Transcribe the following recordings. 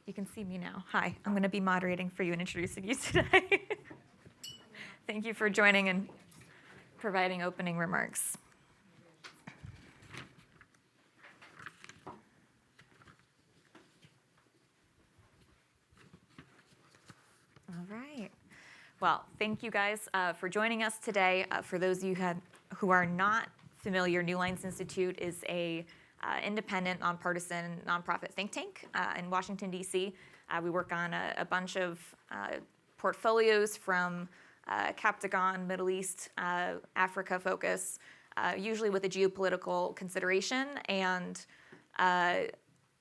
You can see me now. Hi, I'm going to be moderating for you and introducing you today. Thank you for joining and providing opening remarks. All right. Well, thank you guys for joining us today. For those of you who are not familiar, New Lines Institute is a independent, nonpartisan, nonprofit think tank in Washington, D.C. We work on a bunch of portfolios from Captagon, Middle East, Africa focus, usually with a geopolitical consideration, and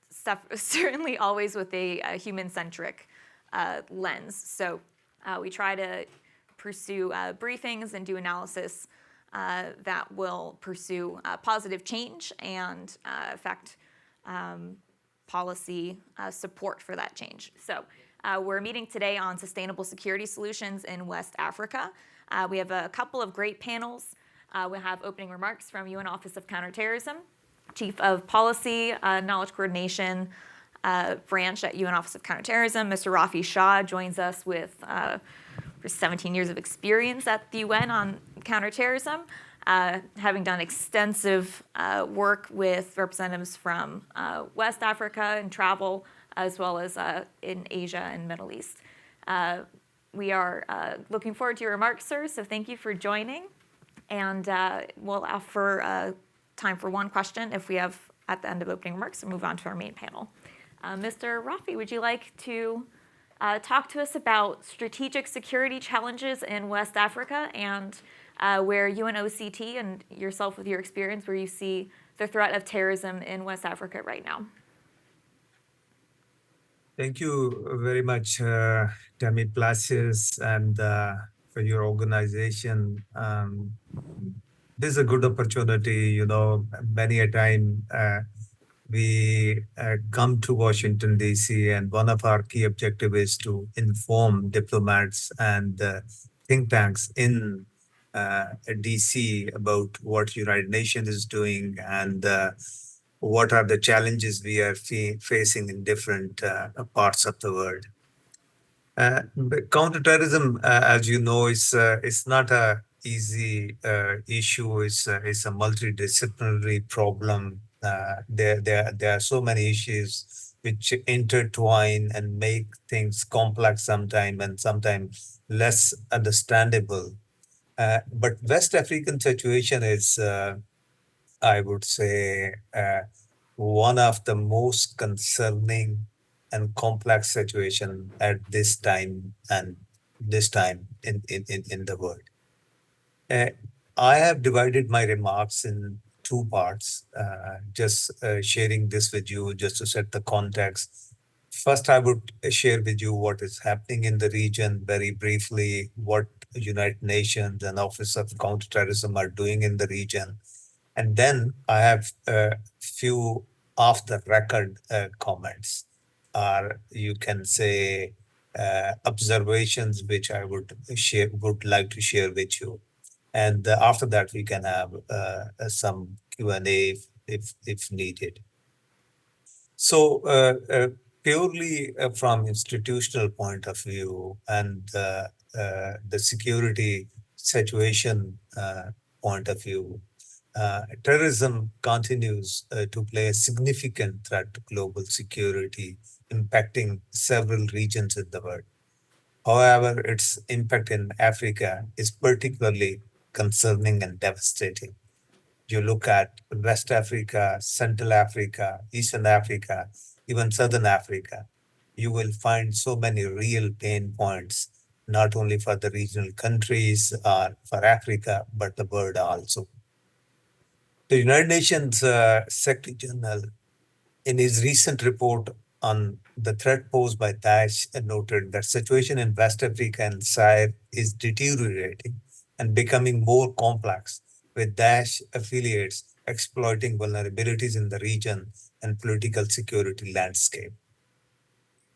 certainly always with a human-centric lens. So we try to pursue briefings and do analysis that will pursue positive change and affect policy support for that change. So we're meeting today on sustainable security solutions in West Africa. We have a couple of great panels. We'll have opening remarks from UN Office of Counterterrorism, Chief of Policy, Knowledge Coordination branch at UN Office of Counterterrorism. Mr. Rafi Shah joins us with 17 years of experience at the UN on counterterrorism, having done extensive work with representatives from West Africa and travel, as well as in Asia and Middle East. We are looking forward to your remarks, sir, so thank you for joining. And we'll offer time for one question if we have at the end of opening remarks and move on to our main panel. Mr. Rafi, would you like to talk to us about strategic security challenges in West Africa and where UNOCT and yourself with your experience, where you see the threat of terrorism in West Africa right now? Thank you very much, Tammy Placius, and for your organization. This is a good opportunity. Many a time we come to Washington, D.C., and one of our key objectives is to inform diplomats and think tanks in D.C. about what United Nations is doing and what are the challenges we are facing in different parts of the world. Counterterrorism, as you know, is not a easy issue. It's a multidisciplinary problem. There are so many issues which intertwine and make things complex sometimes and sometimes less understandable. But West African situation is, I would say, one of the most concerning and complex situation at this time in the world. I have divided my remarks in two parts, just sharing this with you just to set the context. First, I would share with you what is happening in the region very briefly, what United Nations and Office of Counterterrorism are doing in the region. And then I have a few off-the-record comments, or you can say observations, which I would like to share with you. And after that, we can have some Q&A if needed. So purely from institutional point of view and the security situation point of view, terrorism continues to play a significant threat to global security, impacting several regions in the world. However, its impact in Africa is particularly concerning and devastating. You look at West Africa, Central Africa, Eastern Africa, even Southern Africa, you will find so many real pain points, not only for the regional countries or for Africa, but the world also. The United Nations Secretary General, in his recent report on the threat posed by Daesh, noted that situation in West Africa and Sahel is deteriorating and becoming more complex, with Daesh affiliates exploiting vulnerabilities in the region and political security landscape.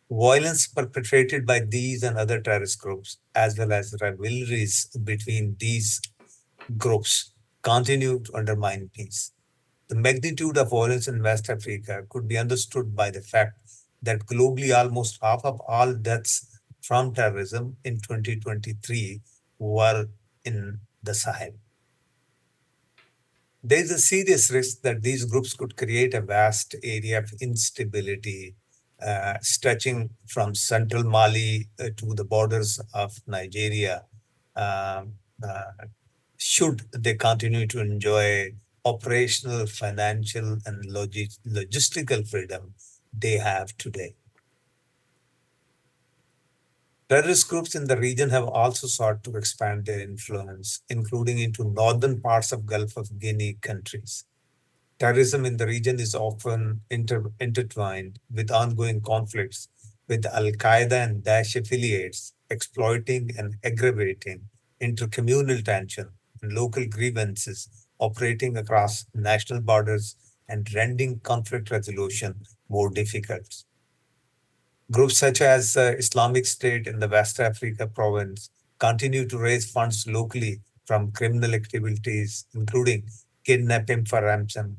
Violence perpetrated by these and other terrorist groups, as well as rivalries between these groups, continue to undermine peace. The magnitude of violence in West Africa could be understood by the fact that globally almost half of all deaths from terrorism in 2023 were in the Sahel. There is a serious risk that these groups could create a vast area of instability, stretching from central Mali to the borders of Nigeria, um, uh, should they continue to enjoy operational, financial, and logistical freedom they have today. Terrorist groups in the region have also sought to expand their influence, including into northern parts of Gulf of Guinea countries. Terrorism in the region is often intertwined with ongoing conflicts with Al Qaeda and Daesh affiliates, exploiting and aggravating intercommunal tension and local grievances operating across national borders and rendering conflict resolution more difficult. Groups such as Islamic State in the West Africa province continue to raise funds locally from criminal activities, including kidnapping for ransom,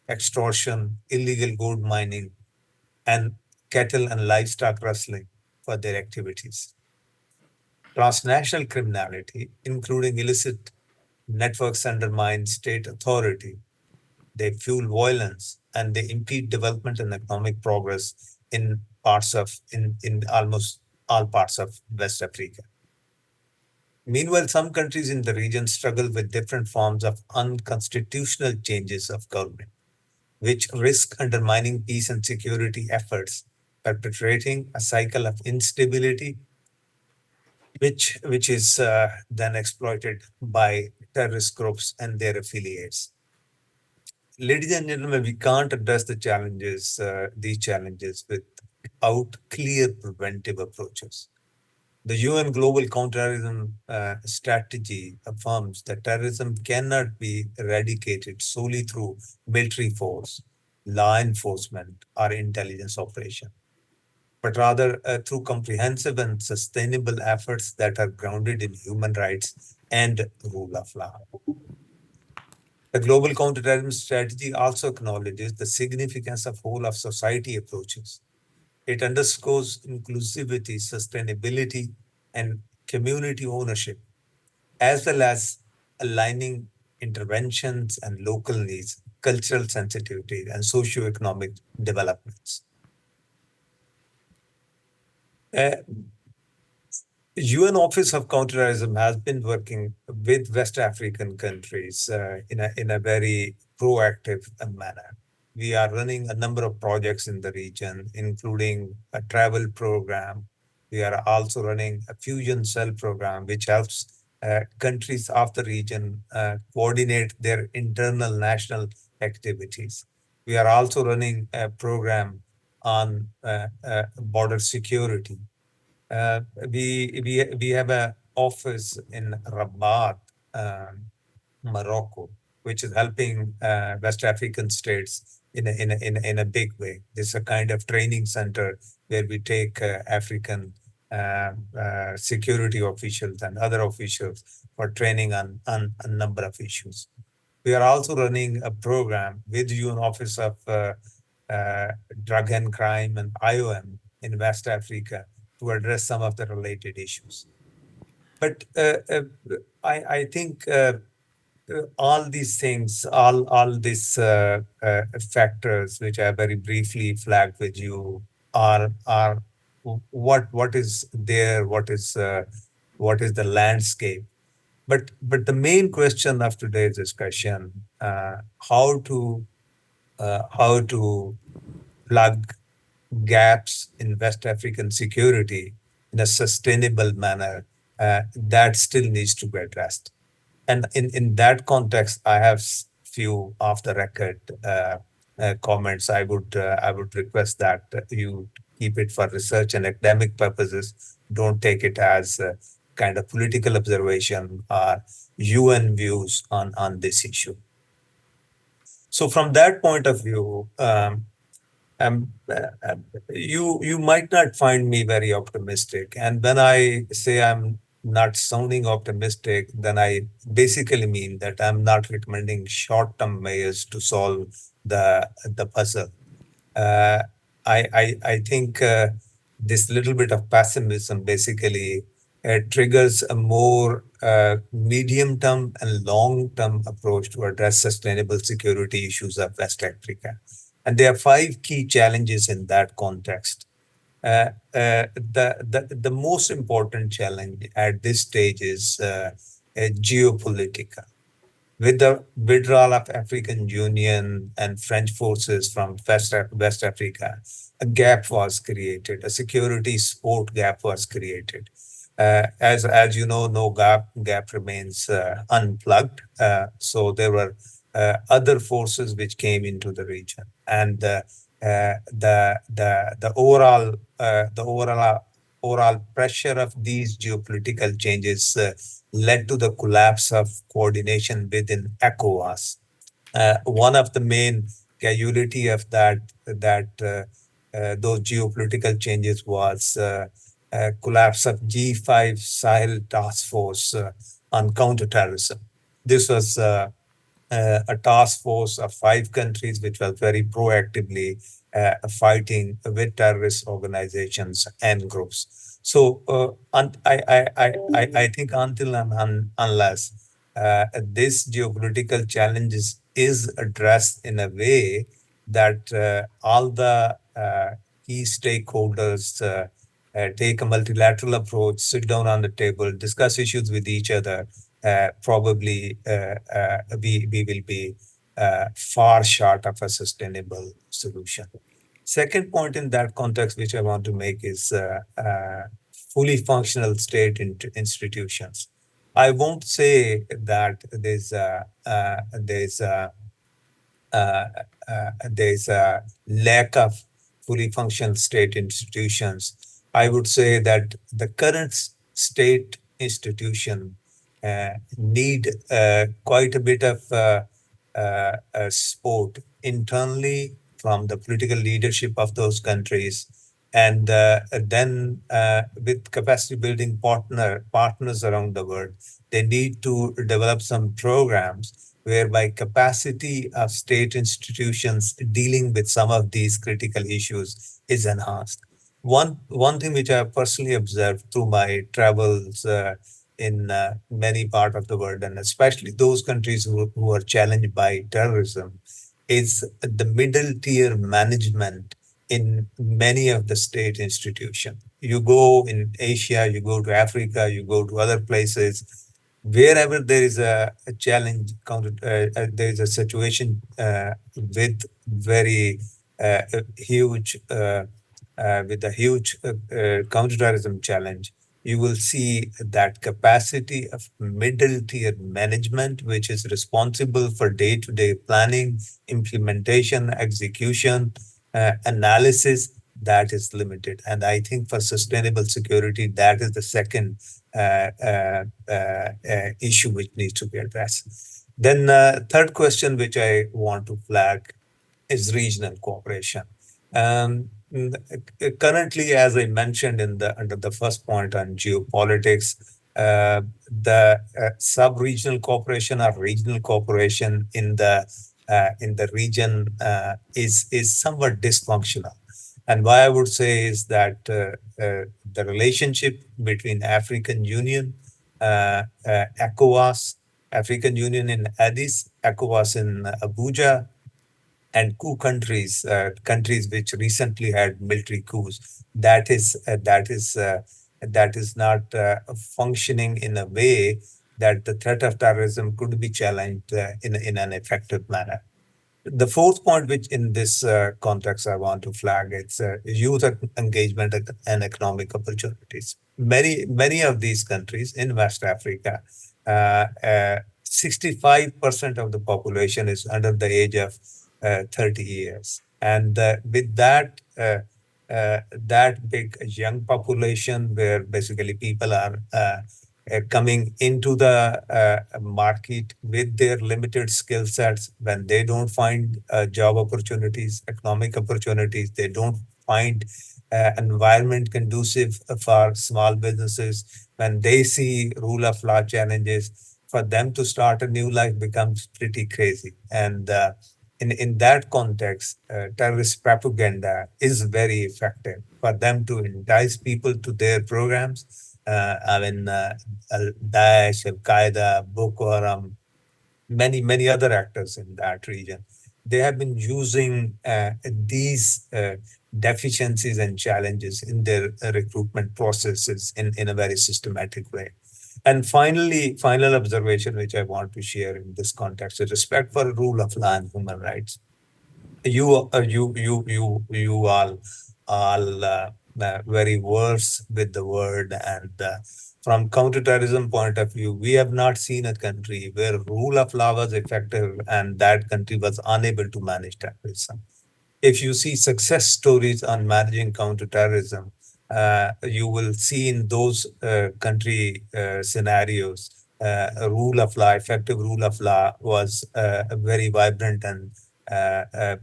extortion, illegal gold mining, and cattle and livestock rustling for their activities. Transnational criminality, including illicit networks, undermine state authority. They fuel violence and they impede development and economic progress in almost all parts of West Africa. Meanwhile, some countries in the region struggle with different forms of unconstitutional changes of government, which risk undermining peace and security efforts, perpetuating a cycle of instability, which is then exploited by terrorist groups and their affiliates. Ladies and gentlemen, we can't address these challenges without clear preventive approaches. The UN Global Counterterrorism Strategy affirms that terrorism cannot be eradicated solely through military force, law enforcement, or intelligence operation, but rather through comprehensive and sustainable efforts that are grounded in human rights and rule of law. The Global Counterterrorism Strategy also acknowledges the significance of whole of society approaches. It underscores inclusivity, sustainability, and community ownership, as well as aligning interventions and local needs, cultural sensitivity, and socioeconomic developments. UN Office of Counterterrorism has been working with West African countries in a very proactive manner. We are running a number of projects in the region, including a travel program. We are also running a fusion cell program, which helps countries of the region coordinate their internal national activities. We are also running a program on border security. We have an office in Rabat, Morocco, which is helping West African states in a big way. This is a kind of training center where we take African security officials and other officials for training on a number of issues. We are also running a program with UN Office of Drug and Crime and IOM in West Africa to address some of the related issues. But I think all these things, all these factors, which I very briefly flagged with you, are what is there, what is the landscape. But the main question of today's discussion, how to plug gaps in West African security in a sustainable manner, that still needs to be addressed. And in that context, I have few off the record comments. I would request that you keep it for research and academic purposes. Don't take it as a kind of political observation or UN views on this issue. So from that point of view, you might not find me very optimistic. And when I say I'm not sounding optimistic, then I basically mean that I'm not recommending short-term measures to solve the puzzle. I think this little bit of pessimism basically triggers a more medium-term and long-term approach to address sustainable security issues of West Africa. And there are five key challenges in that context. The most important challenge at this stage is geopolitical. With the withdrawal of African Union and French forces from West Africa, a gap was created, a security support gap was created. As you know, no gap remains unplugged. So there were other forces which came into the region, and the overall pressure of these geopolitical changes led to the collapse of coordination within ECOWAS. One of the main casualty of those geopolitical changes was collapse of G5 Sahel Task Force on counterterrorism. This was a task force of 5 countries which was very proactively fighting with terrorist organizations and groups. So I think until and unless this geopolitical challenges is addressed in a way that all the key stakeholders take a multilateral approach, sit down on the table, discuss issues with each other, probably we will be far short of a sustainable solution. Second point in that context, which I want to make, is fully functional state institutions. I won't say that there's a lack of fully functional state institutions. I would say that the current state institution need quite a bit of support internally from the political leadership of those countries, and then with capacity building partners around the world, they need to develop some programs whereby capacity of state institutions dealing with some of these critical issues is enhanced. One thing which I have personally observed through my travels in many parts of the world, and especially those countries who are challenged by terrorism, is the middle tier management in many of the state institutions. You go in Asia, you go to Africa, you go to other places, wherever there is a challenge, there is a situation with very huge, with a huge counterterrorism challenge, you will see that capacity of middle tier management, which is responsible for day-to-day planning, implementation, execution, analysis, that is limited. And I think for sustainable security, that is the second issue which needs to be addressed. Then third question which I want to flag is regional cooperation. Currently, as I mentioned under the first point on geopolitics, the sub-regional cooperation or regional cooperation in the region is somewhat dysfunctional. And why I would say is that the relationship between African Union, ECOWAS, African Union in Addis, ECOWAS in Abuja, and coup countries, countries which recently had military coups, that is not functioning in a way that the threat of terrorism could be challenged in an effective manner. The fourth point, which in this context I want to flag, it's youth engagement and economic opportunities. Many of these countries in West Africa, 65% of the population is under the age of 30 years. And with that big young population, where basically people are coming into the market with their limited skill sets, when they don't find job opportunities, economic opportunities, they don't find environment conducive for small businesses, when they see rule of law challenges, for them to start a new life becomes pretty crazy. And in that context, terrorist propaganda is very effective for them to entice people to their programs. Daesh, Al Qaeda, Boko Haram, many other actors in that region. They have been using these deficiencies and challenges in their recruitment processes in a very systematic way. And finally, final observation which I want to share in this context is respect for rule of law and human rights. You all very versed with the word, and from counterterrorism point of view, we have not seen a country where rule of law was effective and that country was unable to manage terrorism. If you see success stories on managing counterterrorism, you will see in those country scenarios, a rule of law, effective rule of law was a very vibrant and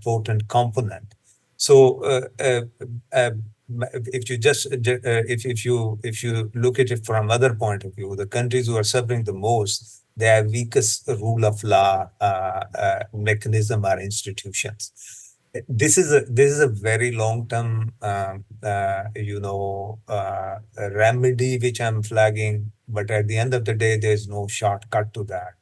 potent component. So if you just if you look at it from other point of view, the countries who are suffering the most, they have weakest rule of law mechanism or institutions. This is a very long term remedy which I'm flagging, but at the end of the day, there's no shortcut to that.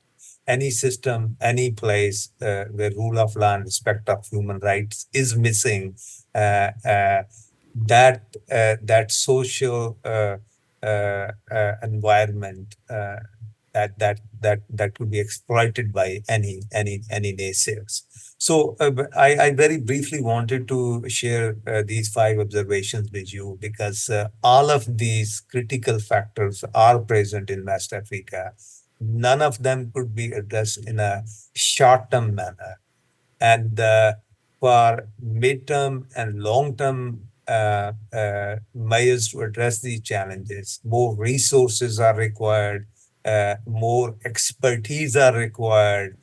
Any system, any place where rule of law and respect of human rights is missing, that social environment that could be exploited by any naysayers. So I very briefly wanted to share these 5 observations with you because all of these critical factors are present in West Africa. None of them could be addressed in a short-term manner. And for mid-term and long-term measures to address these challenges, more resources are required, more expertise are required,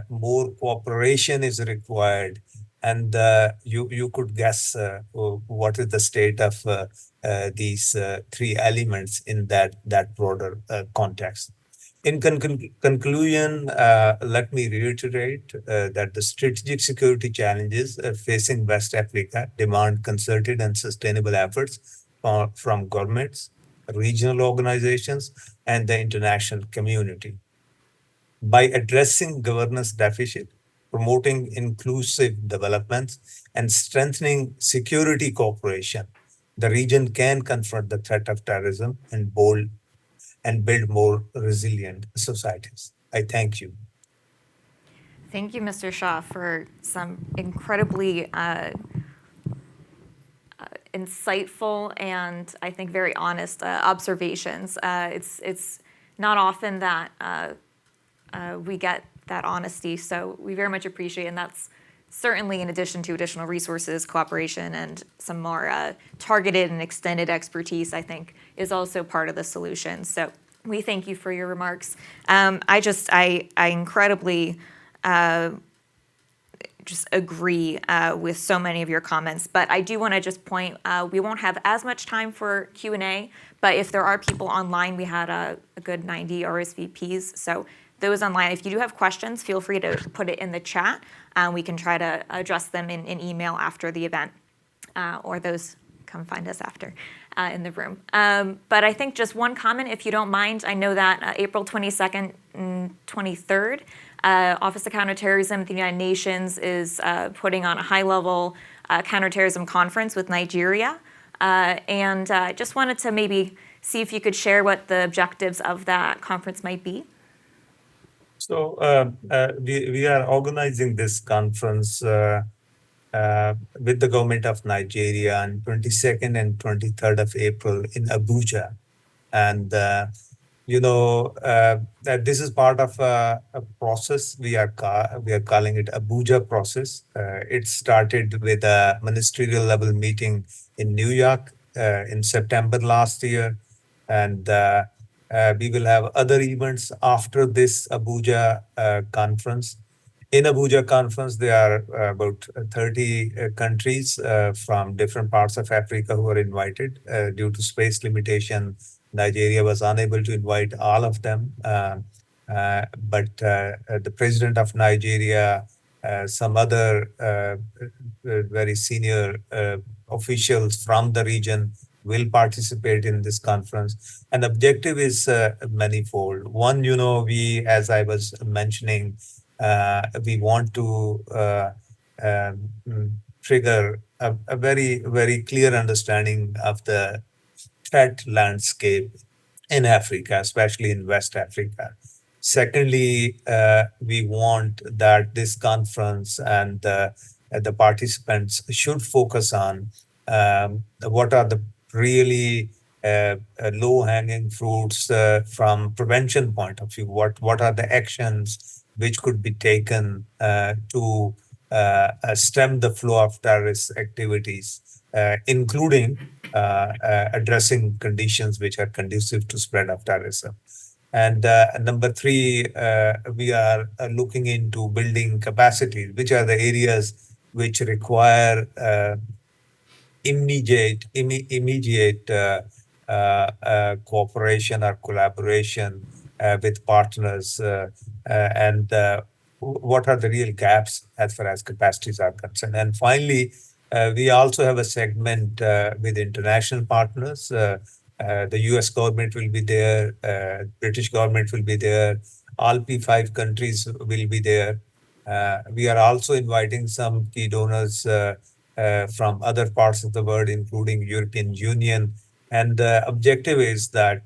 more cooperation is required, and you could guess what is the state of these 3 elements in that broader context. In conclusion, let me reiterate that the strategic security challenges facing West Africa demand concerted and sustainable efforts from governments, regional organizations, and the international community. By addressing governance deficit, promoting inclusive developments, and strengthening security cooperation, the region can confront the threat of terrorism and build more resilient societies. I thank you. Thank you, Mr. Shah, for some incredibly insightful and I think very honest observations. It's not often that we get that honesty, so we very much appreciate it, and that's certainly in addition to additional resources, cooperation, and some more targeted and extended expertise, I think, is also part of the solution. So we thank you for your remarks. I incredibly just agree with so many of your comments, but I do want to just point, we won't have as much time for Q&A, but if there are people online, we had a good 90 RSVPs, so those online, if you do have questions, feel free to put it in the chat. We can try to address them in email after the event, or those come find us after in the room. But I think just one comment, if you don't mind. I know that April 22nd and 23rd, Office of Counterterrorism at the United Nations is putting on a high-level counterterrorism conference with Nigeria. And just wanted to maybe see if you could share what the objectives of that conference might be. So we are organizing this conference with the government of Nigeria on 22nd and 23rd of April in Abuja. And, this is part of a process. We are calling it Abuja process. It started with a ministerial level meeting in New York in September last year. And we will have other events after this Abuja conference. In Abuja conference, there are about 30 countries from different parts of Africa who are invited. Due to space limitation, Nigeria was unable to invite all of them. But the president of Nigeria some other very senior officials from the region will participate in this conference. And objective is manifold. One, we, as I was mentioning, we want to trigger a very, very clear understanding of the threat landscape in Africa, especially in West Africa. Secondly, we want that this conference and the participants should focus on what are the really low-hanging fruits from prevention point of view. What are the actions which could be taken to stem the flow of terrorist activities, including addressing conditions which are conducive to spread of terrorism. And number three, we are looking into building capacity, which are the areas which require immediate cooperation or collaboration with partners, and what are the real gaps as far as capacities are concerned. And finally, we also have a segment with international partners. The US government will be there, British government will be there, all P5 countries will be there. We are also inviting some key donors from other parts of the world, including European Union. And the objective is that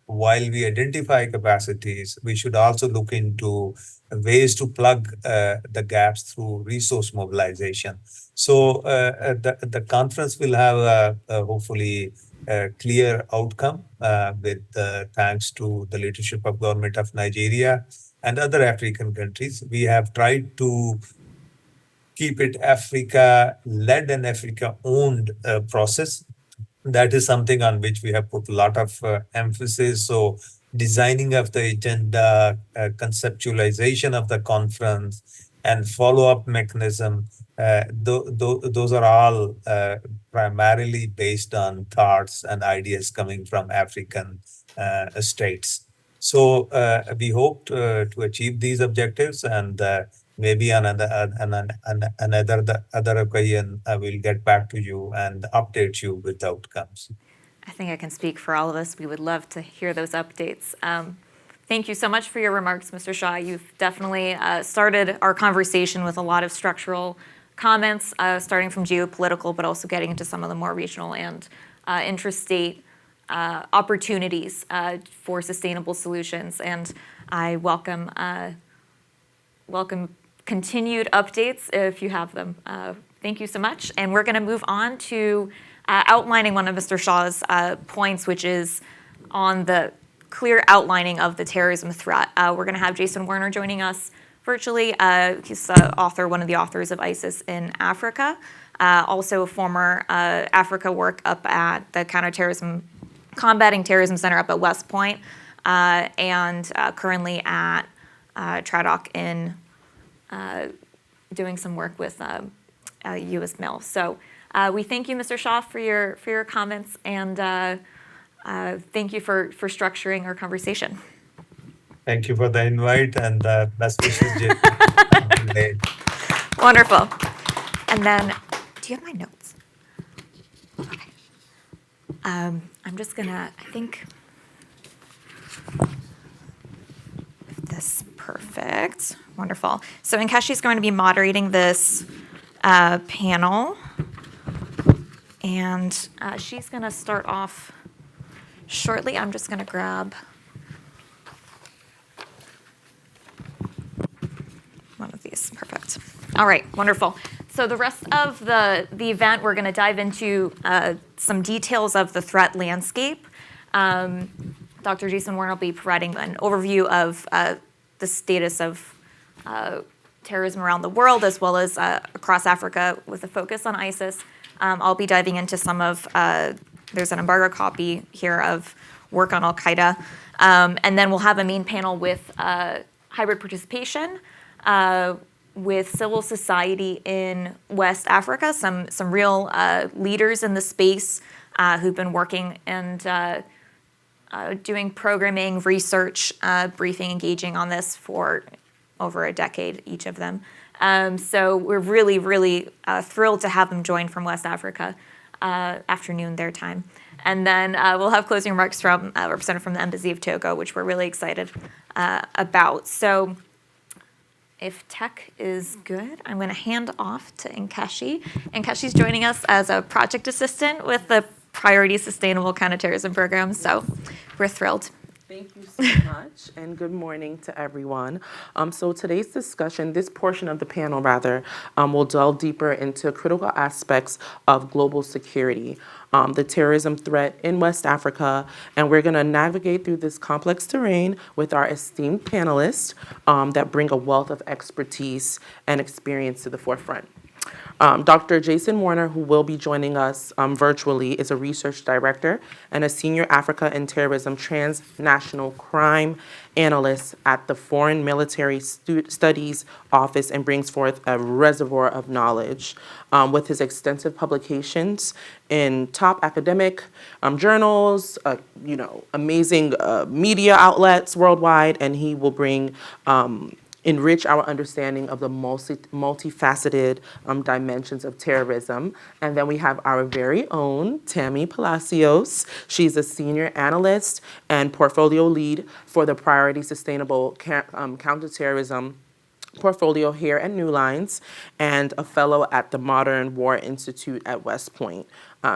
while we identify capacities, we should also look into ways to plug the gaps through resource mobilization. So the conference will have hopefully a clear outcome with thanks to the leadership of government of Nigeria and other African countries. We have tried to keep it Africa-led and Africa-owned process. That is something on which we have put a lot of emphasis. So designing of the agenda, conceptualization of the conference, and follow-up mechanism, those are all primarily based on thoughts and ideas coming from African states. So we hope to achieve these objectives, and maybe another occasion, I will get back to you and update you with the outcomes. I think I can speak for all of us. We would love to hear those updates. Thank you so much for your remarks, Mr. Shah. You've definitely started our conversation with a lot of structural comments, starting from geopolitical, but also getting into some of the more regional and intrastate opportunities for sustainable solutions. And I welcome continued updates if you have them. Thank you so much. And we're going to move on to outlining one of Mr. Shah's points, which is on the clear outlining of the terrorism threat. We're going to have Jason Werner joining us virtually. He's one of the authors of ISIS in Africa, also a former Africa work up at the Combating Terrorism Center up at West Point, and currently at TRADOC in doing some work with U.S. Mill. So we thank you, Mr. Shah, for your comments, and thank you for structuring our conversation. Thank you for the invite, and best wishes, Jason. Wonderful. And then, do you have my notes? Okay. I'm just gonna, I think, this perfect. Wonderful. So Nkeshi's going to be moderating this panel, and she's going to start off shortly. I'm just going to grab one of these. Perfect. All right, wonderful. So the rest of the event, we're going to dive into some details of the threat landscape. Dr. Jason Werner will be providing an overview of the status of terrorism around the world, as well as across Africa with a focus on ISIS. I'll be diving into some of, there's an embargo copy here of work on Al-Qaeda. And then we'll have a main panel with hybrid participation with civil society in West Africa, some real leaders in the space who've been working and doing programming, research, briefing, engaging on this for over a decade, each of them. So we're really, really thrilled to have them join from West Africa, afternoon their time. And then we'll have closing remarks from a representative from the Embassy of Togo, which we're really excited about. So if tech is good, I'm going to hand off to Nkechi. Nkeshi's joining us as a project assistant with the Priority Sustainable Counterterrorism program. So we're thrilled. Thank you so much, and good morning to everyone. So today's discussion, this portion of the panel rather, will delve deeper into critical aspects of global security, the terrorism threat in West Africa, and we're going to navigate through this complex terrain with our esteemed panelists that bring a wealth of expertise and experience to the forefront. Dr. Jason Warner, who will be joining us virtually, is a research director and a senior Africa and terrorism transnational crime analyst at the Foreign Military Studies Office and brings forth a reservoir of knowledge with his extensive publications in top academic journals, amazing media outlets worldwide, and he will bring enrich our understanding of the multifaceted dimensions of terrorism. And then we have our very own Tammy Palacios. She's a senior analyst and portfolio lead for the Priority Sustainable Counterterrorism portfolio here at New Lines and a fellow at the Modern War Institute at West Point.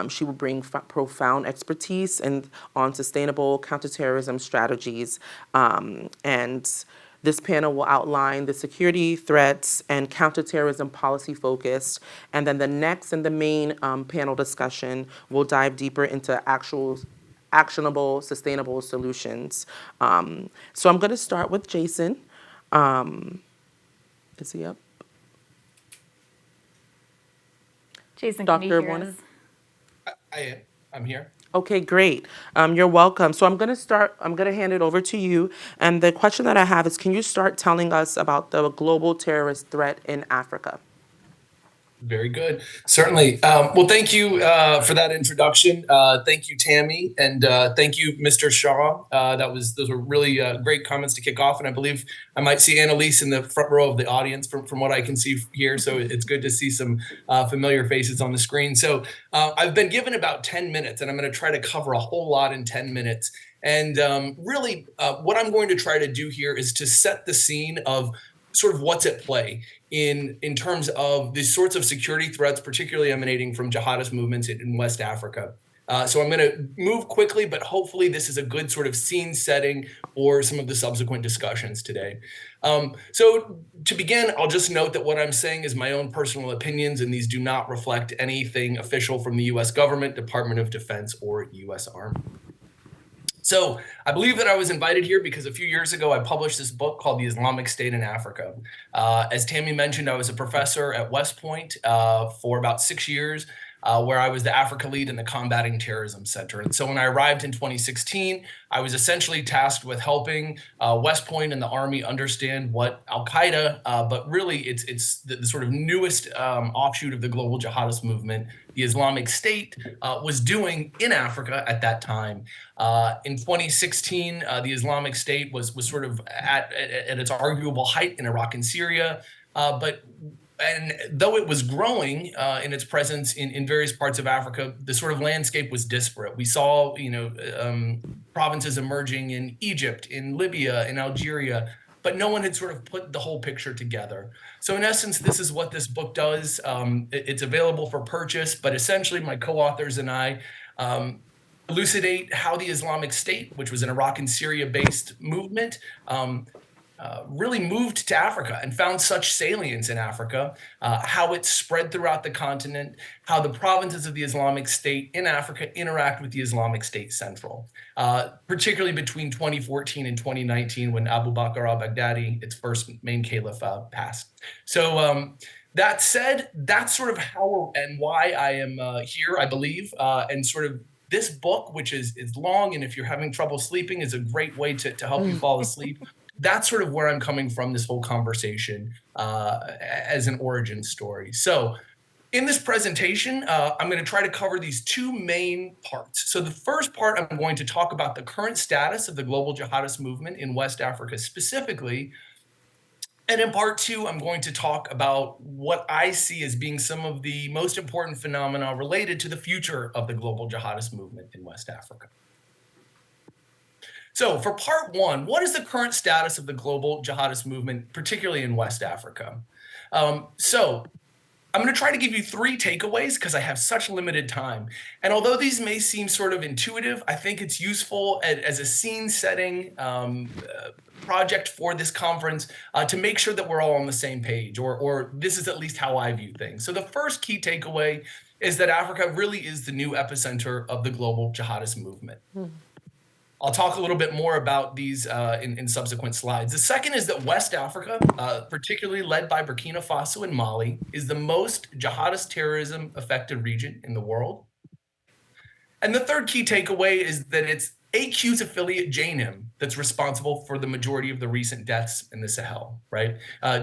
She will bring profound expertise on sustainable counterterrorism strategies and this panel will outline the security threats and counterterrorism policy focus. And then the next and the main panel discussion will dive deeper into actionable, sustainable solutions. So I'm going to start with Jason. Is he up? Jason, can you Dr. hear Warner? us? I'm here. Okay, great. You're welcome. So I'm going to hand it over to you. And the question that I have is, can you start telling us about the global terrorist threat in Africa? Very good. Certainly. Well, thank you for that introduction. Thank you, Tammy, and thank you, Mr. Shaw. Those were really great comments to kick off, and I believe I might see Annalise in the front row of the audience from what I can see here. So it's good to see some familiar faces on the screen. So I've been given about 10 minutes, and I'm going to try to cover a whole lot in 10 minutes. And really, what I'm going to try to do here is to set the scene of sort of what's at play in terms of these sorts of security threats, particularly emanating from jihadist movements in West Africa. So I'm going to move quickly, but hopefully this is a good sort of scene setting for some of the subsequent discussions today. So to begin, I'll just note that what I'm saying is my own personal opinions, and these do not reflect anything official from the U.S. government, Department of Defense, or U.S. Army. So I believe that I was invited here because a few years ago I published this book called The Islamic State in Africa. As Tammy mentioned, I was a professor at West Point for about 6 years, where I was the Africa lead in the Combating Terrorism Center. And so when I arrived in 2016, I was essentially tasked with helping West Point and the Army understand what Al-Qaeda, but really it's the sort of newest offshoot of the global jihadist movement, the Islamic State, was doing in Africa at that time. In 2016, the Islamic State was sort of at its arguable height in Iraq and Syria, and though it was growing in its presence in various parts of Africa, the sort of landscape was disparate. We saw, provinces emerging in Egypt, in Libya, in Algeria, but no one had sort of put the whole picture together. So in essence, this is what this book does. It's available for purchase, but essentially my co-authors and I elucidate how the Islamic State, which was an Iraq and Syria-based movement, really moved to Africa and found such salience in Africa, how it spread throughout the continent, how the provinces of the Islamic State in Africa interact with the Islamic State Central, particularly between 2014 and 2019 when Abu Bakr al-Baghdadi, its first main caliph, passed. So that said, that's sort of how and why I am here, I believe, and sort of this book, which is long, and if you're having trouble sleeping, is a great way to help you fall asleep. That's sort of where I'm coming from this whole conversation as an origin story. So in this presentation, I'm going to try to cover these two main parts. So the first part, I'm going to talk about the current status of the global jihadist movement in West Africa specifically. And in part two, I'm going to talk about what I see as being some of the most important phenomena related to the future of the global jihadist movement in West Africa. So for part one, what is the current status of the global jihadist movement, particularly in West Africa? So I'm going to try to give you three takeaways because I have such limited time. And although these may seem sort of intuitive, I think it's useful as a scene setting project for this conference to make sure that we're all on the same page, or this is at least how I view things. So the first key takeaway is that Africa really is the new epicenter of the global jihadist movement. I'll talk a little bit more about these in subsequent slides. The second is that West Africa, particularly led by Burkina Faso and Mali, is the most jihadist terrorism affected region in the world. And the third key takeaway is that it's AQ's affiliate JNIM that's responsible for the majority of the recent deaths in the Sahel, right?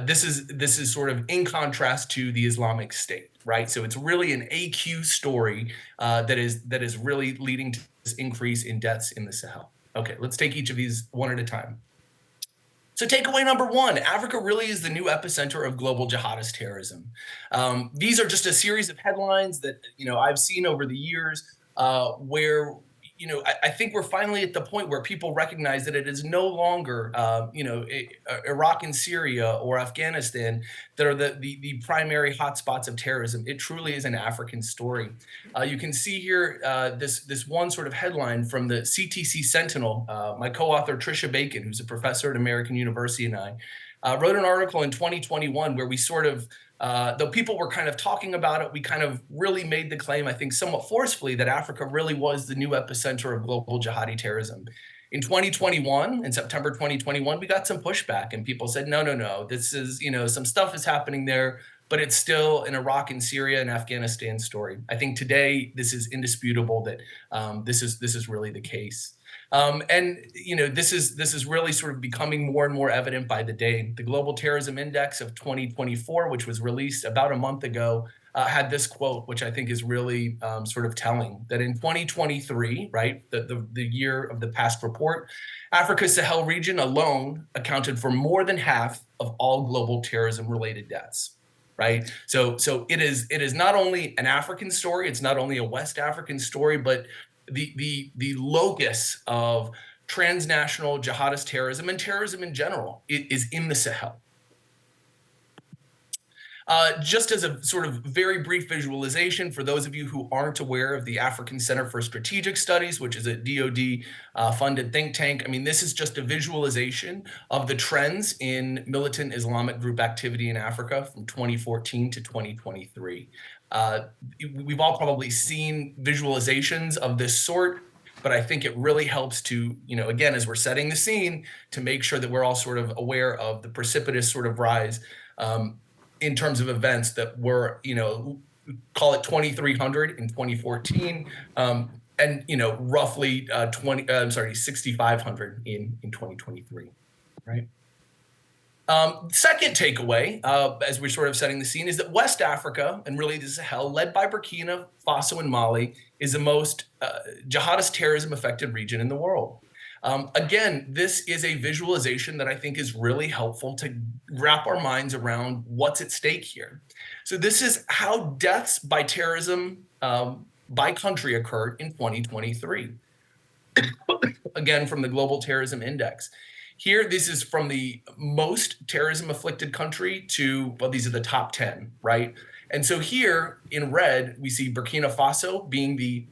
This is sort of in contrast to the Islamic State, right? So it's really an AQ story that is really leading to this increase in deaths in the Sahel. Okay, let's take each of these one at a time. So takeaway number one, Africa really is the new epicenter of global jihadist terrorism. These are just a series of headlines that I've seen over the years where I think we're finally at the point where people recognize that it is no longer, Iraq and Syria or Afghanistan that are the primary hotspots of terrorism. It truly is an African story. You can see here this one sort of headline from the CTC Sentinel. My co-author Tricia Bacon, who's a professor at American University, and I wrote an article in 2021 where we sort of though people were kind of talking about it, we kind of really made the claim, I think somewhat forcefully, that Africa really was the new epicenter of global jihadi terrorism. In 2021, in September 2021, we got some pushback and people said, no, this is, some stuff is happening there, but it's still an Iraq and Syria and Afghanistan story. I think today this is indisputable that this is really the case. This is really sort of becoming more and more evident by the day. The Global Terrorism Index of 2024, which was released about a month ago, had this quote, which I think is really sort of telling, that in 2023, right, the year of the past report, Africa's Sahel region alone accounted for more than half of all global terrorism-related deaths. Right. So it is not only an African story, it's not only a West African story, but the locus of transnational jihadist terrorism and terrorism in general is in the Sahel. Just as a sort of very brief visualization for those of you who aren't aware of the African Center for Strategic Studies, which is a DoD funded think tank, I mean, this is just a visualization of the trends in militant Islamic group activity in Africa from 2014 to 2023. We've all probably seen visualizations of this sort, but I think it really helps to, again, as we're setting the scene, to make sure that we're all sort of aware of the precipitous sort of rise in terms of events that were, call it 2,300 in 2014, and roughly 6,500 in 2023, right? Second takeaway, as we're sort of setting the scene, is that West Africa, and really the Sahel, led by Burkina Faso and Mali, is the most jihadist terrorism affected region in the world. Again, this is a visualization that I think is really helpful to wrap our minds around what's at stake here. So this is how deaths by terrorism by country occurred in 2023. Again, from the Global Terrorism Index. Here, this is from the most terrorism afflicted country to, well, these are the top 10, right? And so here in red, we see Burkina Faso being the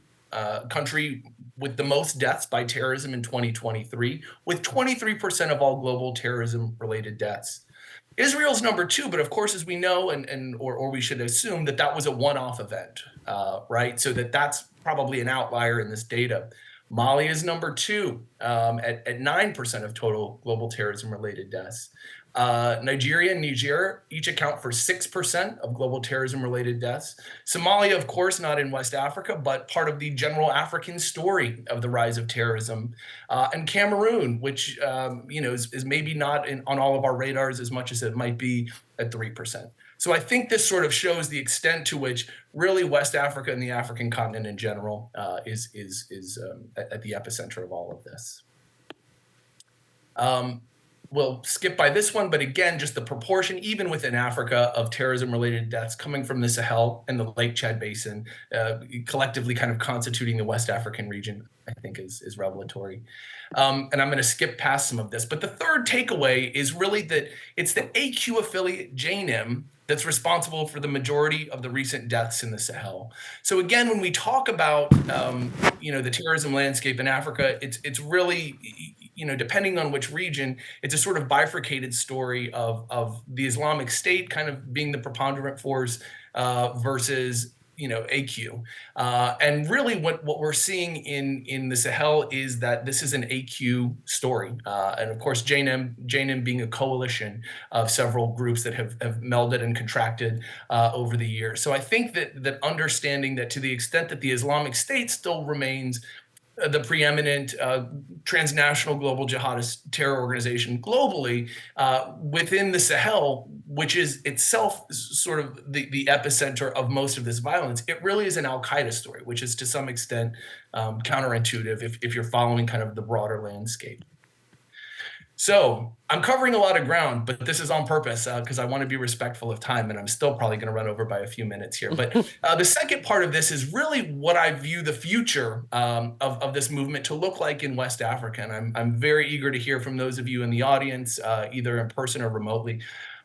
country with the most deaths by terrorism in 2023, with 23% of all global terrorism-related deaths. Israel's number 2, but of course, as we know, or we should assume that that was a one-off event, right? So that's probably an outlier in this data. Mali is number 2 at 9% of total global terrorism-related deaths. Nigeria and Niger each account for 6% of global terrorism-related deaths. Somalia, of course, not in West Africa, but part of the general African story of the rise of terrorism. And Cameroon, which is maybe not on all of our radars as much as it might be at 3%. So I think this sort of shows the extent to which really West Africa and the African continent in general is at the epicenter of all of this. we'll skip by this one, but again, just the proportion, even within Africa, of terrorism-related deaths coming from the Sahel and the Lake Chad Basin, collectively kind of constituting the West African region, I think is revelatory. And I'm going to skip past some of this. But the third takeaway is really that it's the AQ affiliate JNIM that's responsible for the majority of the recent deaths in the Sahel. So again, when we talk about the terrorism landscape in Africa, it's really, depending on which region, it's a sort of bifurcated story of the Islamic State kind of being the preponderant force versus AQ. And really what we're seeing in the Sahel is that this is an AQ story. And of course, JNIM being a coalition of several groups that have melded and contracted over the years. So I think that understanding that to the extent that the Islamic State still remains the preeminent transnational global jihadist terror organization globally, within the Sahel, which is itself sort of the epicenter of most of this violence, it really is an Al-Qaeda story, which is to some extent counterintuitive if you're following kind of the broader landscape. So I'm covering a lot of ground, but this is on purpose because I want to be respectful of time, and I'm still probably going to run over by a few minutes here. But the second part of this is really what I view the future of this movement to look like in West Africa. And I'm very eager to hear from those of you in the audience, either in person or remotely.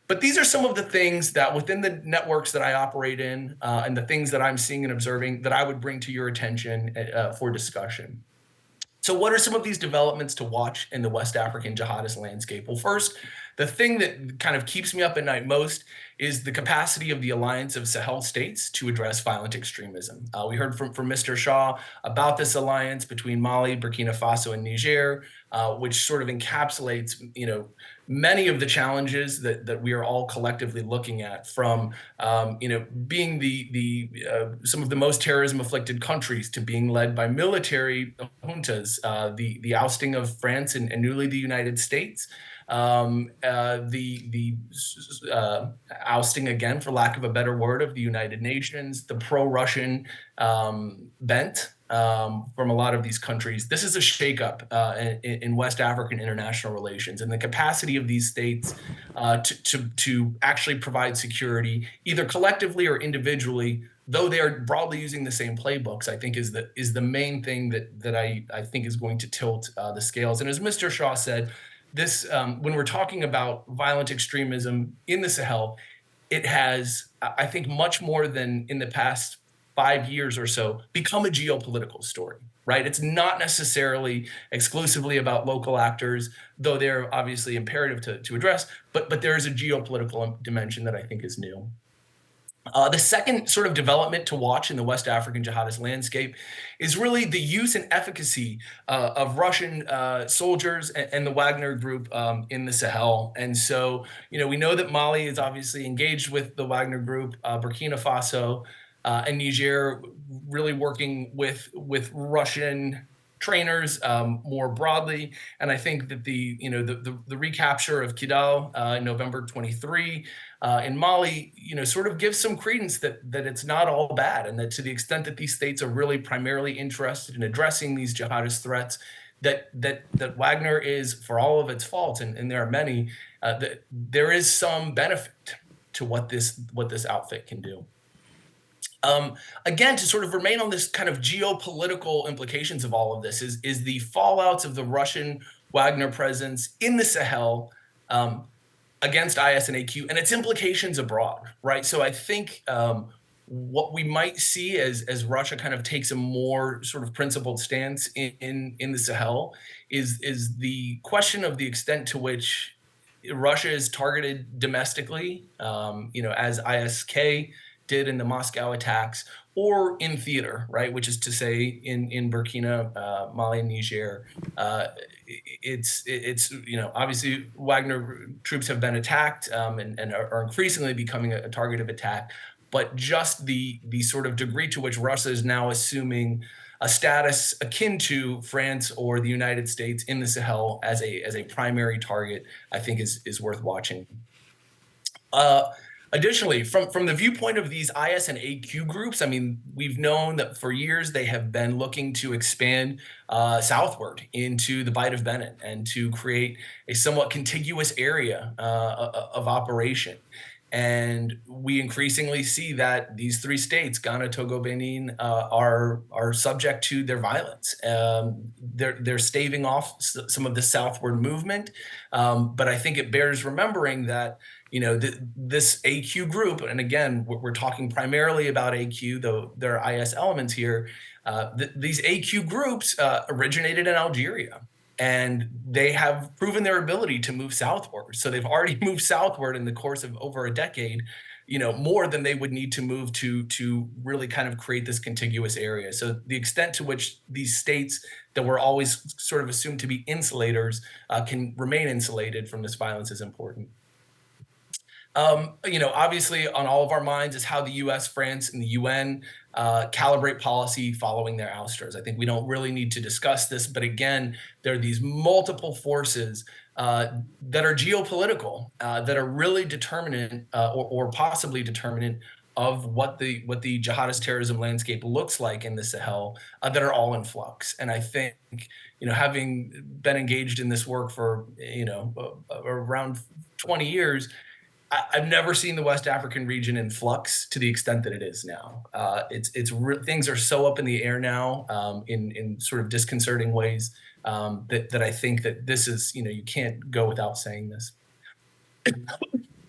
But these are some of the things that within the networks that I operate in and the things that I'm seeing and observing that I would bring to your attention for discussion. So what are some of these developments to watch in the West African jihadist landscape? Well, first, the thing that kind of keeps me up at night most is the capacity of the Alliance of Sahel States to address violent extremism. We heard from Mr. Shah about this alliance between Mali, Burkina Faso, and Niger, which sort of encapsulates, many of the challenges that we are all collectively looking at, from being some of the most terrorism afflicted countries to being led by military juntas, the ousting of France and newly the United States, the ousting, again, for lack of a better word, of the United Nations, the pro-Russian bent from a lot of these countries. This is a shakeup in West African international relations, and the capacity of these states to actually provide security, either collectively or individually, though they are broadly using the same playbooks, I think is the main thing that I think is going to tilt the scales. And as Mr. Shah said, this when we're talking about violent extremism in the Sahel, it has, I think, much more than in the past 5 years or so, become a geopolitical story, right? It's not necessarily exclusively about local actors, though they're obviously imperative to address, but there is a geopolitical dimension that I think is new. The second sort of development to watch in the West African jihadist landscape is really the use and efficacy of Russian soldiers and the Wagner group in the Sahel. And so, we know that Mali is obviously engaged with the Wagner group, Burkina Faso, and Niger really working with Russian trainers more broadly. And I think that the recapture of Kidal in November 23 in Mali, sort of gives some credence that it's not all bad, and that to the extent that these states are really primarily interested in addressing these jihadist threats, that Wagner is, for all of its faults, and there are many, that there is some benefit to what this outfit can do. Again, to sort of remain on this kind of geopolitical implications of all of this is the fallouts of the Russian Wagner presence in the Sahel against IS and AQ and its implications abroad, right? So I think what we might see as Russia kind of takes a more sort of principled stance in the Sahel is the question of the extent to which Russia is targeted domestically, as ISK did in the Moscow attacks, or in theater, right? Which is to say, in Burkina, Mali, and Niger, it's obviously Wagner troops have been attacked and are increasingly becoming a target of attack. But just the sort of degree to which Russia is now assuming a status akin to France or the United States in the Sahel as a primary target, I think is worth watching. Additionally, from the viewpoint of these IS and AQ groups, I mean, we've known that for years they have been looking to expand southward into the Bight of Benin and to create a somewhat contiguous area of operation. And we increasingly see that these three states, Ghana, Togo, Benin, are subject to their violence. They're staving off some of the southward movement, but I think it bears remembering that this AQ group, and again, we're talking primarily about AQ, though there are IS elements here. These AQ groups originated in Algeria, and they have proven their ability to move southward. So they've already moved southward in the course of over a decade, more than they would need to move to really kind of create this contiguous area. So the extent to which these states that were always sort of assumed to be insulators can remain insulated from this violence is important. Obviously on all of our minds is how the US, France, and the UN calibrate policy following their ousters. I think we don't really need to discuss this, but again, there are these multiple forces that are geopolitical, that are really determinant or possibly determinant of what the jihadist terrorism landscape looks like in the Sahel, that are all in flux. And I think, having been engaged in this work for, around 20 years, I've never seen the West African region in flux to the extent that it is now. Things are so up in the air now, in sort of disconcerting ways, that I think that this is, you can't go without saying this.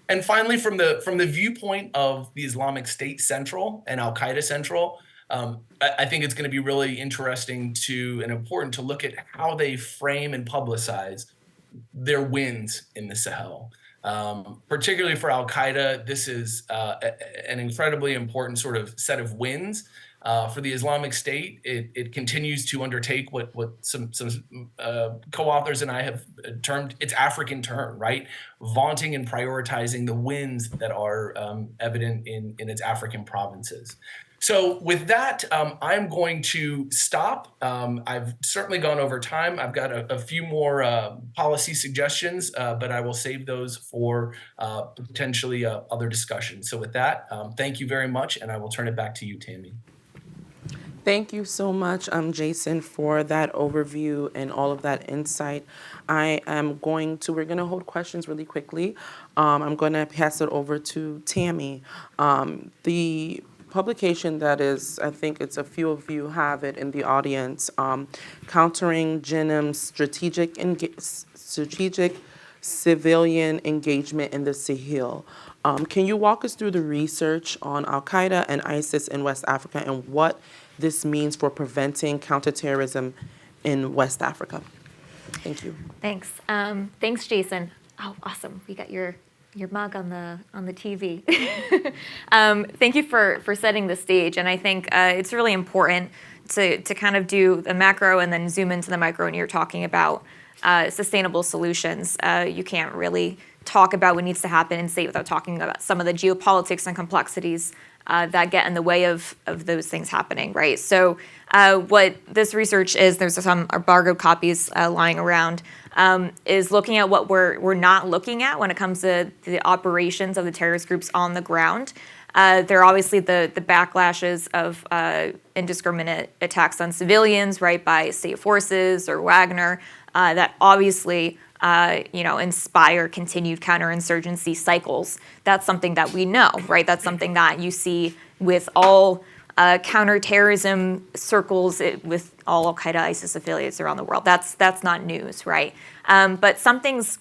And finally, from the viewpoint of the Islamic State Central and Al Qaeda Central, I think it's going to be really interesting and important to look at how they frame and publicize their wins in the Sahel. Particularly for Al Qaeda, this is an incredibly important sort of set of wins. For the Islamic State, it continues to undertake what some co-authors and I have termed its African turn, right? Vaunting and prioritizing the wins that are evident in its African provinces. So with that, I'm going to stop. I've certainly gone over time. I've got a few more policy suggestions, but I will save those for potentially other discussions. So with that, thank you very much, and I will turn it back to you, Tammy. Thank you so much, Jason, for that overview and all of that insight. We're going to hold questions really quickly. I'm going to pass it over to Tammy. The publication that is, I think it's a few of you have it in the audience, Countering JNIM's Strategic Civilian Engagement in the Sahel. Can you walk us through the research on Al Qaeda and ISIS in West Africa and what this means for preventing counterterrorism in West Africa? Thank you. Thanks. Thanks, Jason. Oh, awesome. We got your mug on the TV. Thank you for setting the stage. And I think it's really important to kind of do the macro and then zoom into the micro when you're talking about sustainable solutions. You can't really talk about what needs to happen in state without talking about some of the geopolitics and complexities that get in the way of those things happening, right? So what this research is, there's some embargoed copies lying around, is looking at what we're not looking at when it comes to the operations of the terrorist groups on the ground. There are obviously the backlashes of indiscriminate attacks on civilians, right, by state forces or Wagner, that obviously inspire continued counterinsurgency cycles. That's something that we know, right? That's something that you see with all counterterrorism circles, with all Al Qaeda, ISIS affiliates around the world. That's not news, right? But something's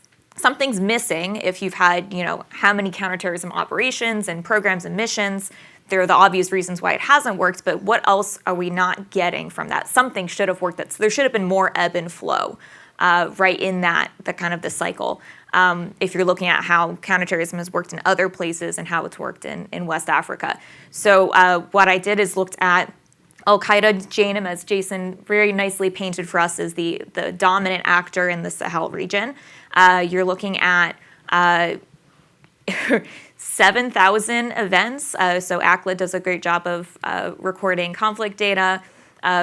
missing if you've had, how many counterterrorism operations and programs and missions. There are the obvious reasons why it hasn't worked, but what else are we not getting from that? Something should have worked. There should have been more ebb and flow. Right in the kind of the cycle. If you're looking at how counterterrorism has worked in other places and how it's worked in West Africa. So what I did is looked at Al Qaeda, JNIM, as Jason very nicely painted for us, is the dominant actor in the Sahel region. You're looking at 7,000 events. So ACLA does a great job of recording conflict data.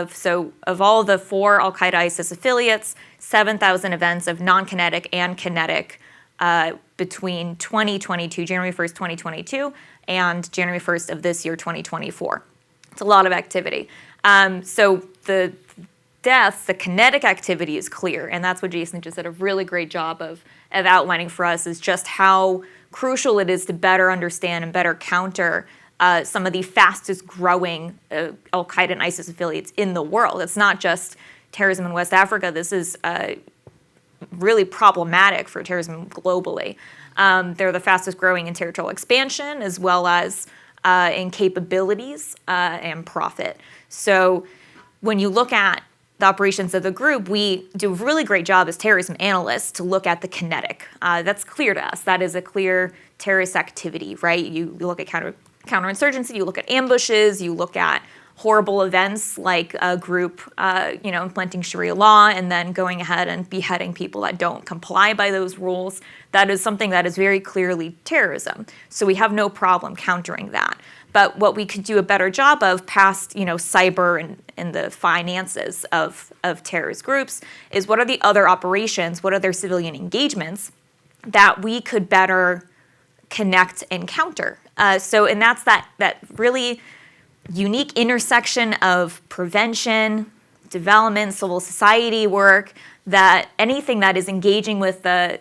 So of all the 4 Al Qaeda ISIS affiliates, 7,000 events of non-kinetic and kinetic between 2022, January 1st, 2022, and January 1st of this year, 2024. It's a lot of activity. So the deaths, the kinetic activity is clear, and that's what Jason just did a really great job of outlining for us, is just how crucial it is to better understand and better counter some of the fastest growing Al-Qaeda and ISIS affiliates in the world. It's not just terrorism in West Africa. This is really problematic for terrorism globally. They're the fastest growing in territorial expansion, as well as in capabilities and profit. So when you look at the operations of the group, we do a really great job as terrorism analysts to look at the kinetic. That's clear to us. That is a clear terrorist activity, right? You look at counterinsurgency, you look at ambushes, you look at horrible events like a group, implementing Sharia law and then going ahead and beheading people that don't comply by those rules. That is something that is very clearly terrorism. So we have no problem countering that. But what we could do a better job of past, cyber and the finances of terrorist groups is what are the other operations, what are their civilian engagements that we could better connect and counter. And that's that really unique intersection of prevention, development, civil society work, that anything that is engaging with the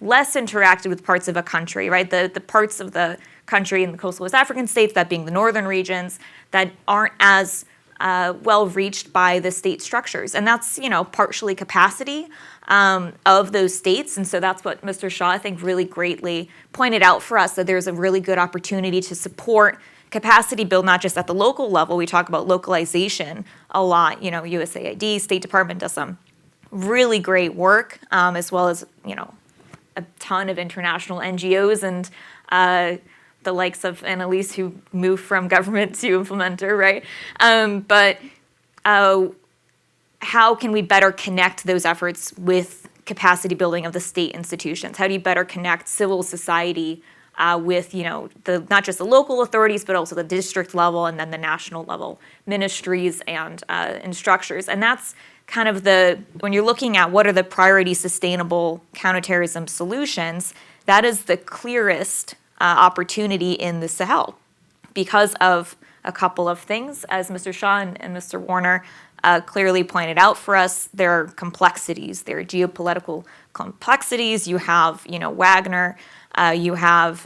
less interacted with parts of a country, right? The parts of the country in the coastal West African states, that being the northern regions, that aren't as well reached by the state structures. And that's, partially capacity of those states. And so that's what Mr. Shaw, I think, really greatly pointed out for us, that there's a really good opportunity to support capacity build, not just at the local level. We talk about localization a lot. USAID, State Department does some really great work, as well as, a ton of international NGOs and the likes of Annalise, who moved from government to implementer, right? But how can we better connect those efforts with capacity building of the state institutions? How do you better connect civil society with, not just the local authorities, but also the district level and then the national level ministries and structures? And that's kind of when you're looking at what are the priority sustainable counterterrorism solutions, that is the clearest opportunity in the Sahel because of a couple of things. As Mr. Shaw and Mr. Warner clearly pointed out for us, there are complexities. There are geopolitical complexities. You have, Wagner. You have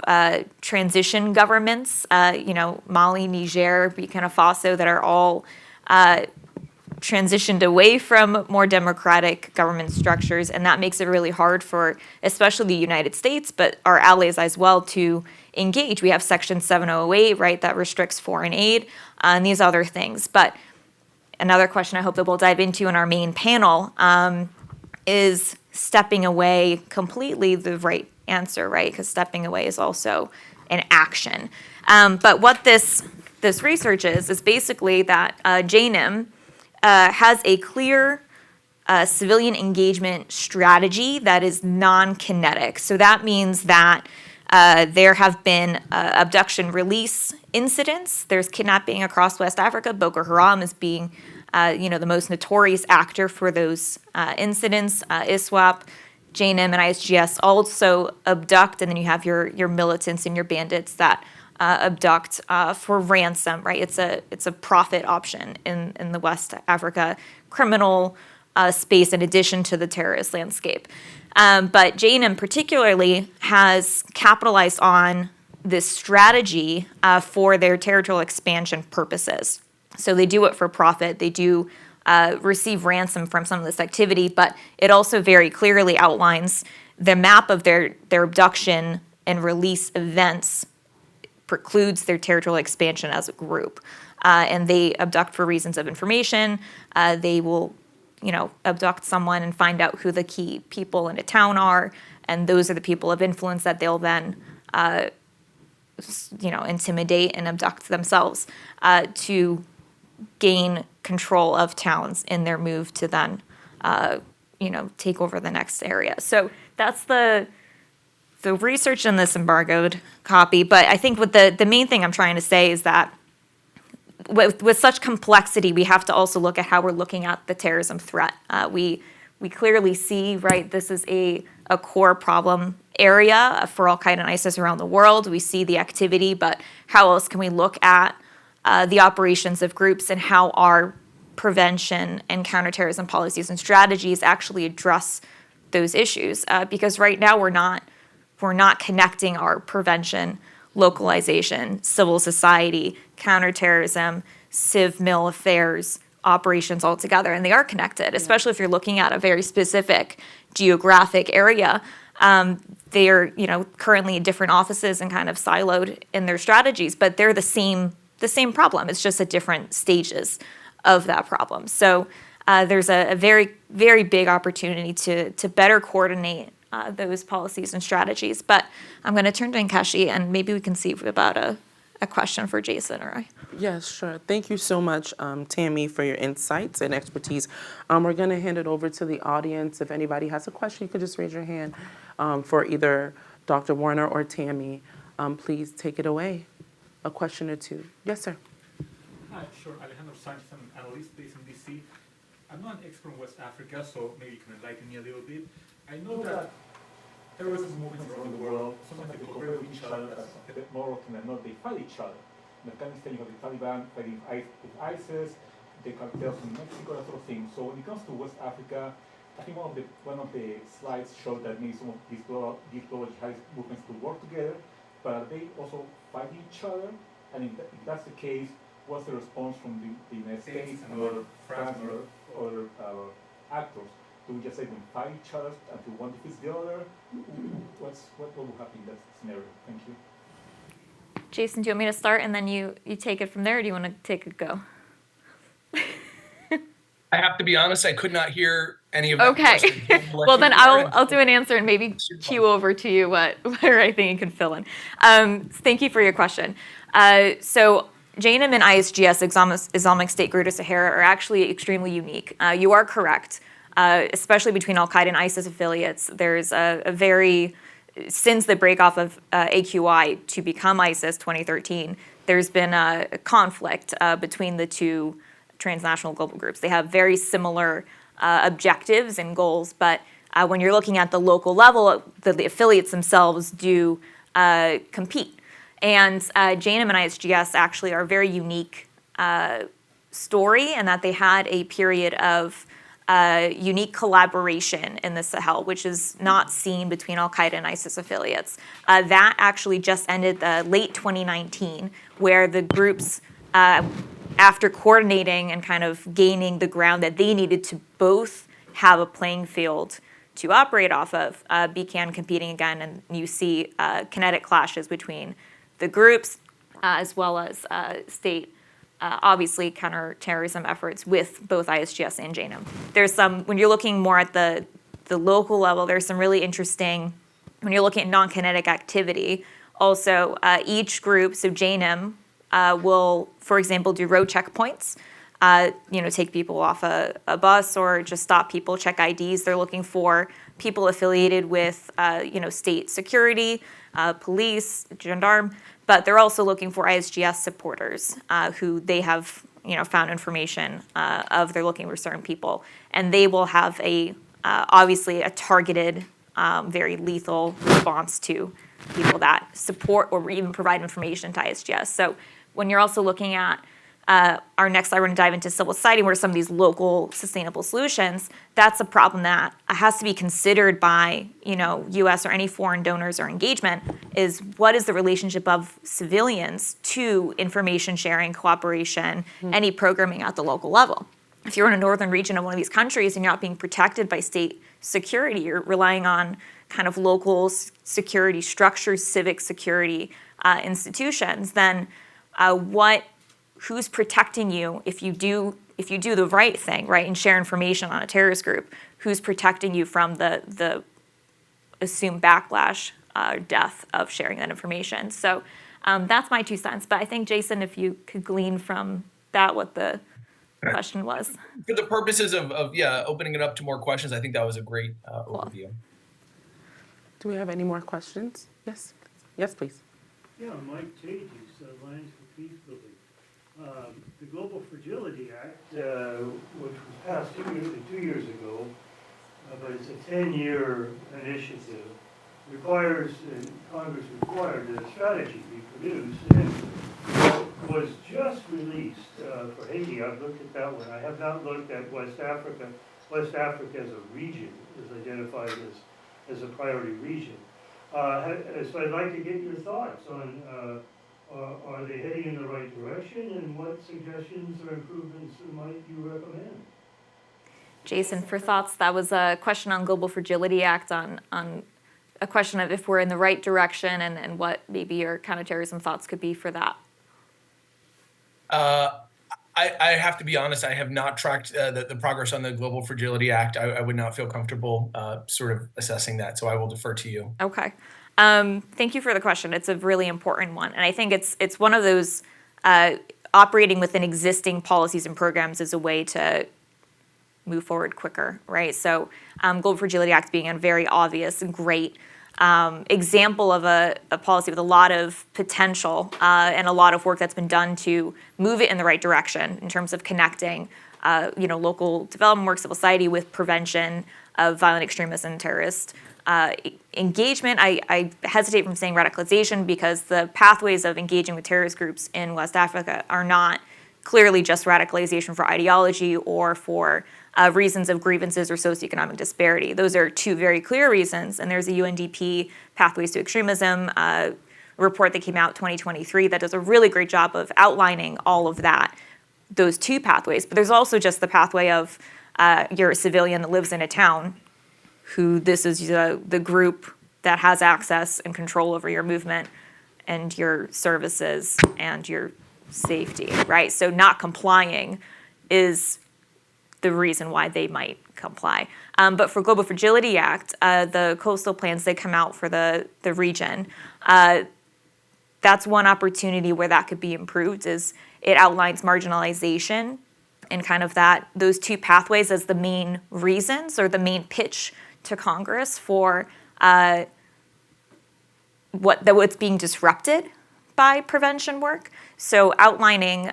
transition governments, Mali, Niger, Burkina Faso, that are all transitioned away from more democratic government structures, and that makes it really hard for especially the United States, but our allies as well, to engage. We have Section 708, right, that restricts foreign aid, and these other things. But another question I hope that we'll dive into in our main panel is stepping away completely the right answer, right? Because stepping away is also an action. But what this research is basically that JNIM has a clear civilian engagement strategy that is non-kinetic. So that means that there have been abduction release incidents. There's kidnapping across West Africa. Boko Haram is being the most notorious actor for those incidents. ISWAP, JNIM, and ISGS also abduct, and then you have your militants and your bandits that abduct for ransom, right? It's a profit option in the West Africa criminal space, in addition to the terrorist landscape. But JNIM particularly has capitalized on this strategy for their territorial expansion purposes. So they do it for profit. They do receive ransom from some of this activity, but it also very clearly outlines the map of their abduction and release events precludes their territorial expansion as a group. And they abduct for reasons of information. They will, abduct someone and find out who the key people in a town are, and those are the people of influence that they'll then, intimidate and abduct themselves to gain control of towns in their move to then, take over the next area. So that's the research in this embargoed copy. But I think what the main thing I'm trying to say is that with such complexity, we have to also look at how we're looking at the terrorism threat. We clearly see, right, this is a core problem area for Al-Qaeda and ISIS around the world. We see the activity, but how else can we look at the operations of groups and how our prevention and counterterrorism policies and strategies actually address those issues? Because right now we're not connecting our prevention, localization, civil society, counterterrorism, civ-mil affairs, operations all together, and they are connected, especially if you're looking at a very specific geographic area. They're currently in different offices and kind of siloed in their strategies, but they're the same problem. It's just at different stages of that problem. So there's a very, very big opportunity to better coordinate those policies and strategies. But I'm going to turn to Nkechi, and maybe we can see about a question for Jason or I. Yes, sure. Thank you so much, Tammy, for your insights and expertise. We're going to hand it over to the audience. If anybody has a question, you can just raise your hand for either Dr. Warner or Tammy. Please take it away. A question or two. Yes, sir. Hi, sure. Alejandro Sanchez, I'm an analyst based in D.C. I'm not an expert in West Africa, so maybe you can enlighten me a little bit. I know that terrorist movements around the world, sometimes they cooperate with each other, but more often than not, they fight each other. In Afghanistan, you have the Taliban fighting with ISIS, the cartels in Mexico, that sort of thing. So when it comes to West Africa, I think one of the slides showed that maybe some of these global jihadist movements could work together, but are they also fighting each other? And if that's the case, what's the response from the United States and other France and other actors? Do we just say them fight each other until one defeats the other? What will happen in that scenario? Thank you. Jason, do you want me to start and then you take it from there, or do you want to take a go? I have to be honest, I could not hear any of that Okay. question. Well, then I'll do an answer and maybe cue over to you where I think you can fill in. Thank you for your question. So JNIM and ISGS, Islamic State Greater Sahara, are actually extremely unique. You are correct, especially between Al-Qaeda and ISIS affiliates. There's since the breakoff of AQI to become ISIS 2013, there's been a conflict between the two transnational global groups. They have very similar objectives and goals, but when you're looking at the local level, the affiliates themselves do compete. And JNIM and ISGS actually are a very unique story in that they had a period of unique collaboration in the Sahel, which is not seen between Al-Qaeda and ISIS affiliates. That actually just ended late 2019, where the groups, after coordinating and kind of gaining the ground that they needed to both have a playing field to operate off of, began competing again, and you see kinetic clashes between the groups as well as state, obviously, counterterrorism efforts with both ISGS and JNIM. When you're looking more at the local level, there's some really interesting, when you're looking at non-kinetic activity, also each group, so JNIM will, for example, do road checkpoints, take people off a bus or just stop people, check IDs. They're looking for people affiliated with, state security, police, gendarme, but they're also looking for ISGS supporters who they have, found information of. They're looking for certain people, and they will have obviously a targeted, very lethal response to people that support or even provide information to ISGS. So when you're also looking at our next slide, we're going to dive into civil society, where some of these local sustainable solutions, that's a problem that has to be considered by, U.S. or any foreign donors or engagement, is what is the relationship of civilians to information sharing, cooperation, any programming at the local level. If you're in a northern region of one of these countries and you're not being protected by state security, you're relying on kind of local security structures, civic security institutions, then who's protecting you if you do the right thing, right, and share information on a terrorist group? Who's protecting you from the assumed backlash, death of sharing that information? So that's my 2 cents. But I think, Jason, if you could glean from that what the question was. For the purposes of opening it up to more questions, I think that was a great overview. Do we have any more questions? Yes. Yes, please. Yeah, Mike Tages, Alliance for Peace Building. The Global Fragility Act, which was passed 2 years ago, but it's a 10-year initiative. requires, and Congress required that a strategy be produced, and what was just released for Haiti, I've looked at that one. I have not looked at West Africa. West Africa as a region is identified as a priority region. So I'd like to get your thoughts on, are they heading in the right direction, and what suggestions or improvements might you recommend? Jason, for thoughts, that was a question on Global Fragility Act on a question of if we're in the right direction and what maybe your counterterrorism thoughts could be for that. I have to be honest, I have not tracked the progress on the Global Fragility Act. I would not feel comfortable sort of assessing that, so I will defer to you. Okay. Thank you for the question. It's a really important one. And I think it's one of those operating within existing policies and programs is a way to move forward quicker, right? So Global Fragility Act being a very obvious and great example of a policy with a lot of potential and a lot of work that's been done to move it in the right direction in terms of connecting local development work, civil society with prevention of violent extremism and terrorist engagement. I hesitate from saying radicalization because the pathways of engaging with terrorist groups in West Africa are not clearly just radicalization for ideology or for reasons of grievances or socioeconomic disparity. Those are two very clear reasons, and there's a UNDP Pathways to Extremism report that came out 2023 that does a really great job of outlining all of that, those two pathways. But there's also just the pathway of you're a civilian that lives in a town, who this is the group that has access and control over your movement and your services and your safety, right? So not complying is the reason why they might comply. But for Global Fragility Act, the coastal plans, they come out for the region. That's one opportunity where that could be improved is it outlines marginalization and kind of those two pathways as the main reasons or the main pitch to Congress for what's being disrupted by prevention work. So outlining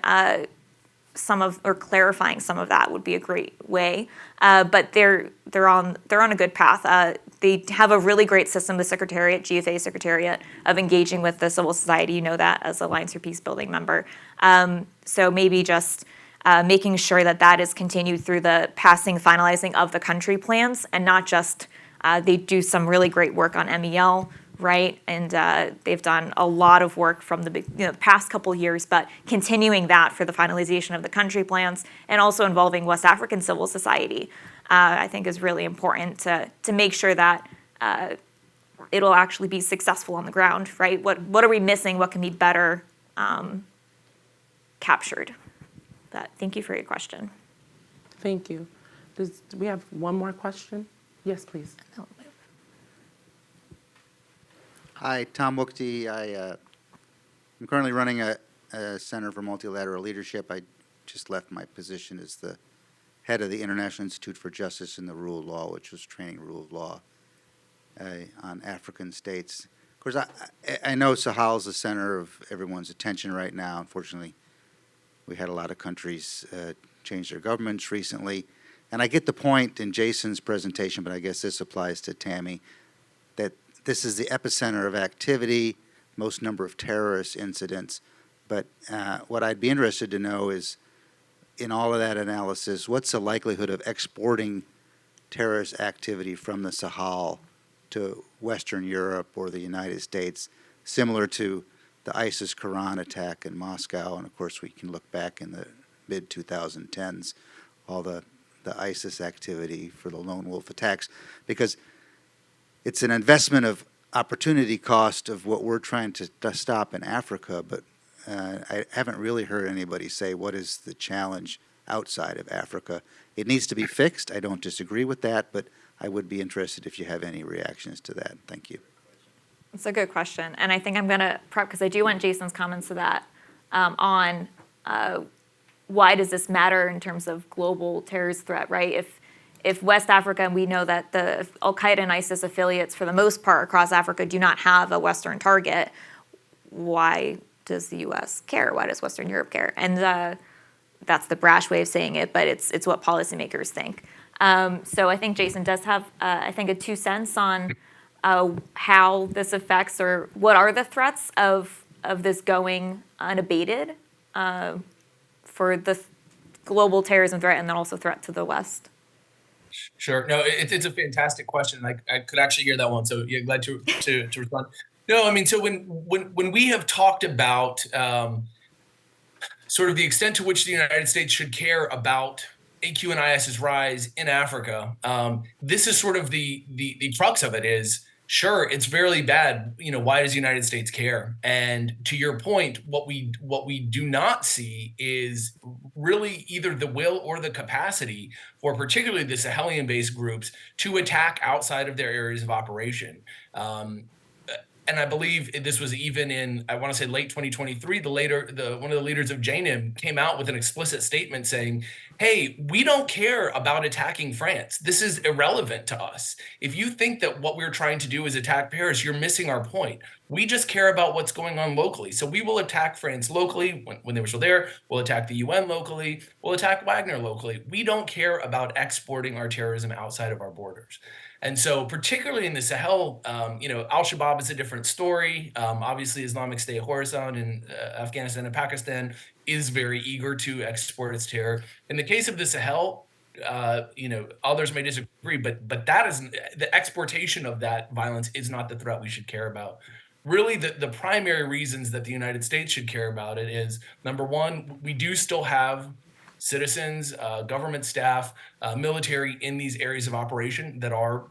clarifying some of that would be a great way. But they're on a good path. They have a really great system, the Secretariat, GFA Secretariat, of engaging with the civil society. You know that as Alliance for Peace Building member. So maybe just making sure that is continued through the finalizing of the country plans, and not just they do some really great work on MEL, right? And they've done a lot of work from the past couple years, but continuing that for the finalization of the country plans and also involving West African civil society, I think is really important to make sure that it'll actually be successful on the ground, right? What are we missing? What can be better captured? Thank you for your question. Thank you. Do we have one more question? Yes, please. No. Hi, Tom Mukti. I'm currently running a Center for Multilateral Leadership. I just left my position as the head of the International Institute for Justice and the Rule of Law, which was training rule of law on African states. Of course, I know Sahel is the center of everyone's attention right now. Unfortunately, we had a lot of countries change their governments recently. And I get the point in Jason's presentation, but I guess this applies to Tammy, that this is the epicenter of activity, most number of terrorist incidents. But what I'd be interested to know is, in all of that analysis, what's the likelihood of exporting terrorist activity from the Sahel to Western Europe or the United States, similar to the ISIS Quran attack in Moscow? And of course, we can look back in the mid-2010s, all the ISIS activity for the lone wolf attacks, because it's an investment of opportunity cost of what we're trying to stop in Africa, but I haven't really heard anybody say what is the challenge outside of Africa. It needs to be fixed. I don't disagree with that, but I would be interested if you have any reactions to that. Thank you. It's a good question. And I think I'm going to prep, because I do want Jason's comments to that, on why does this matter in terms of global terrorist threat, right? If West Africa, and we know that the Qaeda and ISIS affiliates, for the most part across Africa, do not have a Western target, why does the U.S. care? Why does Western Europe care? And that's the brash way of saying it, but it's what policymakers think. So I think Jason does have, I think, a 2 cents on how this affects, or what are the threats of this going unabated for the global terrorism threat and then also threat to the West? Sure. No, it's a fantastic question. I could actually hear that one. So yeah, glad to respond. No, I mean, so when we have talked about sort of the extent to which the United States should care about AQ and IS's rise in Africa, this is sort of the crux of it is, sure, it's really bad. You know, why does the United States care? And to your point, what we do not see is really either the will or the capacity for particularly the Sahelian-based groups to attack outside of their areas of operation. And I believe this was even in, I want to say late 2023, one of the leaders of JNIM came out with an explicit statement saying, hey, we don't care about attacking France. This is irrelevant to us. If you think that what we're trying to do is attack Paris, you're missing our point. We just care about what's going on locally. So we will attack France locally when they were still there. We'll attack the UN locally. We'll attack Wagner locally. We don't care about exporting our terrorism outside of our borders. And so particularly in the Sahel, Al-Shabaab is a different story. Obviously, Islamic State Khorasan in Afghanistan and Pakistan is very eager to export its terror. In the case of the Sahel, others may disagree, but that is the exportation of that violence is not the threat we should care about. Really, the primary reasons that the United States should care about it is, number one, we do still have citizens, government staff, military in these areas of operation that are,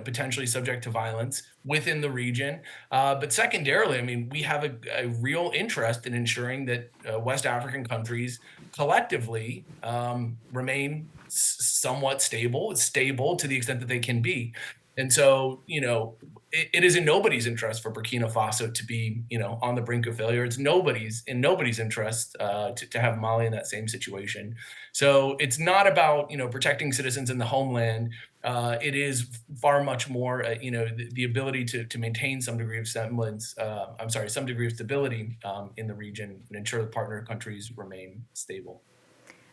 potentially subject to violence within the region. But secondarily, I mean, we have a real interest in ensuring that West African countries collectively remain somewhat stable to the extent that they can be. And so, it is in nobody's interest for Burkina Faso to be, on the brink of failure. It's in nobody's interest to have Mali in that same situation. So it's not about, protecting citizens in the homeland. It is far much more, the ability to maintain some degree of semblance, some degree of stability in the region and ensure that partner countries remain stable.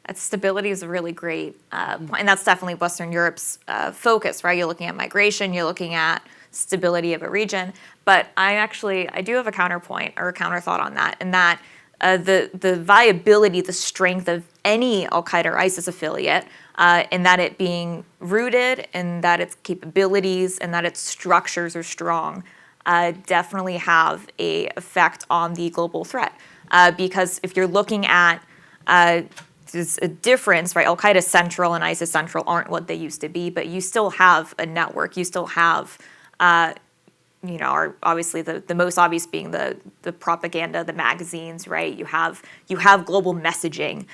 That stability is a really great point, and that's definitely Western Europe's focus, right? You're looking at migration, you're looking at stability of a region, but I do have a counterpoint or a counter thought on that, and that the viability, the strength of any Al-Qaeda or ISIS affiliate, in that it being rooted, and that its capabilities and that its structures are strong, definitely have a effect on the global threat. Because if you're looking at there's a difference, right? Al-Qaeda Central and ISIS Central aren't what they used to be, but you still have a network. You still have, obviously the most obvious being the propaganda, the magazines, right? You have global messaging.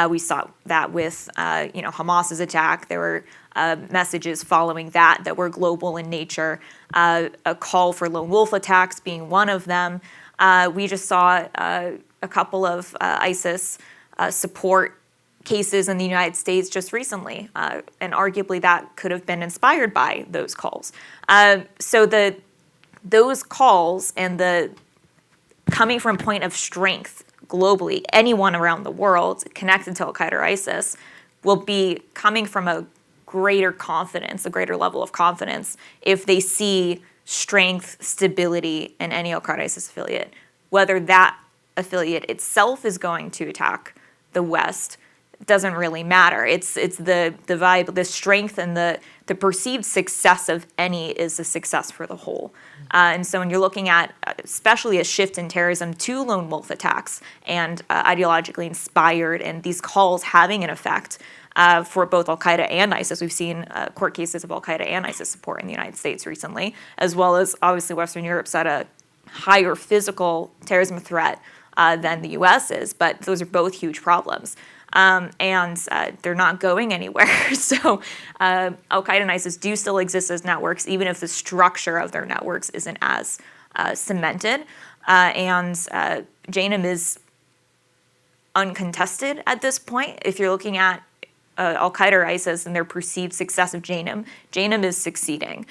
We saw that with, Hamas's attack. There were messages following that were global in nature. A call for lone wolf attacks being one of them. We just saw a couple of ISIS support cases in the United States just recently, and arguably that could have been inspired by those calls. So those calls and the coming from a point of strength globally, anyone around the world connected to Al-Qaeda or ISIS will be coming from a greater confidence, a greater level of confidence if they see strength, stability in any Al-Qaeda ISIS affiliate. Whether that affiliate itself is going to attack the West doesn't really matter. It's the vibe, the strength, and the perceived success of any is a success for the whole. And so when you're looking at especially a shift in terrorism to lone wolf attacks and ideologically inspired, and these calls having an effect for both Al-Qaeda and ISIS. We've seen court cases of Al-Qaeda and ISIS support in the United States recently, as well as obviously Western Europe's at a higher physical terrorism threat than the U.S. is, but those are both huge problems. And they're not going anywhere. So Al-Qaeda and ISIS do still exist as networks, even if the structure of their networks isn't as cemented. And JNIM is uncontested at this point. If you're looking at Al-Qaeda or ISIS and their perceived success of JNIM, JNIM is succeeding.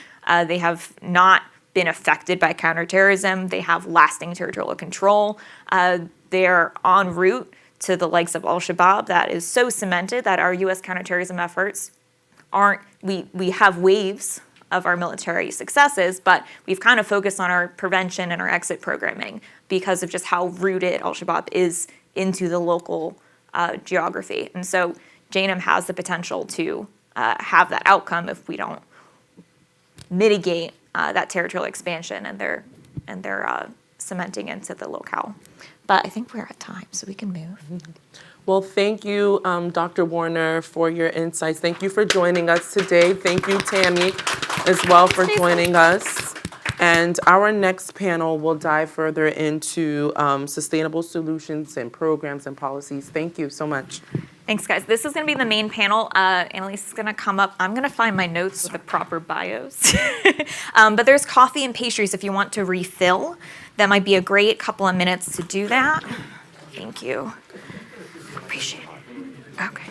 They have not been affected by counterterrorism. They have lasting territorial control. They're en route to the likes of Al-Shabaab that is so cemented that our U.S. counterterrorism efforts aren't, we have waves of our military successes, but we've kind of focused on our prevention and our exit programming because of just how rooted al-Shabaab is into the local geography. And so JNM has the potential to have that outcome if we don't mitigate that territorial expansion and their cementing into the locale. But I think we're at time, so we can move. Well, thank you, Dr. Warner, for your insights. Thank you for joining us today. Thank you, Tammy, as well for joining us. And our next panel will dive further into sustainable solutions and programs and policies. Thank you so much. Thanks, guys. This is going to be the main panel. Annalise is going to come up. I'm going to find my notes with the proper bios. But there's coffee and pastries if you want to refill. That might be a great couple of minutes to do that. Thank you. Appreciate it. Okay.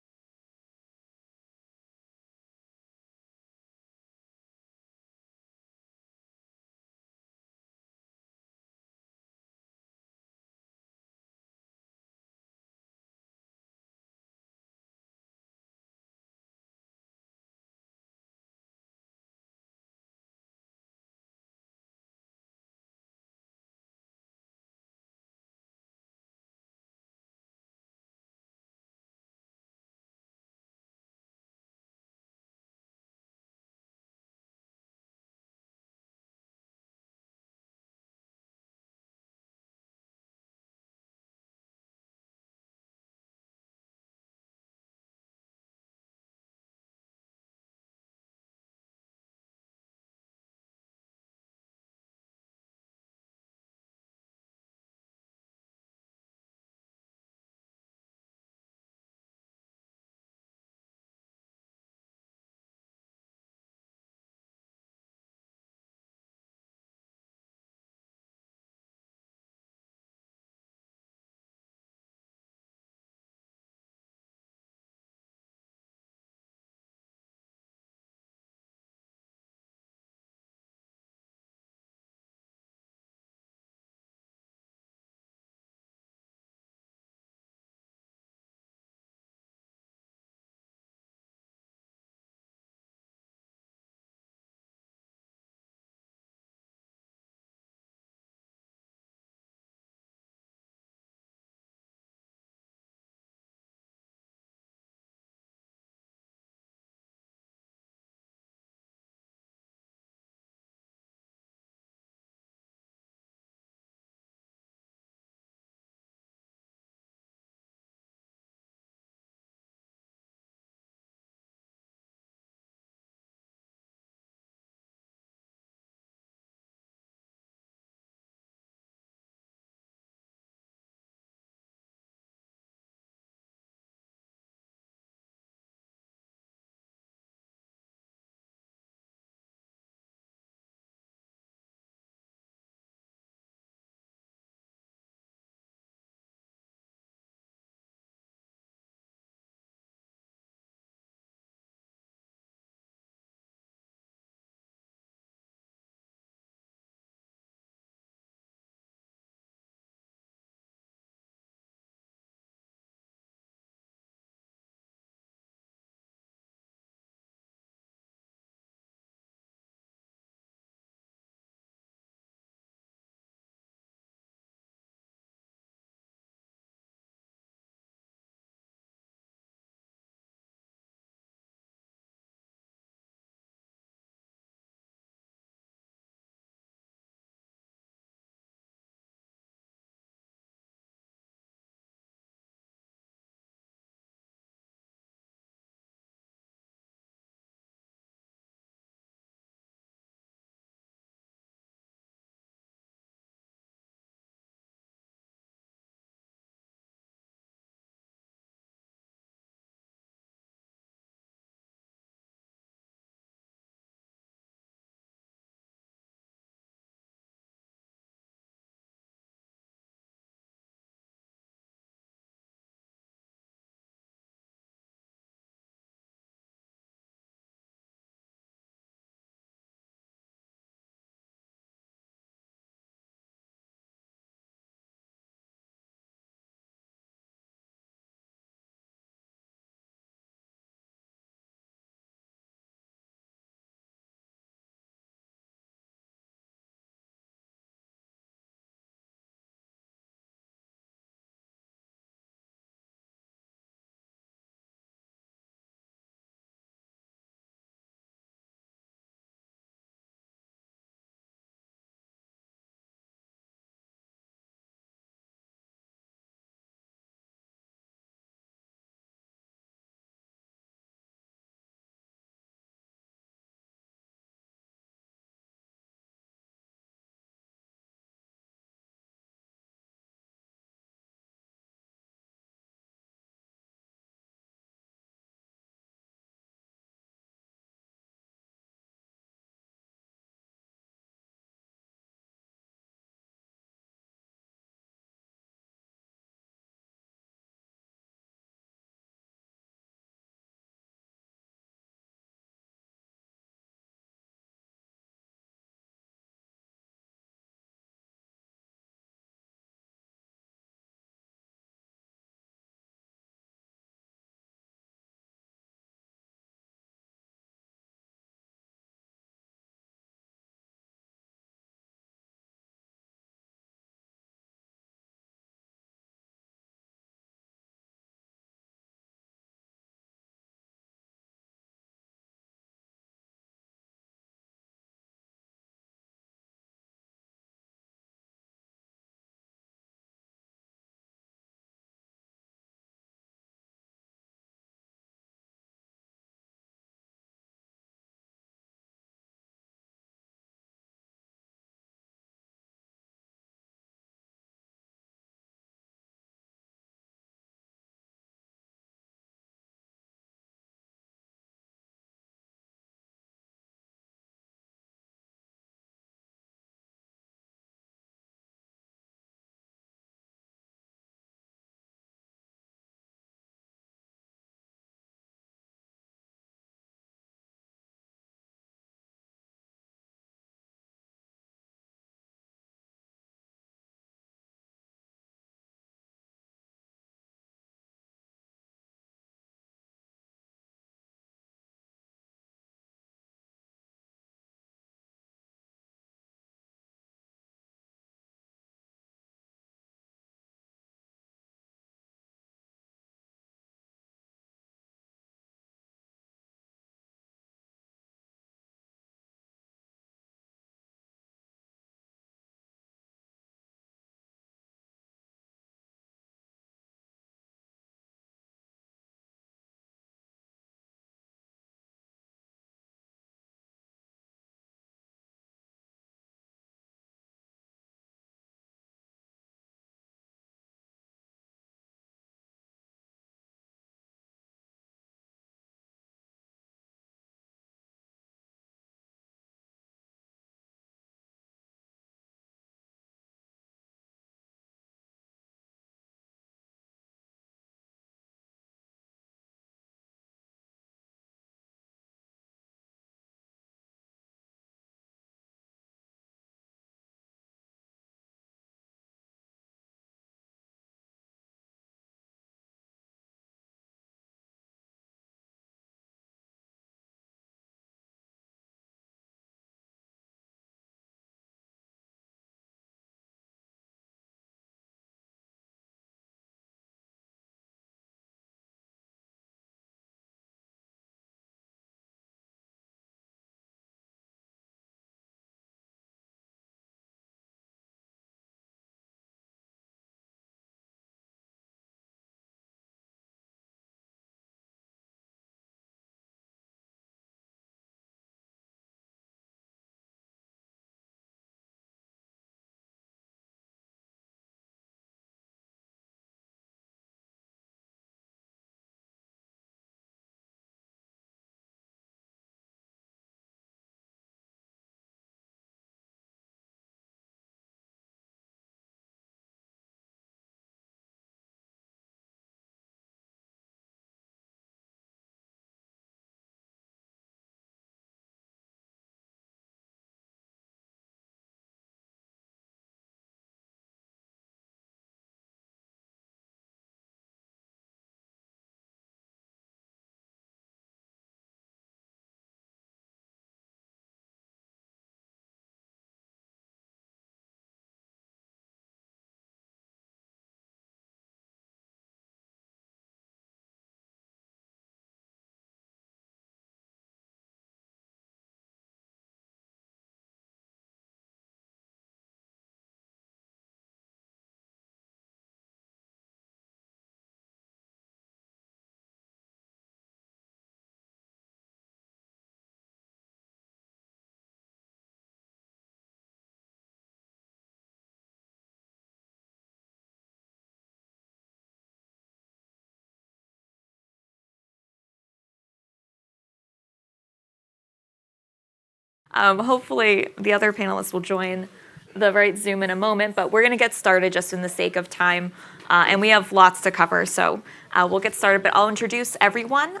Hopefully the other panelists will join the right Zoom in a moment, but we're going to get started just in the sake of time, and we have lots to cover, so we'll get started, but I'll introduce everyone.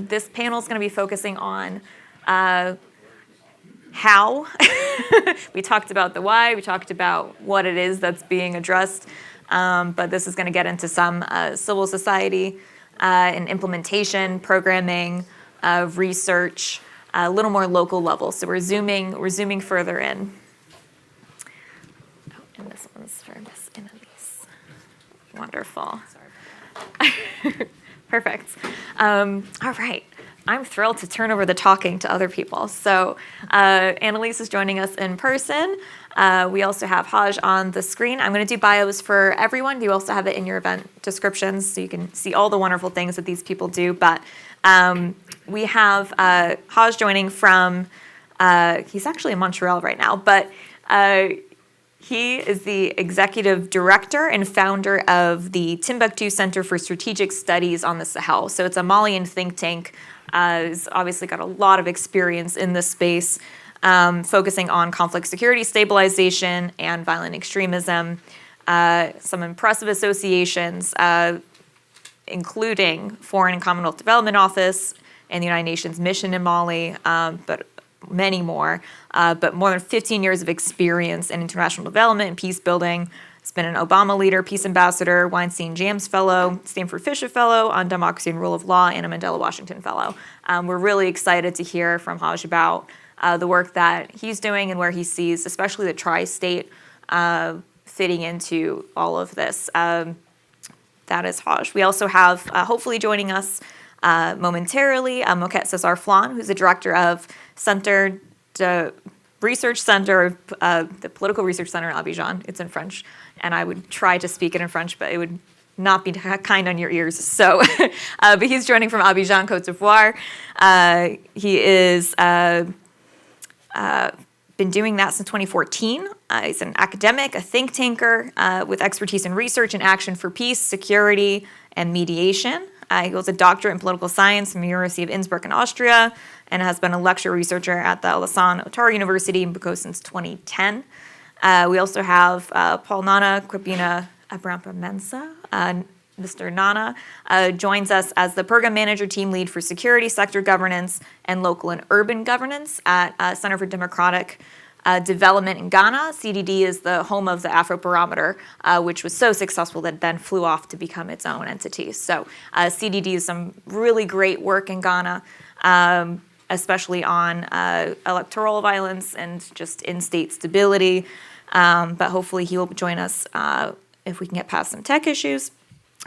This panel is going to be focusing on how. We talked about the why, we talked about what it is that's being addressed, but this is going to get into some civil society and implementation, programming, research, a little more local level. So we're zooming further in. Oh, and this one's for Miss Annalise. Wonderful. Perfect. All right. I'm thrilled to turn over the talking to other people. So Annalise is joining us in person. We also have Haj on the screen. I'm going to do bios for everyone. You also have it in your event descriptions, so you can see all the wonderful things that these people do. But we have Haj joining from, he's actually in Montreal right now, but he is the executive director and founder of the Timbuktu Center for Strategic Studies on the Sahel. So it's a Malian think tank. He's obviously got a lot of experience in this space, focusing on conflict security stabilization and violent extremism. Some impressive associations, including Foreign and Commonwealth Development Office and the United Nations Mission in Mali, but many more. But more than 15 years of experience in international development and peace building. He's been an Obama leader, peace ambassador, Weinstein-James Fellow, Stanford Fisher Fellow on Democracy and Rule of Law, and a Mandela Washington Fellow. We're really excited to hear from Haj about the work that he's doing and where he sees, especially the tri-state, fitting into all of this. That is Haj. We also have, hopefully joining us momentarily, Moquette Cesar-Flan, who's the director of Research Center, the Political Research Center in Abidjan. It's in French, and I would try to speak it in French, but it would not be kind on your ears. So, but he's joining from Abidjan, Côte d'Ivoire. He is been doing that since 2014. He's an academic, a think tanker with expertise in research and action for peace, security, and mediation. He holds a doctorate in political science from the University of Innsbruck in Austria and has been a lecture researcher at the Alassane Ouattara University in Bamako since 2010. We also have Paul Nana Kwabena Abrampa-Mensah. Mr. Nana joins us as the program manager team lead for security, sector governance, and local and urban governance at Center for Democratic Development in Ghana. CDD is the home of the Afrobarometer, which was so successful that it then flew off to become its own entity. So CDD is some really great work in Ghana, especially on electoral violence and just in-state stability. But hopefully he will join us if we can get past some tech issues.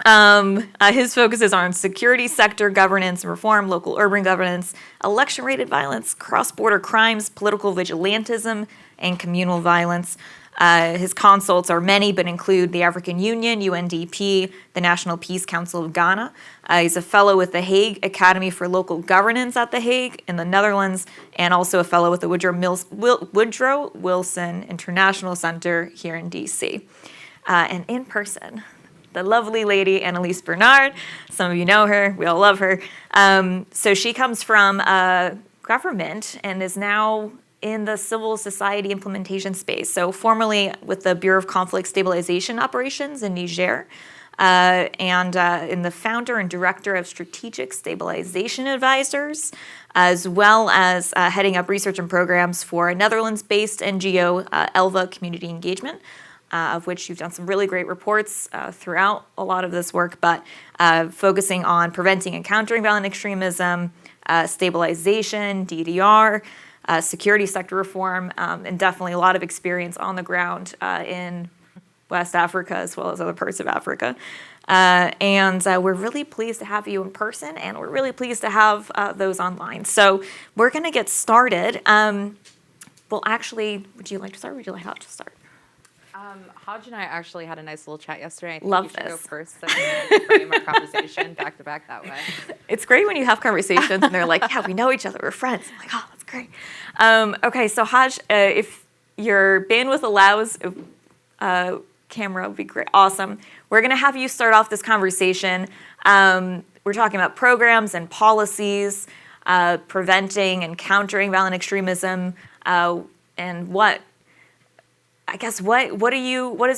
His focuses are on security sector governance and reform, local urban governance, election-related violence, cross-border crimes, political vigilantism, and communal violence. His consults are many, but include the African Union, UNDP, the National Peace Council of Ghana. He's a fellow with the Hague Academy for Local Governance at The Hague in the Netherlands, and also a fellow with the Woodrow Wilson International Center here in D.C. And in person, the lovely lady, Annalise Bernard. Some of you know her. We all love her. So she comes from government and is now in the civil society implementation space. So formerly with the Bureau of Conflict Stabilization Operations in Niger, and in the founder and director of Strategic Stabilization Advisors, as well as heading up research and programs for a Netherlands-based NGO, ELVA Community Engagement, of which you've done some really great reports throughout a lot of this work, but focusing on preventing and countering violent extremism, stabilization, DDR, security sector reform, and definitely a lot of experience on the ground in West Africa as well as other parts of Africa. And we're really pleased to have you in person, and we're really pleased to have those online. So we're going to get started. Well, actually, would you like to start or would you like Haj to start? Haj and I actually had a nice little chat yesterday. I think Love you should go this. first so we can frame our conversation back to back that way. It's great when you have conversations and they're like, yeah, we know each other, we're friends. I'm like, oh, that's great. Okay, so Haj, if your bandwidth allows, camera would be great, awesome. We're gonna have you start off this conversation. We're talking about programs and policies, preventing and countering violent extremism, and what is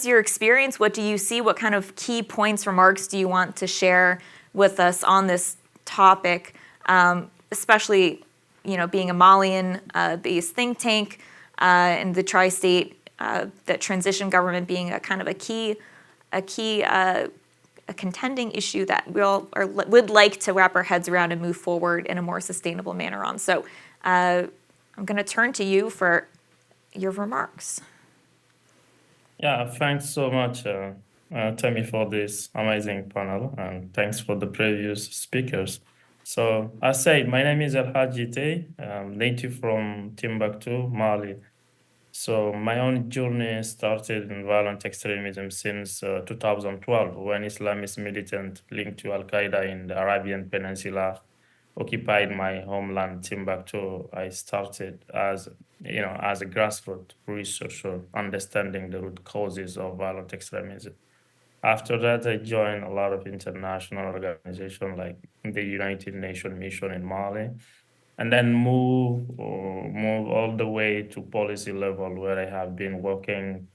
your experience? What do you see? What kind of key points, remarks do you want to share with us on this topic, especially, being a Malian-based think tank and the tri-state, the transition government being a kind of a key a contending issue that we all would like to wrap our heads around and move forward in a more sustainable manner on. So I'm going to turn to you for your remarks. Yeah, thanks so much, Tammy, for this amazing panel, and thanks for the previous speakers. So, as I said, my name is El Hadji Tay, native from Timbuktu, Mali. So, my own journey started in violent extremism since 2012, when Islamist militant linked to Al Qaeda in the Arabian Peninsula occupied my homeland, Timbuktu. I started as a grassroots researcher, understanding the root causes of violent extremism. After that, I joined a lot of international organizations like the United Nations Mission in Mali, and then move all the way to policy level, where I have been working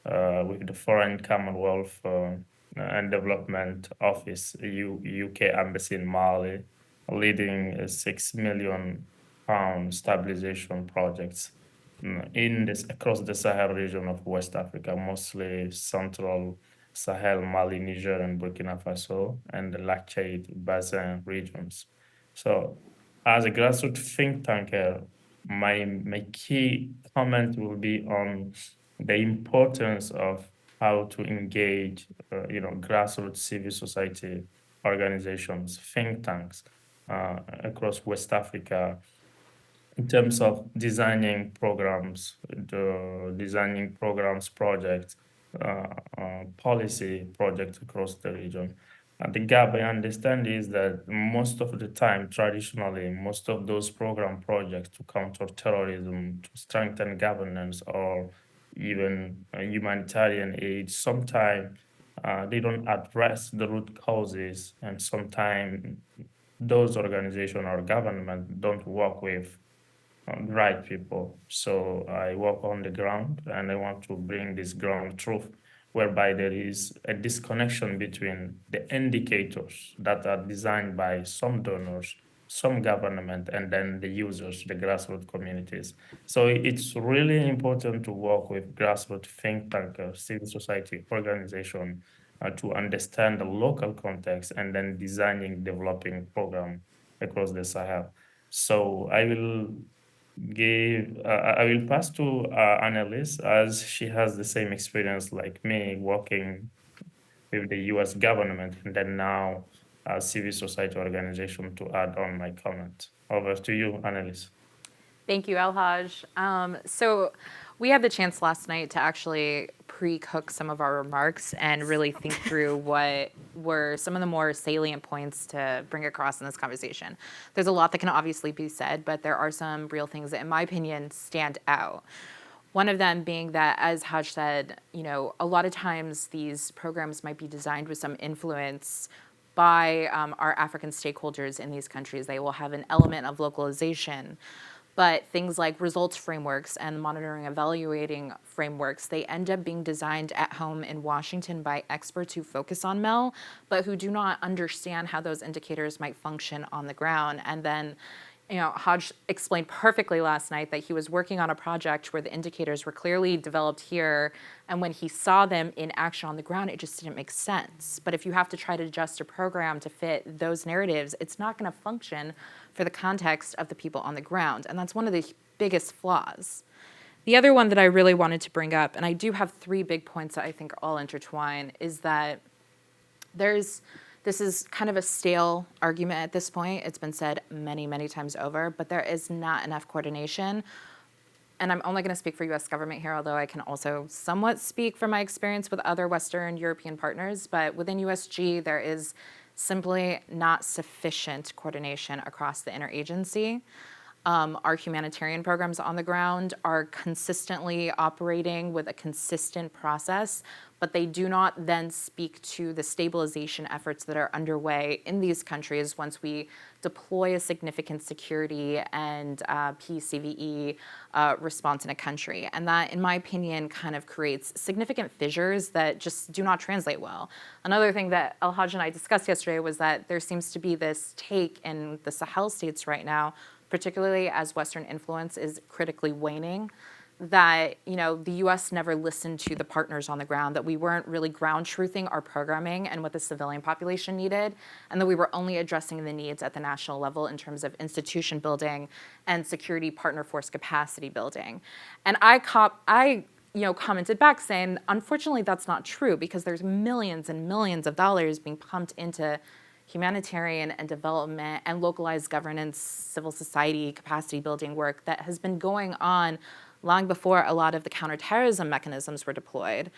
with the Foreign Commonwealth and Development Office, UK Embassy in Mali, leading a £6 million stabilization projects across the Sahel region of West Africa, mostly Central Sahel, Mali, Niger, and Burkina Faso, and the Lac Chad Basin regions. So, as a grassroots think tanker, my key comment will be on the importance of how to engage, grassroots civil society organizations, think tanks across West Africa in terms of designing programs, projects, policy projects across the region. And the gap I understand is that most of the time, traditionally, most of those program projects to counter terrorism, to strengthen governance, or even humanitarian aid, sometimes they don't address the root causes, and sometimes those organizations or government don't work with right people. So I work on the ground, and I want to bring this ground truth, whereby there is a disconnection between the indicators that are designed by some donors, some government, and then the users, the grassroots communities. So it's really important to work with grassroots think tankers, civil society organization, to understand the local context, and then developing program across the Sahel. So I will pass to Annalise, as she has the same experience like me, working with the U.S. government, and then now a civil society organization, to add on my comment. Over to you, Annalise. Thank you, Elhaj. So we had the chance last night to actually pre-cook some of our remarks and really think through what were some of the more salient points to bring across in this conversation. There's a lot that can obviously be said, but there are some real things that, in my opinion, stand out. One of them being that, as Haj said, a lot of times these programs might be designed with some influence by our African stakeholders in these countries. They will have an element of localization. But things like results frameworks and monitoring evaluating frameworks, they end up being designed at home in Washington by experts who focus on MEL, but who do not understand how those indicators might function on the ground. And then, Haj explained perfectly last night that he was working on a project where the indicators were clearly developed here, and when he saw them in action on the ground, it just didn't make sense. But if you have to try to adjust a program to fit those narratives, it's not going to function for the context of the people on the ground. And that's one of the biggest flaws. The other one that I really wanted to bring up, and I do have 3 big points that I think all intertwine, is that this is kind of a stale argument at this point. It's been said many, many times over, but there is not enough coordination. And I'm only going to speak for U.S. government here, although I can also somewhat speak from my experience with other Western European partners. But within USG, there is simply not sufficient coordination across the interagency. our humanitarian programs on the ground are consistently operating with a consistent process, but they do not then speak to the stabilization efforts that are underway in these countries once we deploy a significant security and PCVE response in a country. And that, in my opinion, kind of creates significant fissures that just do not translate well. Another thing that El-Haj and I discussed yesterday was that there seems to be this take in the Sahel states right now, particularly as Western influence is critically waning, that the U.S. never listened to the partners on the ground, that we weren't really ground truthing our programming and what the civilian population needed, and that we were only addressing the needs at the national level in terms of institution building and security partner force capacity building. And I commented back saying, unfortunately, that's not true, because there's millions and millions of dollars being pumped into humanitarian and development and localized governance, civil society capacity building work that has been going on long before a lot of the counterterrorism mechanisms were deployed.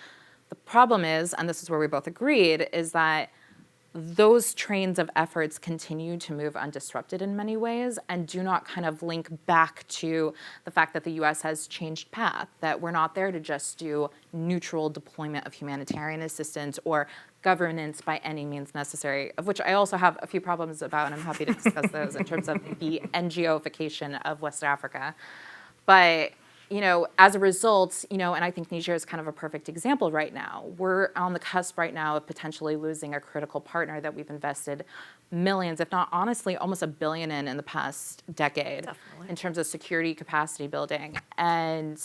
The problem is, and this is where we both agreed, is that those trains of efforts continue to move undisrupted in many ways and do not kind of link back to the fact that the U.S. has changed path, that we're not there to just do neutral deployment of humanitarian assistance or governance by any means necessary, of which I also have a few problems about, and I'm happy to discuss those in terms of the NGOification of West Africa. But as a result, and I think Niger is kind of a perfect example right now. We're on the cusp right now of potentially losing a critical partner that we've invested millions, if not honestly, almost $1 billion in the past decade. Definitely. In terms of security capacity building. And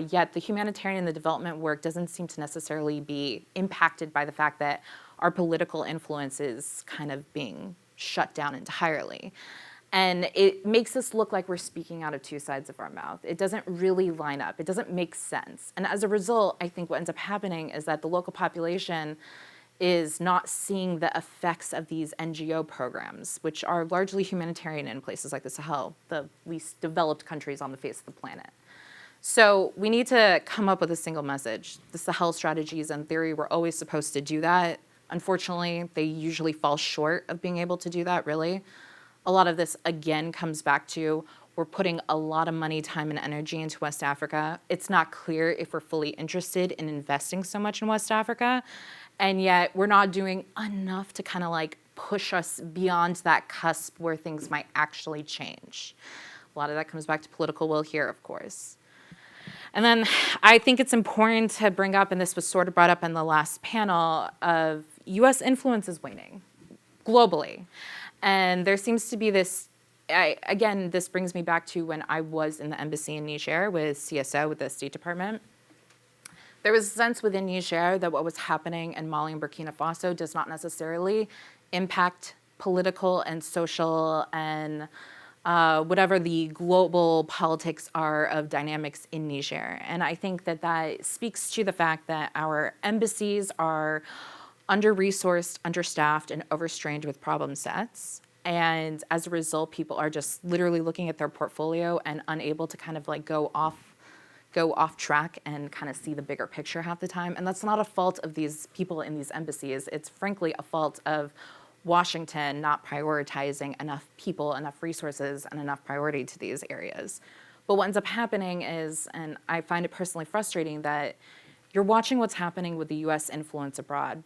yet the humanitarian and the development work doesn't seem to necessarily be impacted by the fact that our political influence is kind of being shut down entirely. And it makes us look like we're speaking out of two sides of our mouth. It doesn't really line up. It doesn't make sense. And as a result, I think what ends up happening is that the local population is not seeing the effects of these NGO programs, which are largely humanitarian in places like the Sahel, the least developed countries on the face of the planet. So we need to come up with a single message. The Sahel strategies, in theory, were always supposed to do that. Unfortunately, they usually fall short of being able to do that, really. A lot of this, again, comes back to we're putting a lot of money, time, and energy into West Africa. It's not clear if we're fully interested in investing so much in West Africa, and yet we're not doing enough to kind of like push us beyond that cusp where things might actually change. A lot of that comes back to political will here, of course. And then I think it's important to bring up, and this was sort of brought up in the last panel, of U.S. influence is waning globally. And there seems to be this, again, this brings me back to when I was in the embassy in Niger with CSO, with the State Department. There was a sense within Niger that what was happening in Mali and Burkina Faso does not necessarily impact political and social and whatever the global politics are of dynamics in Niger. And I think that that speaks to the fact that our embassies are under-resourced, understaffed, and overstrained with problem sets. And as a result, people are just literally looking at their portfolio and unable to kind of like go off track and kind of see the bigger picture half the time. And that's not a fault of these people in these embassies. It's frankly a fault of Washington not prioritizing enough people, enough resources, and enough priority to these areas. But what ends up happening is, and I find it personally frustrating, that you're watching what's happening with the U.S. influence abroad.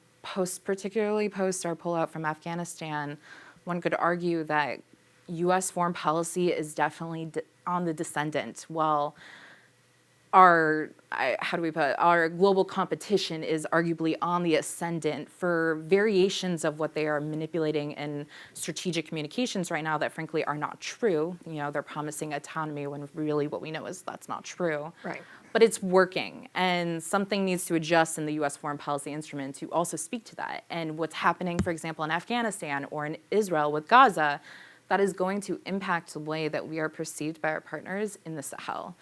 Particularly post our pullout from Afghanistan, one could argue that U.S. foreign policy is definitely on the descendant, while our global competition is arguably on the ascendant for variations of what they are manipulating in strategic communications right now that frankly are not true. They're promising autonomy when really what we know is that's not true. Right. But it's working, and something needs to adjust in the U.S. foreign policy instrument to also speak to that. And what's happening, for example, in Afghanistan or in Israel with Gaza, that is going to impact the way that we are perceived by our partners in the Sahel.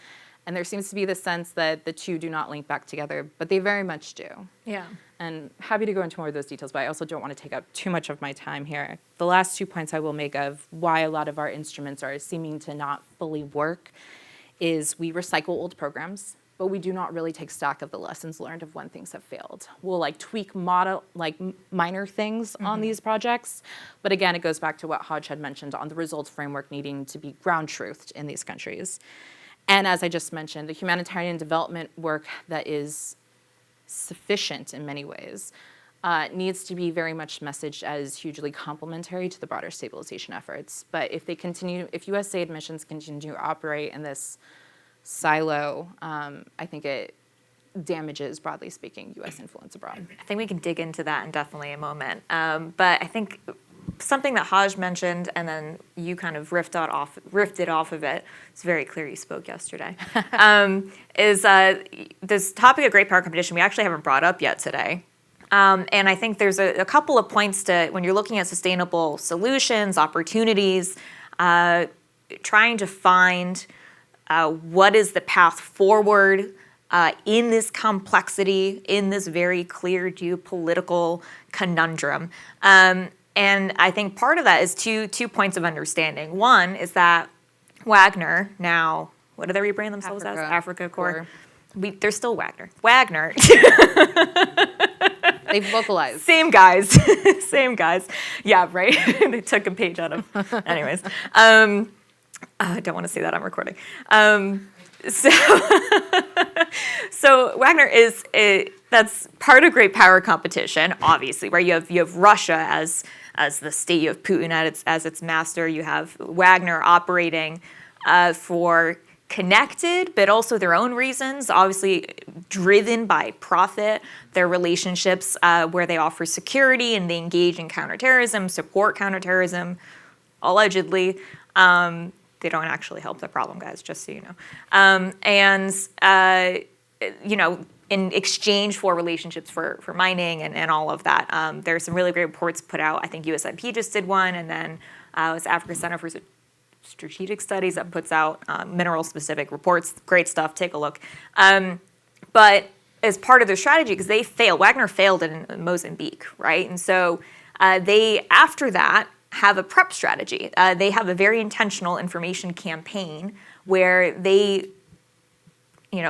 And there seems to be this sense that the two do not link back together, but they very much do. Yeah. And happy to go into more of those details, but I also don't want to take up too much of my time here. The last 2 points I will make of why a lot of our instruments are seeming to not fully work is we recycle old programs, but we do not really take stock of the lessons learned of when things have failed. We'll like tweak minor things on these projects, but again, it goes back to what Hodge had mentioned on the results framework needing to be ground truthed in these countries. And as I just mentioned, the humanitarian development work that is sufficient in many ways needs to be very much messaged as hugely complementary to the broader stabilization efforts. But if US aid missions continue to operate in this silo, I think it damages, broadly speaking, US influence abroad. I think we can dig into that in definitely a moment. But I think something that Haj mentioned, and then you kind of riffed off of it, it's very clear you spoke yesterday, is this topic of great power competition we actually haven't brought up yet today. And I think there's a couple of points to, when you're looking at sustainable solutions, opportunities, trying to find what is the path forward in this complexity, in this very clear geopolitical conundrum. And I think part of that is two points of understanding. One is that Wagner, now, what do they rebrand themselves as? Africa Corps. They're still Wagner. Wagner. They've vocalized. Same guys. Same guys. Yeah, right? They took a page out of. Anyways. I don't want to say that on recording. So Wagner is that's part of great power competition, obviously, where you have Russia as the state, you have Putin as its master, you have Wagner operating for connected, but also their own reasons, obviously driven by profit, their relationships where they offer security and they engage in counterterrorism, support counterterrorism, allegedly. They don't actually help the problem, guys, just so you know. In exchange for relationships for mining and all of that, there's some really great reports put out. I think USIP just did one, and then it was Africa Center for Strategic Studies that puts out mineral-specific reports. Great stuff. Take a look. But as part of their strategy, because Wagner failed in Mozambique, right? And so they, after that, have a prep strategy. They have a very intentional information campaign where they,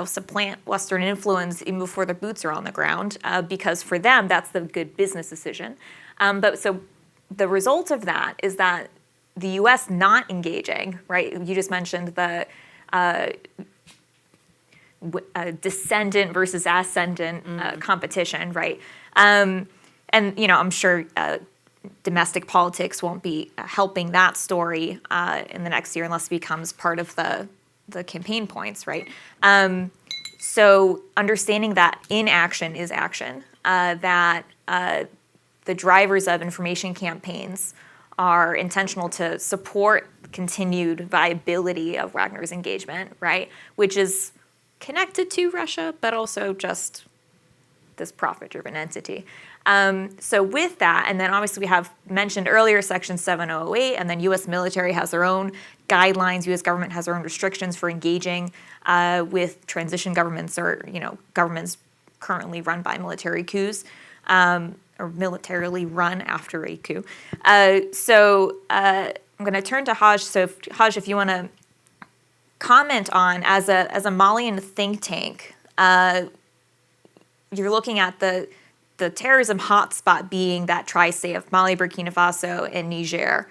supplant Western influence even before their boots are on the ground, because for them, that's the good business decision. But so the result of that is that the U.S. not engaging, right? You just mentioned the descendant versus ascendant competition, right? And I'm sure domestic politics won't be helping that story in the next year unless it becomes part of the campaign points, right? So understanding that inaction is action, that the drivers of information campaigns are intentional to support continued viability of Wagner's engagement, right? Which is connected to Russia, but also just this profit-driven entity. So with that, and then obviously we have mentioned earlier Section 7008, and then U.S. military has their own guidelines. U.S. government has their own restrictions for engaging with transition governments or governments currently run by military coups. Or militarily run after a coup. So I'm going to turn to Haj. So Haj, if you want to comment on, as a Malian think tank, you're looking at the terrorism hotspot being that tri-state of Mali, Burkina Faso, and Niger,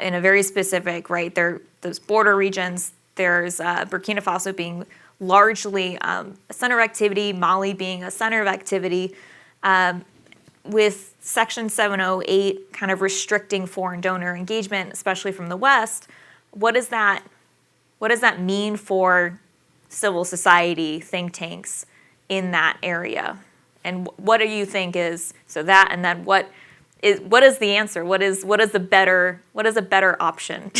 in a very specific, right, those border regions. There's Burkina Faso being largely a center of activity, Mali being a center of activity, with Section 708 kind of restricting foreign donor engagement, especially from the West. What does that mean for civil society think tanks in that area? And what do you think is that? And then what is the answer? What is a better option?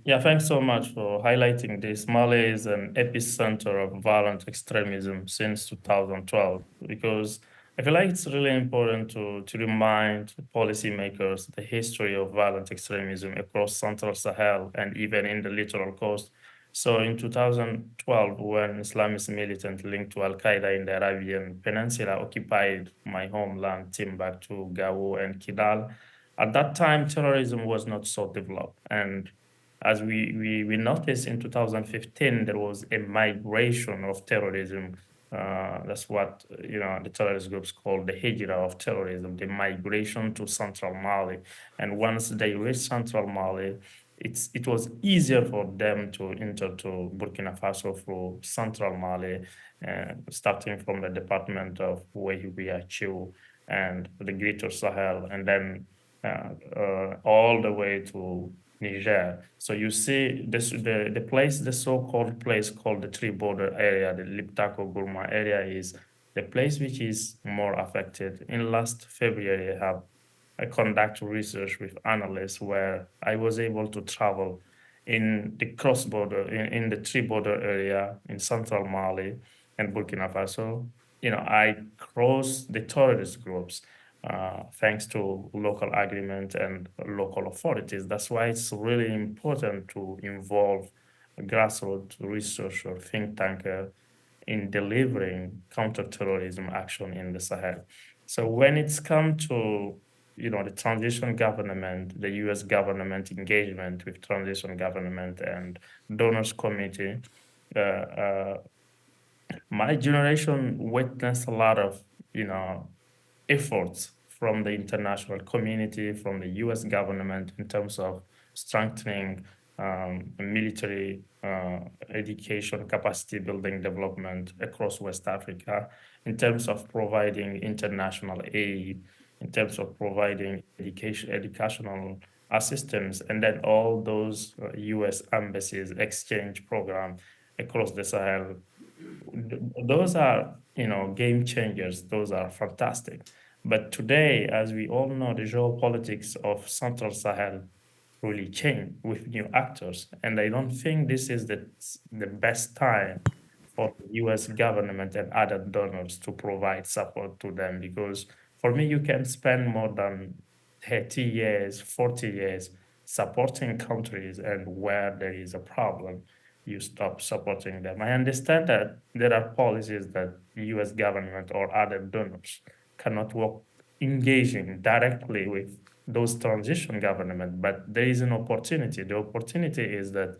Thanks so much for highlighting this. Mali is an epicenter of violent extremism since 2012, because I feel like it's really important to remind policymakers the history of violent extremism across Central Sahel and even in the littoral coast. So in 2012, when Islamist militants linked to Al-Qaeda in the Arabian Peninsula occupied my homeland, Timbuktu, Gao, and Kidal, at that time, terrorism was not so developed. And as we noticed in 2015, there was a migration of terrorism. That's what the terrorist groups call the hijra of terrorism, the migration to central Mali. And once they reached central Mali, it was easier for them to enter to Burkina Faso through central Mali, starting from the department of Weyhibiachiu and the Greater Sahel, and then all the way to Niger. So you see this the so-called place called the Three Border area, the Liptako Gourma area, is the place which is more affected. In last February, I conduct research with analysts where I was able to travel in the cross-border, in the Three Border area in central Mali and Burkina Faso. I crossed the terrorist groups thanks to local agreement and local authorities. That's why it's really important to involve grassroots research or think tanker in delivering counterterrorism action in the Sahel. So when it's come to the transition government, the U.S. government engagement with transition government and donors committee, my generation witnessed a lot of efforts from the international community, from the U.S. government in terms of strengthening military education, capacity building development across West Africa, in terms of providing international aid, in terms of providing educational assistance, and then all those U.S. embassies exchange program across the Sahel. Those are game changers. Those are fantastic. But today, as we all know, the geopolitics of Central Sahel really changed with new actors, and I don't think this is the best time for the U.S. government and other donors to provide support to them, because for me, you can spend more than 30 years, 40 years supporting countries, and where there is a problem, you stop supporting them. I understand that there are policies that the U.S. government or other donors cannot work engaging directly with those transition government, but there is an opportunity. The opportunity is that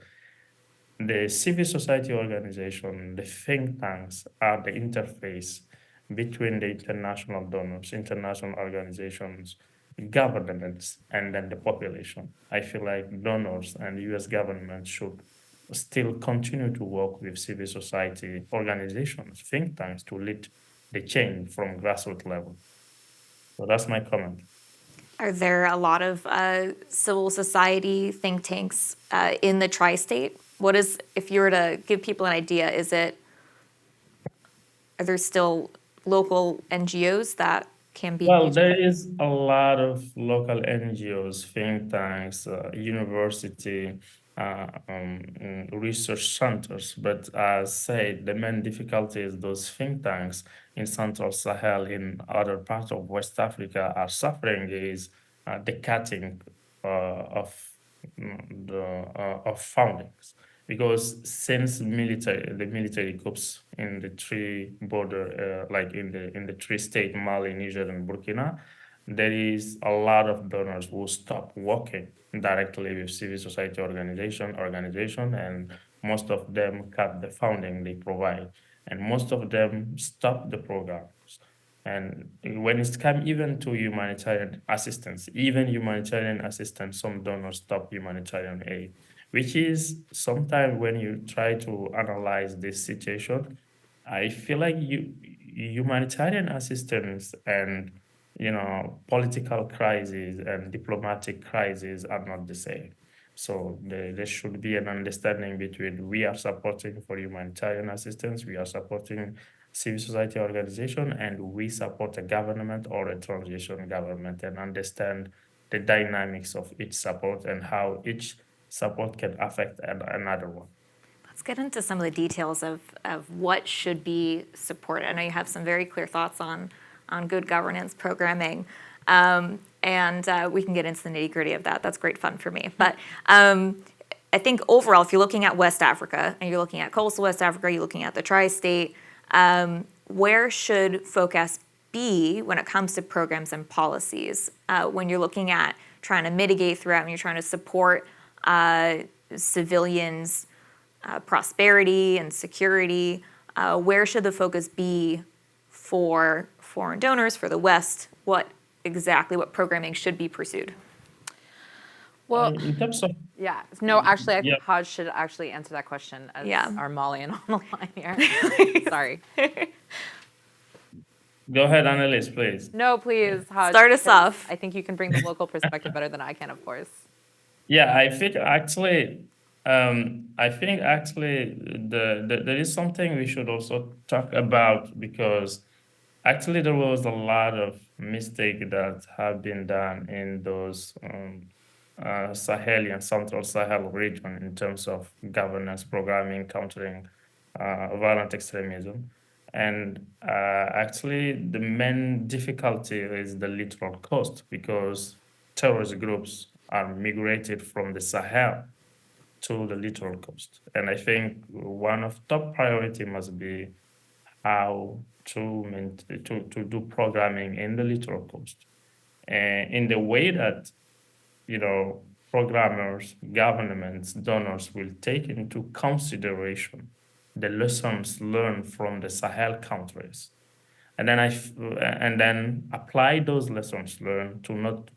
the civil society organization, the think tanks are the interface between the international donors, international organizations, governments, and then the population. I feel like donors and the U.S. government should still continue to work with civil society organizations, think tanks, to lead the change from grassroots level. So that's my comment. Are there a lot of civil society think tanks in the tri-state? What is, if you were to give people an idea, are there still local NGOs that can be Well, engaged there with? is a lot of local NGOs, think tanks, university, research centers. But as said, the main difficulty is those think tanks in Central Sahel, in other parts of West Africa, are suffering is the cutting of of fundings. Because since the military coups in the three border, like in the three state, Mali, Niger, and Burkina, there is a lot of donors who stop working directly with civil society organization, and most of them cut the funding they provide, and most of them stop the programs. And when it's come even to humanitarian assistance, some donors stop humanitarian aid, which is sometimes when you try to analyze this situation, I feel like humanitarian assistance and political crises and diplomatic crises are not the same. So there should be an understanding between we are supporting for humanitarian assistance, we are supporting civil society organization, and we support a government or a transition government, and understand the dynamics of each support and how each support can affect another one. Let's get into some of the details of what should be supported. I know you have some very clear thoughts on good governance programming, and we can get into the nitty-gritty of that. That's great fun for me. But I think overall, if you're looking at West Africa, and you're looking at coastal West Africa, you're looking at the tri-state, where should focus be when it comes to programs and policies? When you're looking at trying to mitigate threat, when you're trying to support civilians' prosperity and security? Where should the focus be for foreign donors, for the West? What programming should be pursued? Well, In terms of yeah. No, actually, I yeah, think Haj should actually answer that question as Yeah. our Malian on the line here. Sorry. go ahead, Annalise, please. No, please, Haj. Start us because off. I think you can bring the local perspective better than I can, of course. Yeah, I think actually there is something we should also talk about because actually there was a lot of mistake that have been done in those Sahelian, Central Sahel region in terms of governance, programming, countering violent extremism. And actually, the main difficulty is the littoral coast because terrorist groups are migrated from the Sahel to the littoral coast. And I think one of top priority must be how to do programming in the littoral coast, and in the way that programmers, governments, donors will take into consideration the lessons learned from the Sahel countries, and then apply those lessons learned to not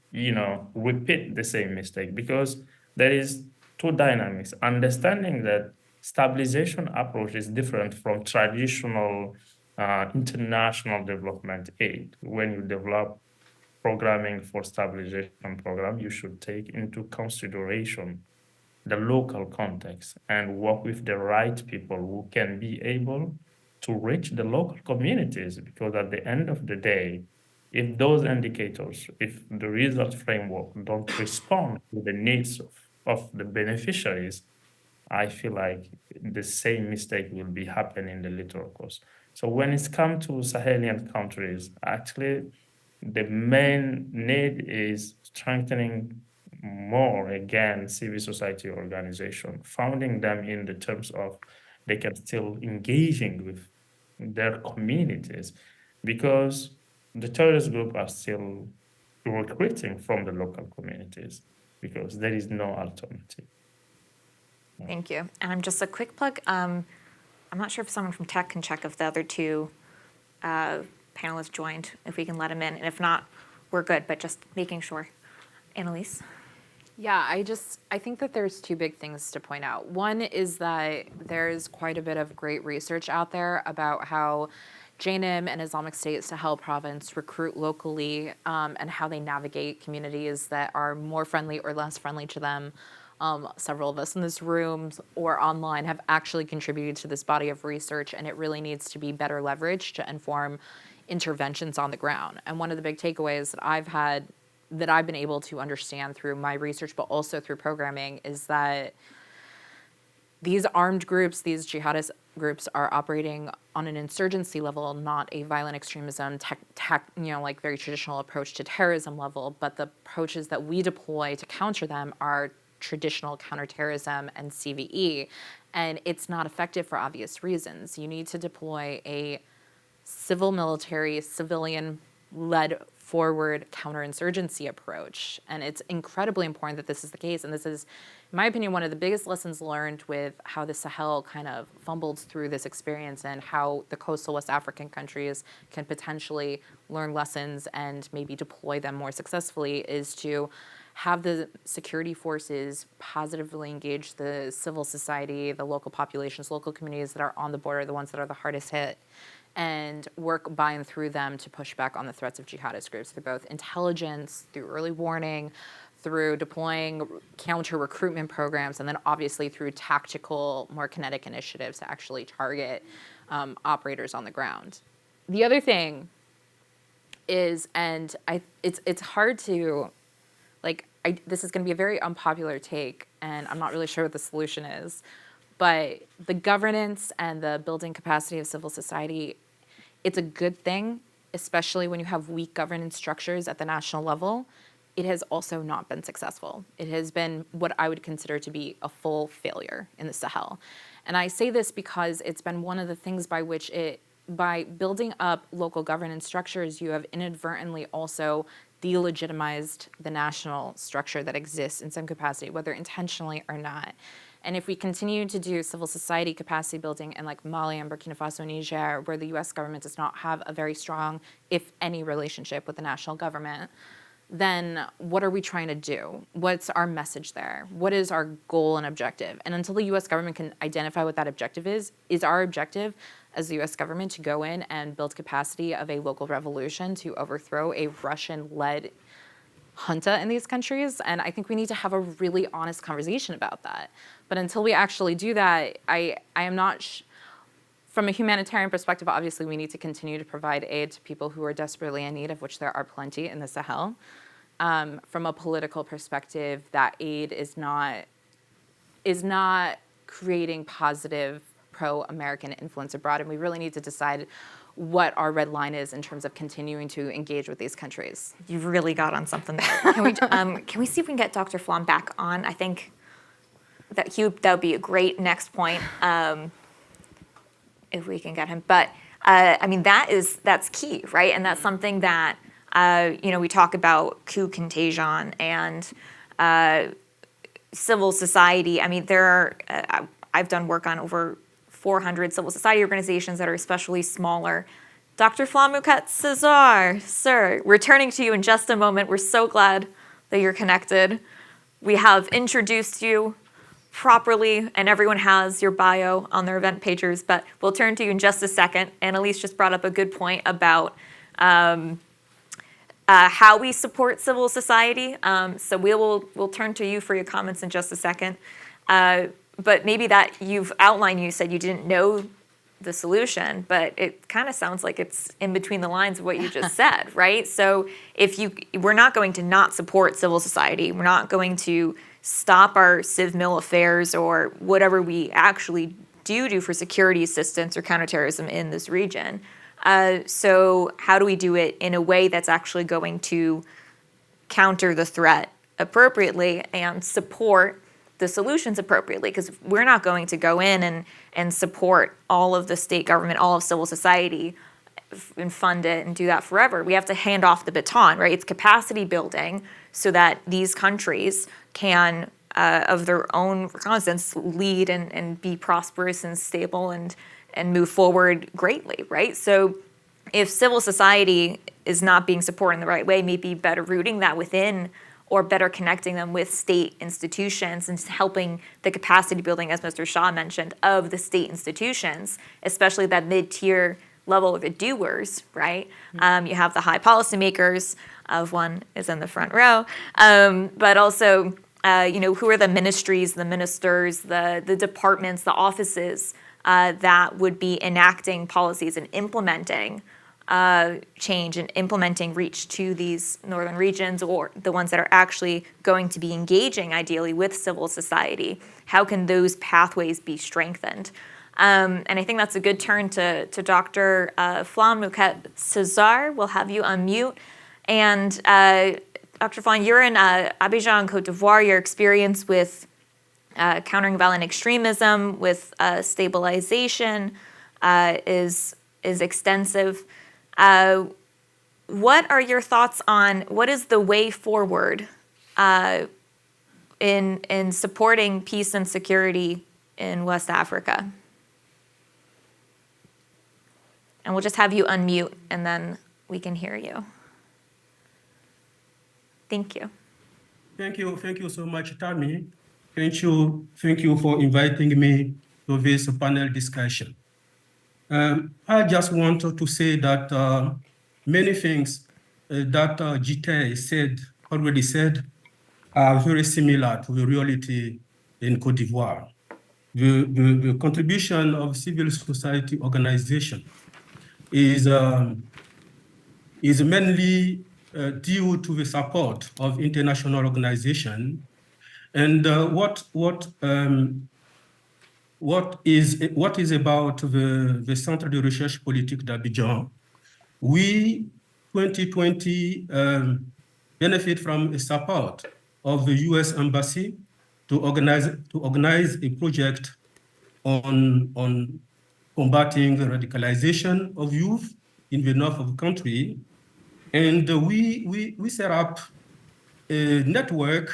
repeat the same mistake because there is two dynamics. Understanding that stabilization approach is different from traditional international development aid. When you develop programming for stabilization program, you should take into consideration the local context and work with the right people who can be able to reach the local communities. Because at the end of the day, if those indicators, if the result framework don't respond to the needs of the beneficiaries, I feel like the same mistake will be happening in the littoral coast. So when it's come to Sahelian countries, actually, the main need is strengthening more again civil society organization, founding them in the terms of they can still engaging with their communities because the terrorist group are still recruiting from the local communities because there is no alternative. Thank you. And just a quick plug. I'm not sure if someone from tech can check if the other two panelists joined, if we can let them in. And if not, we're good, but just making sure. Annalise? Yeah, I think that there's two big things to point out. One is that there's quite a bit of great research out there about how JNIM and Islamic State Sahel province recruit locally and how they navigate communities that are more friendly or less friendly to them. Several of us in this room or online have actually contributed to this body of research, and it really needs to be better leveraged to inform interventions on the ground. And one of the big takeaways that I've been able to understand through my research, but also through programming, is that these armed groups, these jihadist groups, are operating on an insurgency level, not a violent extremism, like very traditional approach to terrorism level. But the approaches that we deploy to counter them are traditional counterterrorism and CVE, and it's not effective for obvious reasons. You need to deploy a civil military, civilian-led forward counterinsurgency approach, and it's incredibly important that this is the case, and this is, in my opinion, one of the biggest lessons learned with how the Sahel kind of fumbled through this experience and how the coastal West African countries can potentially learn lessons and maybe deploy them more successfully, is to have the security forces positively engage the civil society, the local populations, local communities that are on the border, the ones that are the hardest hit, and work by and through them to push back on the threats of jihadist groups through both intelligence, through early warning, through deploying counter-recruitment programs, and then obviously through tactical, more kinetic initiatives to actually target operators on the ground. The other thing is, and it's hard to, this is going to be a very unpopular take, and I'm not really sure what the solution is, but the governance and the building capacity of civil society, it's a good thing, especially when you have weak governance structures at the national level. It has also not been successful. It has been what I would consider to be a full failure in the Sahel. And I say this because it's been one of the things by which by building up local governance structures, you have inadvertently also delegitimized the national structure that exists in some capacity, whether intentionally or not. And if we continue to do civil society capacity building in like Mali and Burkina Faso and Niger, where the US government does not have a very strong, if any, relationship with the national government, then what are we trying to do? What's our message there? What is our goal and objective? And until the US government can identify what that objective is our objective as the US government to go in and build capacity of a local revolution to overthrow a Russian-led junta in these countries? And I think we need to have a really honest conversation about that. But until we actually do that, I am not... From a humanitarian perspective, obviously, we need to continue to provide aid to people who are desperately in need, of which there are plenty in the Sahel. From a political perspective, that aid is not creating positive pro-American influence abroad, and we really need to decide what our red line is in terms of continuing to engage with these countries. You've really got on something there. Can we see if we can get Dr. Flom back on? I think that would be a great next point. If we can get him. But I mean, that's key, right? And that's something that, we talk about coup contagion and civil society. I mean, I've done work on over 400 civil society organizations that are especially smaller. Dr. Flom Cesar, sir, we're turning to you in just a moment. We're so glad that you're connected. We have introduced you properly, and everyone has your bio on their event pages, but we'll turn to you in just a second. Annalise just brought up a good point about how we support civil society. So we'll turn to you for your comments in just a second. But maybe that you said you didn't know the solution, but it kind of sounds like it's in between the lines of what you just said, right? So we're not going to not support civil society. We're not going to stop our civ mil affairs or whatever we actually do for security assistance or counterterrorism in this region. So how do we do it in a way that's actually going to counter the threat appropriately and support the solutions appropriately? Because we're not going to go in and support all of the state government, all of civil society, and fund it and do that forever. We have to hand off the baton, right? It's capacity building so that these countries can, of their own reconnaissance, lead and be prosperous and stable and move forward greatly, right? So if civil society is not being supported in the right way, maybe better rooting that within or better connecting them with state institutions and helping the capacity building, as Mr. Shah mentioned, of the state institutions, especially that mid-tier level of the doers, right? You have the high policymakers, of one is in the front row, but also, who are the ministries, the ministers, the departments, the offices that would be enacting policies and implementing change and implementing reach to these northern regions, or the ones that are actually going to be engaging ideally with civil society. How can those pathways be strengthened? And I think that's a good turn to Dr. Flom Cesar. We'll have you unmute. And Dr. Flom, you're in Abidjan, Cote d'Ivoire. Your experience with countering violent extremism, with stabilization is extensive. What are your thoughts on what is the way forward in supporting peace and security in West Africa? And we'll just have you unmute and then we can hear you. Thank you. Thank you so much, Tammy. Thank you for inviting me to this panel discussion. I just wanted to say that many things that Jite already said are very similar to the reality in Cote d'Ivoire. The contribution of civil society organization is mainly due to the support of international organizations. And what is about the Centre de Recherche Politique d'Abidjan? We, 2020, benefit from the support of the U.S. Embassy to organize a project on combating the radicalization of youth in the north of the country. And we set up a network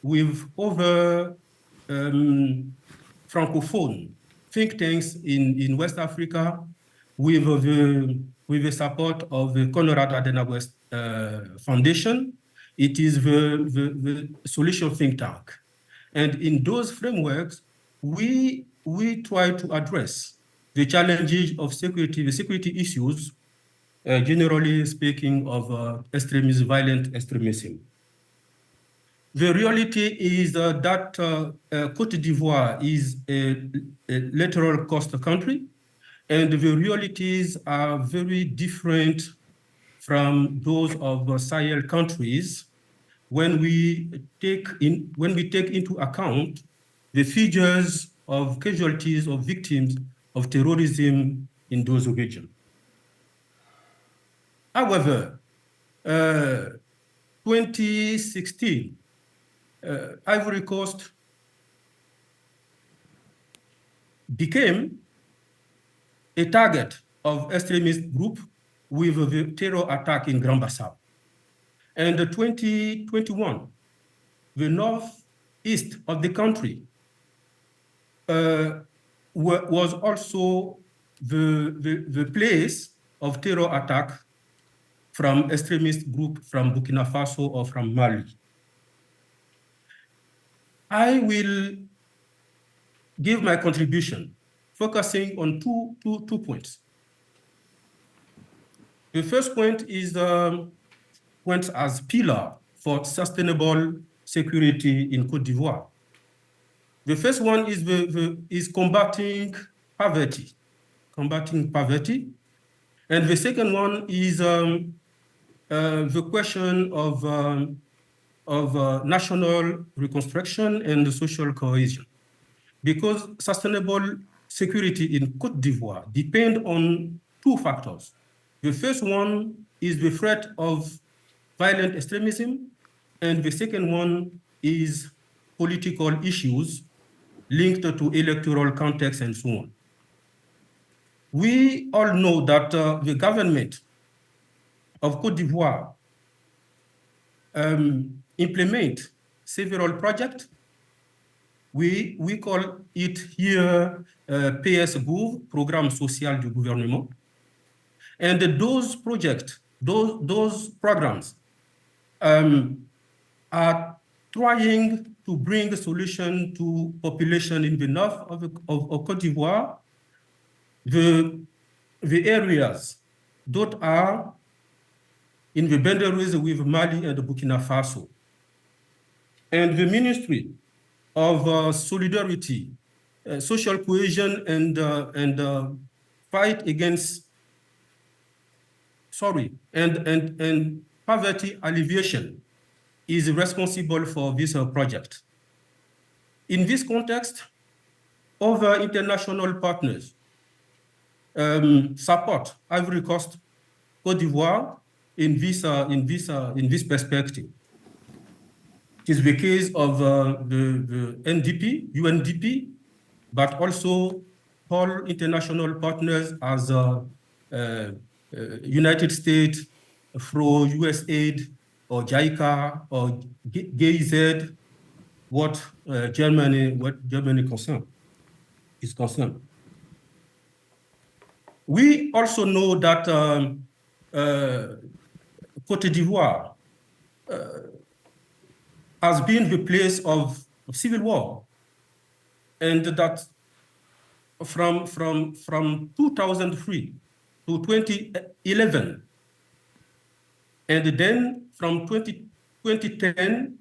with over Francophone think tanks in West Africa with the support of the Konrad Adenauer Foundation. It is the solution think tank. And in those frameworks, we try to address the challenges of security, the security issues, generally speaking of extremism, violent extremism. The reality is that Côte d'Ivoire is a lateral coast country, and the realities are very different from those of Sahel countries when we take into account the figures of casualties of victims of terrorism in those regions. However, 2016, Ivory Coast became a target of extremist group with the terror attack in Grand-Bassam. And 2021, the northeast of the country was also the place of terror attack from extremist group from Burkina Faso or from Mali. I will give my contribution focusing on two points. The first point is point as pillar for sustainable security in Côte d'Ivoire. The first one is combating poverty, and the second one is the question of national reconstruction and social cohesion. Because sustainable security in Côte d'Ivoire depends on two factors. The first one is the threat of violent extremism, and the second one is political issues linked to electoral context and so on. We all know that the government of Côte d'Ivoire implement several projects. We call it here PSGouv, Programme Social du Gouvernement. And those projects, those programs are trying to bring a solution to population in the north of Côte d'Ivoire, the areas that are in the boundaries with Mali and Burkina Faso. And the Ministry of Solidarity, Social Cohesion, and fight against, and poverty alleviation is responsible for this project. In this context, other international partners support Ivory Coast, Côte d'Ivoire in this perspective. It is the case of the NDP, UNDP, but also all international partners as United States, through USAID or JICA or GIZ, what Germany is concerned. We also know that Côte d'Ivoire has been the place of civil war, and that from 2003 to 2011, and then from 2010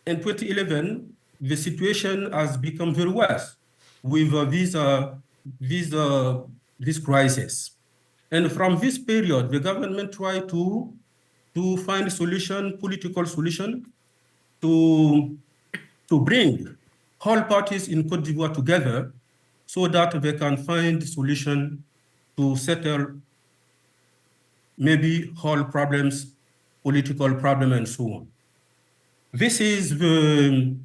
and 2011, the situation has become very worse with this crisis. And from this period, the government tried to find a solution, political solution, to bring all parties in Côte d'Ivoire together so that they can find a solution to settle maybe all problems, political problem, and so on. This is the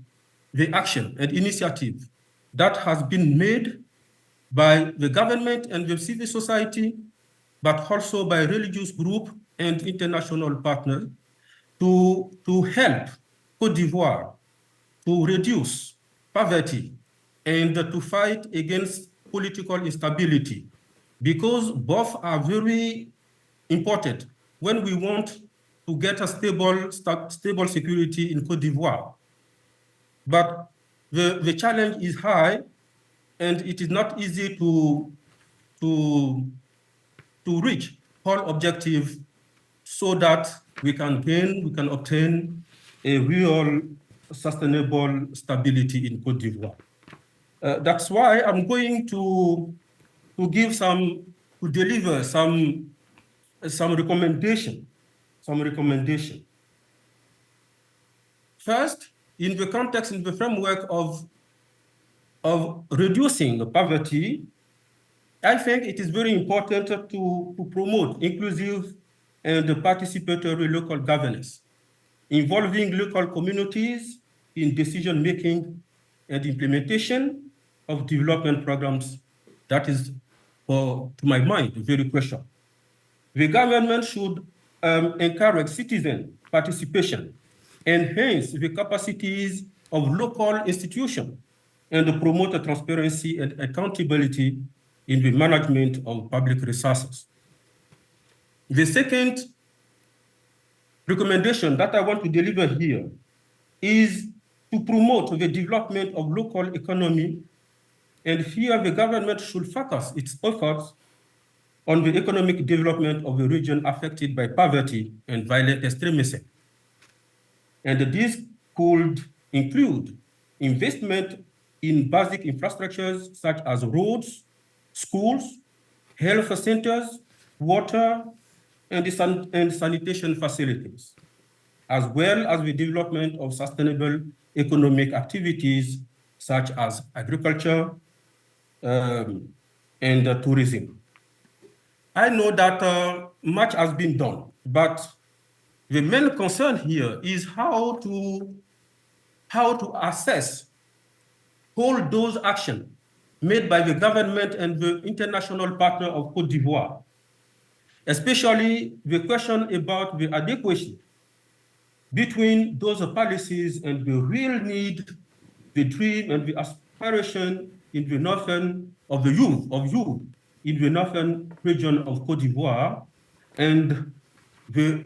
action and initiative that has been made by the government and the civil society, but also by religious groups and international partners to help Côte d'Ivoire to reduce poverty and to fight against political instability, because both are very important when we want to get a stable security in Côte d'Ivoire. But the challenge is high, and it is not easy to reach all objectives so that we can obtain a real sustainable stability in Côte d'Ivoire. That's why I'm going to deliver some recommendation. First, in the context, in the framework of reducing poverty, I think it is very important to promote inclusive and participatory local governance, involving local communities in decision-making and implementation of development programs. That is, to my mind, very crucial. The government should encourage citizen participation, enhance the capacities of local institutions, and promote transparency and accountability in the management of public resources. The second recommendation that I want to deliver here is to promote the development of local economy, and here the government should focus its efforts on the economic development of the region affected by poverty and violent extremism. And this could include investment in basic infrastructures such as roads, schools, health centers, water, and sanitation facilities, as well as the development of sustainable economic activities such as agriculture and tourism. I know that much has been done, but the main concern here is how to assess all those actions made by the government and the international partner of Côte d'Ivoire, especially the question about the adequacy between those policies and the real need, the dream and the aspiration in the northern of the youth in the northern region of Côte d'Ivoire, and the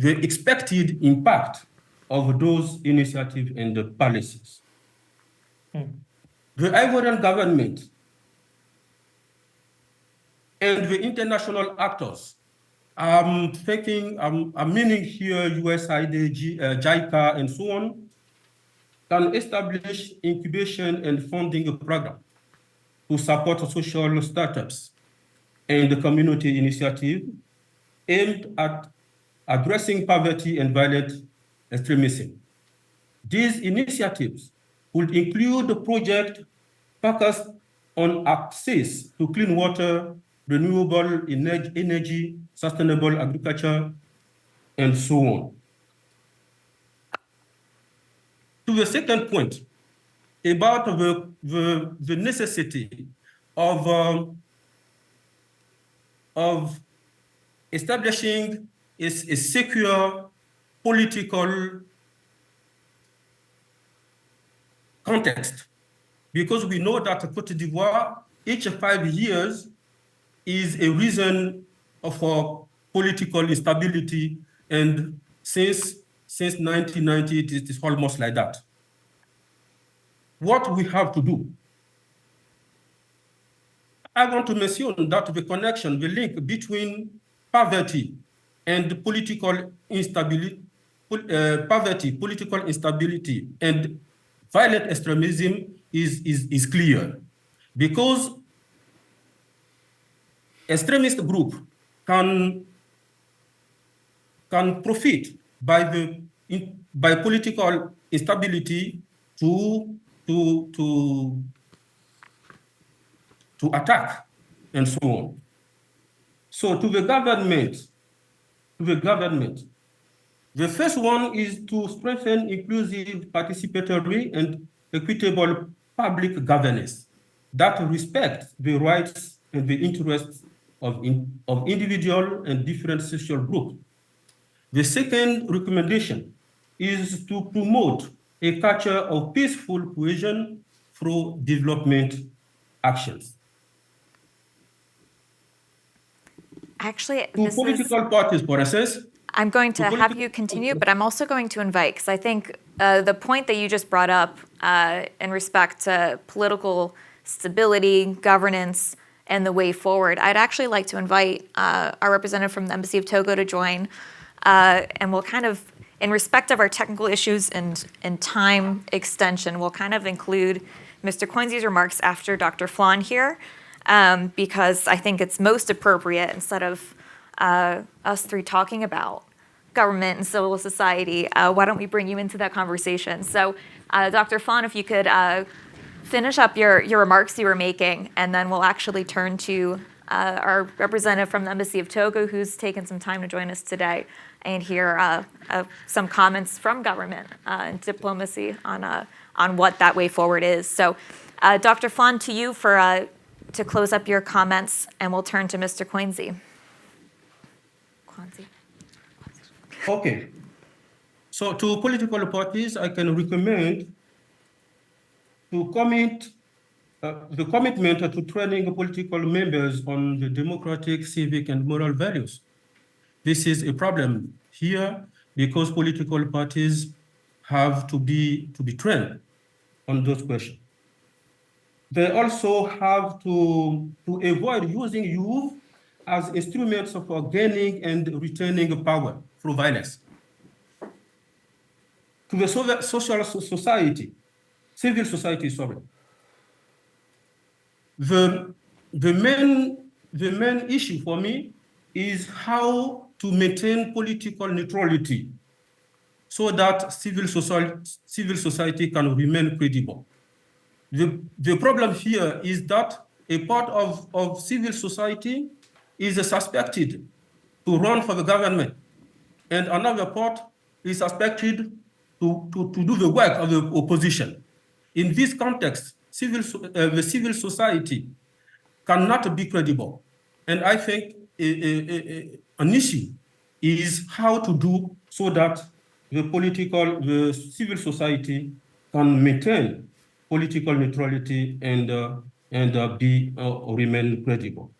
expected impact of those initiatives and the policies. The Ivorian government and the international actors, I'm meaning here USAID, JICA, and so on, can establish incubation and funding programs to support social startups and the community initiative aimed at addressing poverty and violent extremism. These initiatives would include projects focused on access to clean water, renewable energy, sustainable agriculture, and so on. To the second point, about the necessity of establishing a secure political context, because we know that Côte d'Ivoire, each 5 years, is a reason for political instability, and since 1990, it is almost like that. What we have to do, I want to mention that the connection, the link between poverty and political instability, political instability and violent extremism is clear, because extremist group can profit by political instability to attack and so on. So to the government, the first one is to strengthen inclusive, participatory, and equitable public governance that respects the rights and the interests of individual and different social groups. The second recommendation is to promote a culture of peaceful cohesion through development actions. Actually, To this is, political parties, for instance, I'm going to to have you political continue, parties- but I'm also going to invite, because I think the point that you just brought up in respect to political stability, governance, and the way forward, I'd actually like to invite our representative from the Embassy of Togo to join, and we'll kind of, in respect of our technical issues and time extension, we'll kind of include Mr. Coinsy's remarks after Dr. Flan here, because I think it's most appropriate instead of us three talking about government and civil society. Why don't we bring you into that conversation? So, Dr. Flan, if you could finish up your remarks you were making, and then we'll actually turn to our representative from the Embassy of Togo, who's taken some time to join us today, and hear some comments from government and diplomacy on what that way forward is. So, Dr. Flan, to you for to close up your comments, and we'll turn to Mr. Coinsy. Okay. So to political parties, I can recommend to commit the commitment to training political members on the democratic, civic, and moral values. This is a problem here because political parties have to be trained on those questions. They also have to avoid using youth as instruments for gaining and retaining power through violence. To the social society, civil society, sorry. The main issue for me is how to maintain political neutrality so that civil society can remain credible. The problem here is that a part of civil society is suspected to run for the government, and another part is suspected to do the work of the opposition. In this context, the civil society cannot be credible. And I think an issue is how to do so that the civil society can maintain political neutrality and remain credible.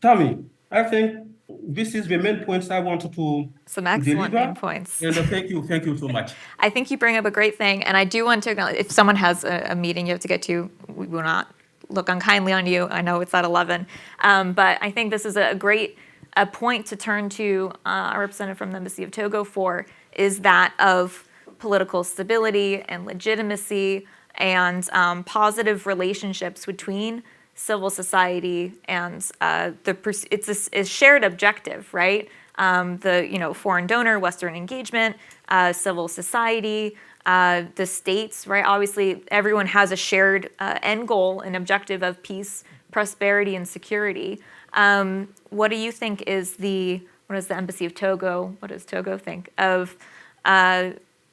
Tammy, I think this is the main points I wanted to Some excellent deliver. main points. And thank you so much. I think you bring up a great thing, and I do want to acknowledge, if someone has a meeting you have to get to, we will not look unkindly on you. I know it's at 11, but I think this is a great point to turn to our representative from the Embassy of Togo for, is that of political stability and legitimacy and positive relationships between civil society and it's a shared objective, right? The foreign donor, Western engagement, civil society, the states, right? Obviously, everyone has a shared end goal and objective of peace, prosperity, and security. What do you think is what does the Embassy of Togo, what does Togo think of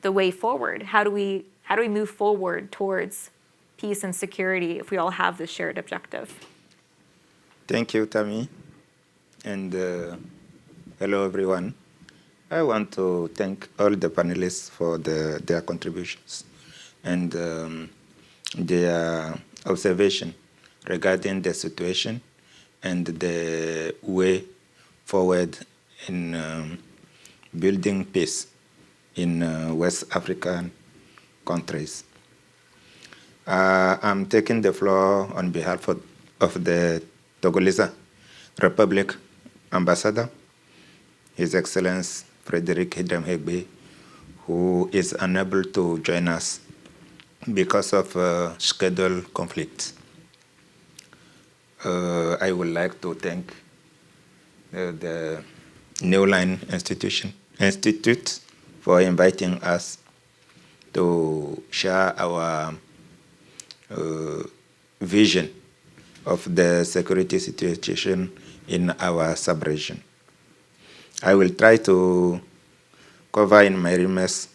the way forward? How do we move forward towards peace and security if we all have this shared objective? Thank you, Tammy, and hello, everyone. I want to thank all the panelists for their contributions and their observation regarding the situation and the way forward in building peace in West African countries. I'm taking the floor on behalf of the Togolese Republic Ambassador, His Excellency Frederick Hidam-Hegbe, who is unable to join us because of schedule conflicts. I would like to thank the New Line Institute for inviting us to share our vision of the security situation in our sub-region. I will try to cover in my remarks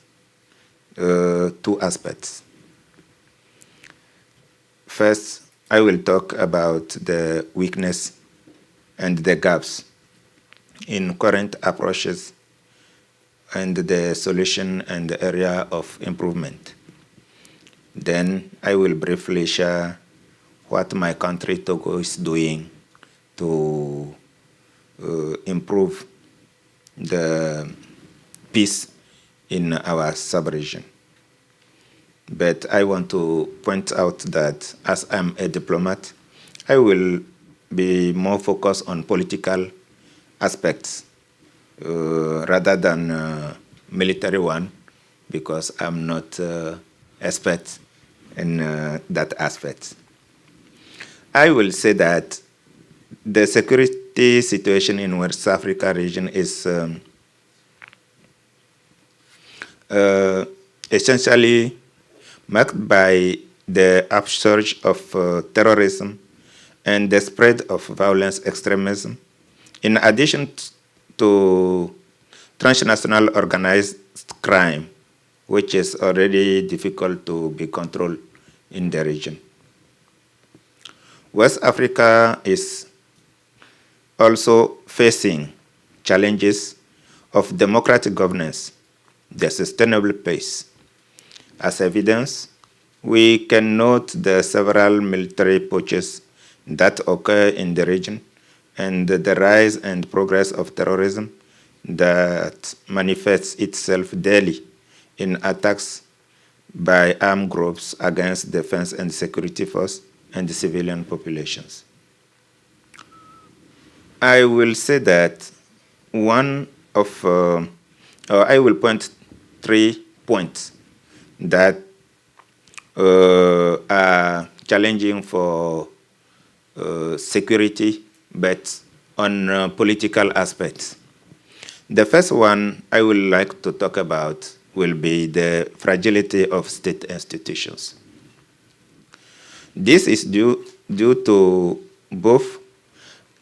two aspects. First, I will talk about the weakness and the gaps in current approaches and the solution and the area of improvement. Then I will briefly share what my country, Togo, is doing to improve the peace in our sub-region. But I want to point out that as I'm a diplomat, I will be more focused on political aspects rather than military one, because I'm not expert in that aspect. I will say that the security situation in West Africa region is essentially marked by the upsurge of terrorism and the spread of violence extremism, in addition to transnational organized crime, which is already difficult to be controlled in the region. West Africa is also facing challenges of democratic governance, the sustainable pace. As evidence, we can note the several military putches that occur in the region and the rise and progress of terrorism that manifests itself daily in attacks by armed groups against defense and security forces and the civilian populations. I will say that I will point 3 points that are challenging for security, but on political aspects. The first one I would like to talk about will be the fragility of state institutions. This is due to both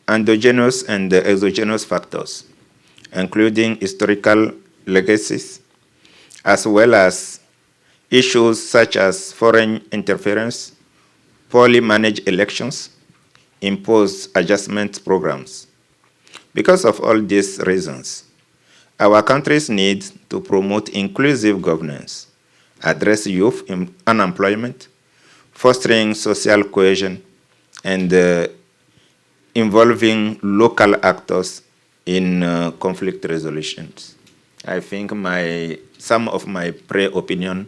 endogenous and exogenous factors, including historical legacies, as well as issues such as foreign interference, poorly managed elections, imposed adjustment programs. Because of all these reasons, our countries need to promote inclusive governance, address youth unemployment, fostering social cohesion, and involving local actors in conflict resolutions. I think some of my pre-opinion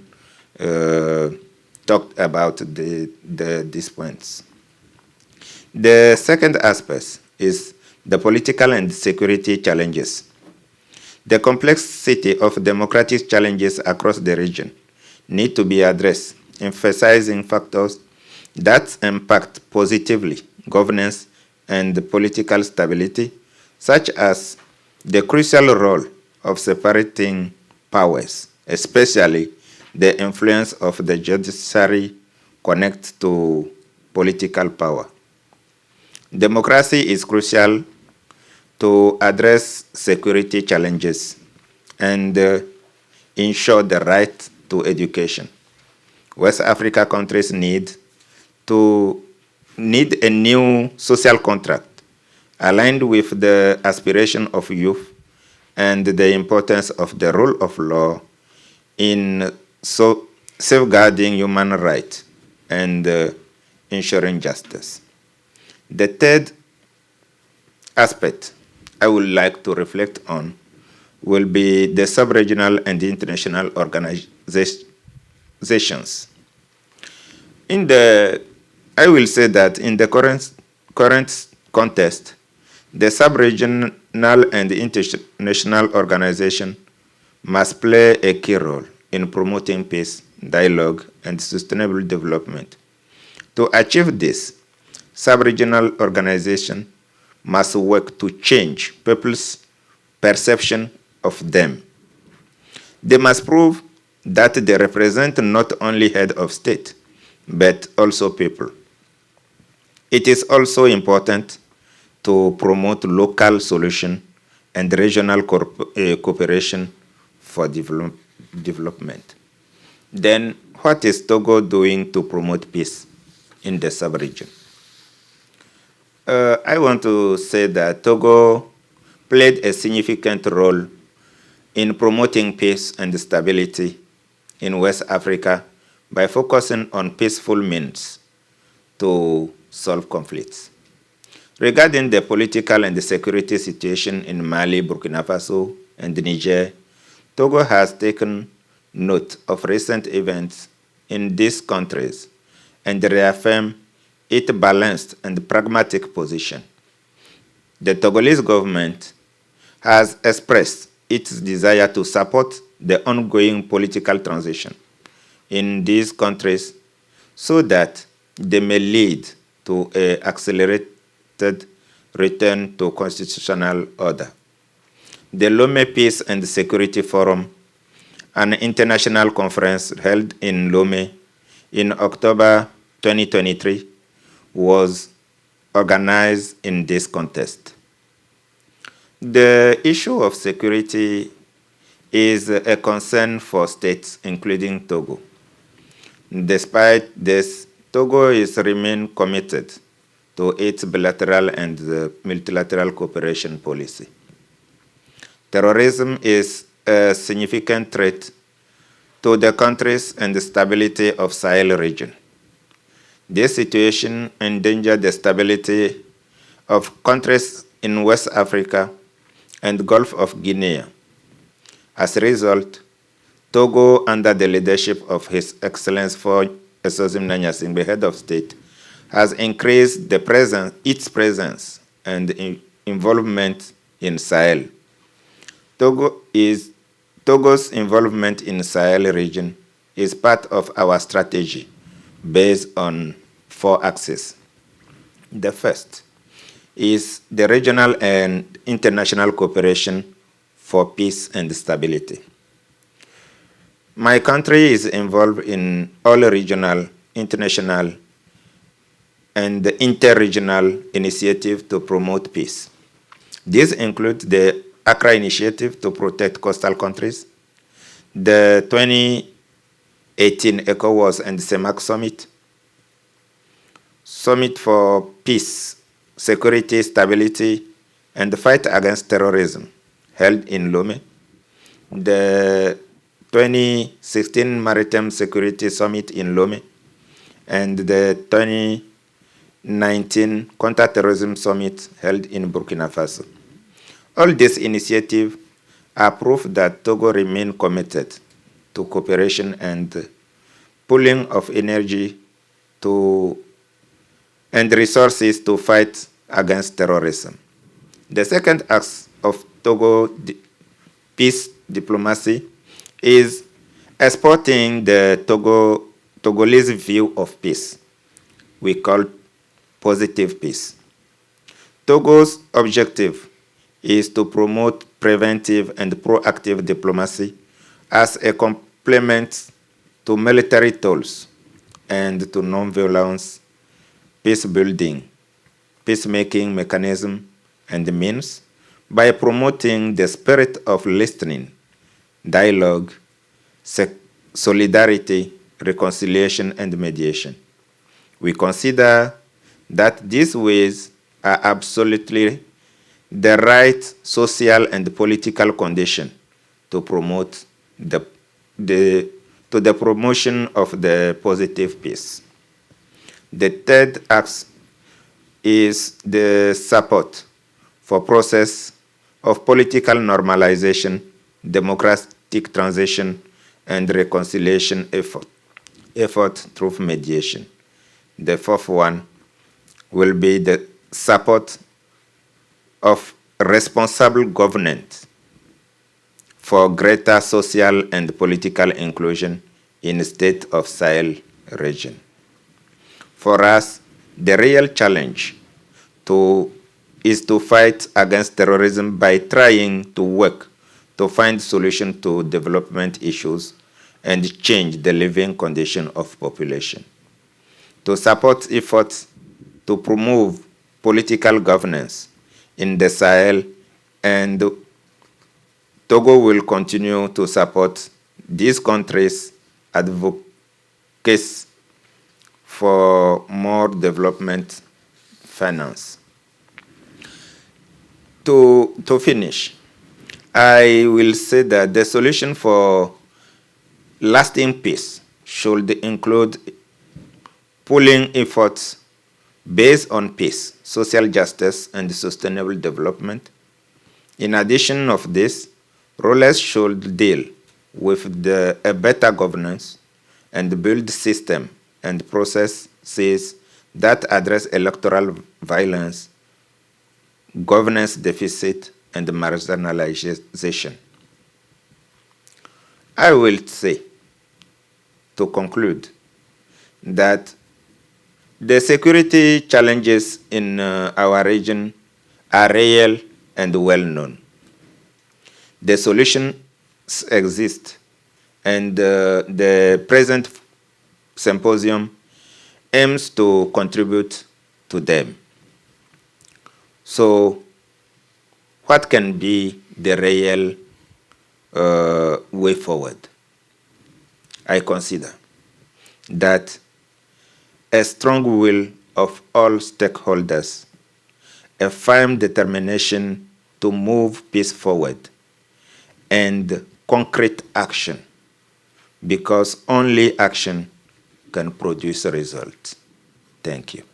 talked about these points. The second aspect is the political and security challenges. The complexity of democratic challenges across the region need to be addressed, emphasizing factors that impact positively governance and political stability, such as the crucial role of separating powers, especially the influence of the judiciary connected to political power. Democracy is crucial to address security challenges and ensure the right to education. West Africa countries need a new social contract aligned with the aspiration of youth and the importance of the rule of law in safeguarding human rights and ensuring justice. The third aspect I would like to reflect on will be the sub-regional and international organizations. I will say that in the current context, the sub-regional and international organization must play a key role in promoting peace, dialogue, and sustainable development. To achieve this, sub-regional organization must work to change people's perception of them. They must prove that they represent not only head of state, but also people. It is also important to promote local solution and regional cooperation for development. Then, what is Togo doing to promote peace in the sub-region? I want to say that Togo played a significant role in promoting peace and stability in West Africa by focusing on peaceful means to solve conflicts. Regarding the political and the security situation in Mali, Burkina Faso, and Niger, Togo has taken note of recent events in these countries and reaffirmed its balanced and pragmatic position. The Togolese government has expressed its desire to support the ongoing political transition in these countries so that they may lead to an accelerated return to constitutional order. The Lome Peace and Security Forum, an international conference held in Lome in October 2023, was organized in this context. The issue of security is a concern for states, including Togo. Despite this, Togo is remain committed to its bilateral and multilateral cooperation policy. Terrorism is a significant threat to the countries and the stability of Sahel region. This situation endangers the stability of countries in West Africa and Gulf of Guinea. As a result, Togo, under the leadership of His Excellency for Esosim Nanyasingbe, head of state, has increased its presence and involvement in Sahel. Togo's involvement in Sahel region is part of our strategy based on 4 axes. The first is the regional and international cooperation for peace and stability. My country is involved in all regional, international, and inter-regional initiatives to promote peace. These include the Accra Initiative to protect coastal countries, the 2018 ECOWAS and CEMAC Summit for Peace, Security, Stability, and the Fight Against Terrorism, held in Lome, the 2016 Maritime Security Summit in Lome, and the 2019 Counterterrorism Summit held in Burkina Faso. All these initiatives are proof that Togo remains committed to cooperation and pooling of energy and resources to fight against terrorism. The second act of Togo peace diplomacy is exporting the Togolese view of peace. We call positive peace. Togo's objective is to promote preventive and proactive diplomacy as a complement to military tools and to non-violence peace-building, peacemaking mechanism and means by promoting the spirit of listening, dialogue, solidarity, reconciliation, and mediation. We consider that these ways are absolutely the right social and political condition to promote the promotion of the positive peace. The third act is the support for process of political normalization, democratic transition, and reconciliation effort through mediation. The fourth one will be the support of responsible governance for greater social and political inclusion in the state of Sahel region. For us, the real challenge is to fight against terrorism by trying to work to find solutions to development issues and change the living condition of population. To support efforts to promote political governance in the Sahel, and Togo will continue to support these countries' advocacy for more development finance. To finish, I will say that the solution for lasting peace should include pooling efforts based on peace, social justice, and sustainable development. In addition of this, rulers should deal with a better governance and build system and processes that address electoral violence, governance deficit, and marginalization. I will say, to conclude, that the security challenges in our region are real and well known. The solutions exist, and the present symposium aims to contribute to them. So, what can be the real way forward? I consider that a strong will of all stakeholders, a firm determination to move peace forward, and concrete action, because only action can produce results. Thank you.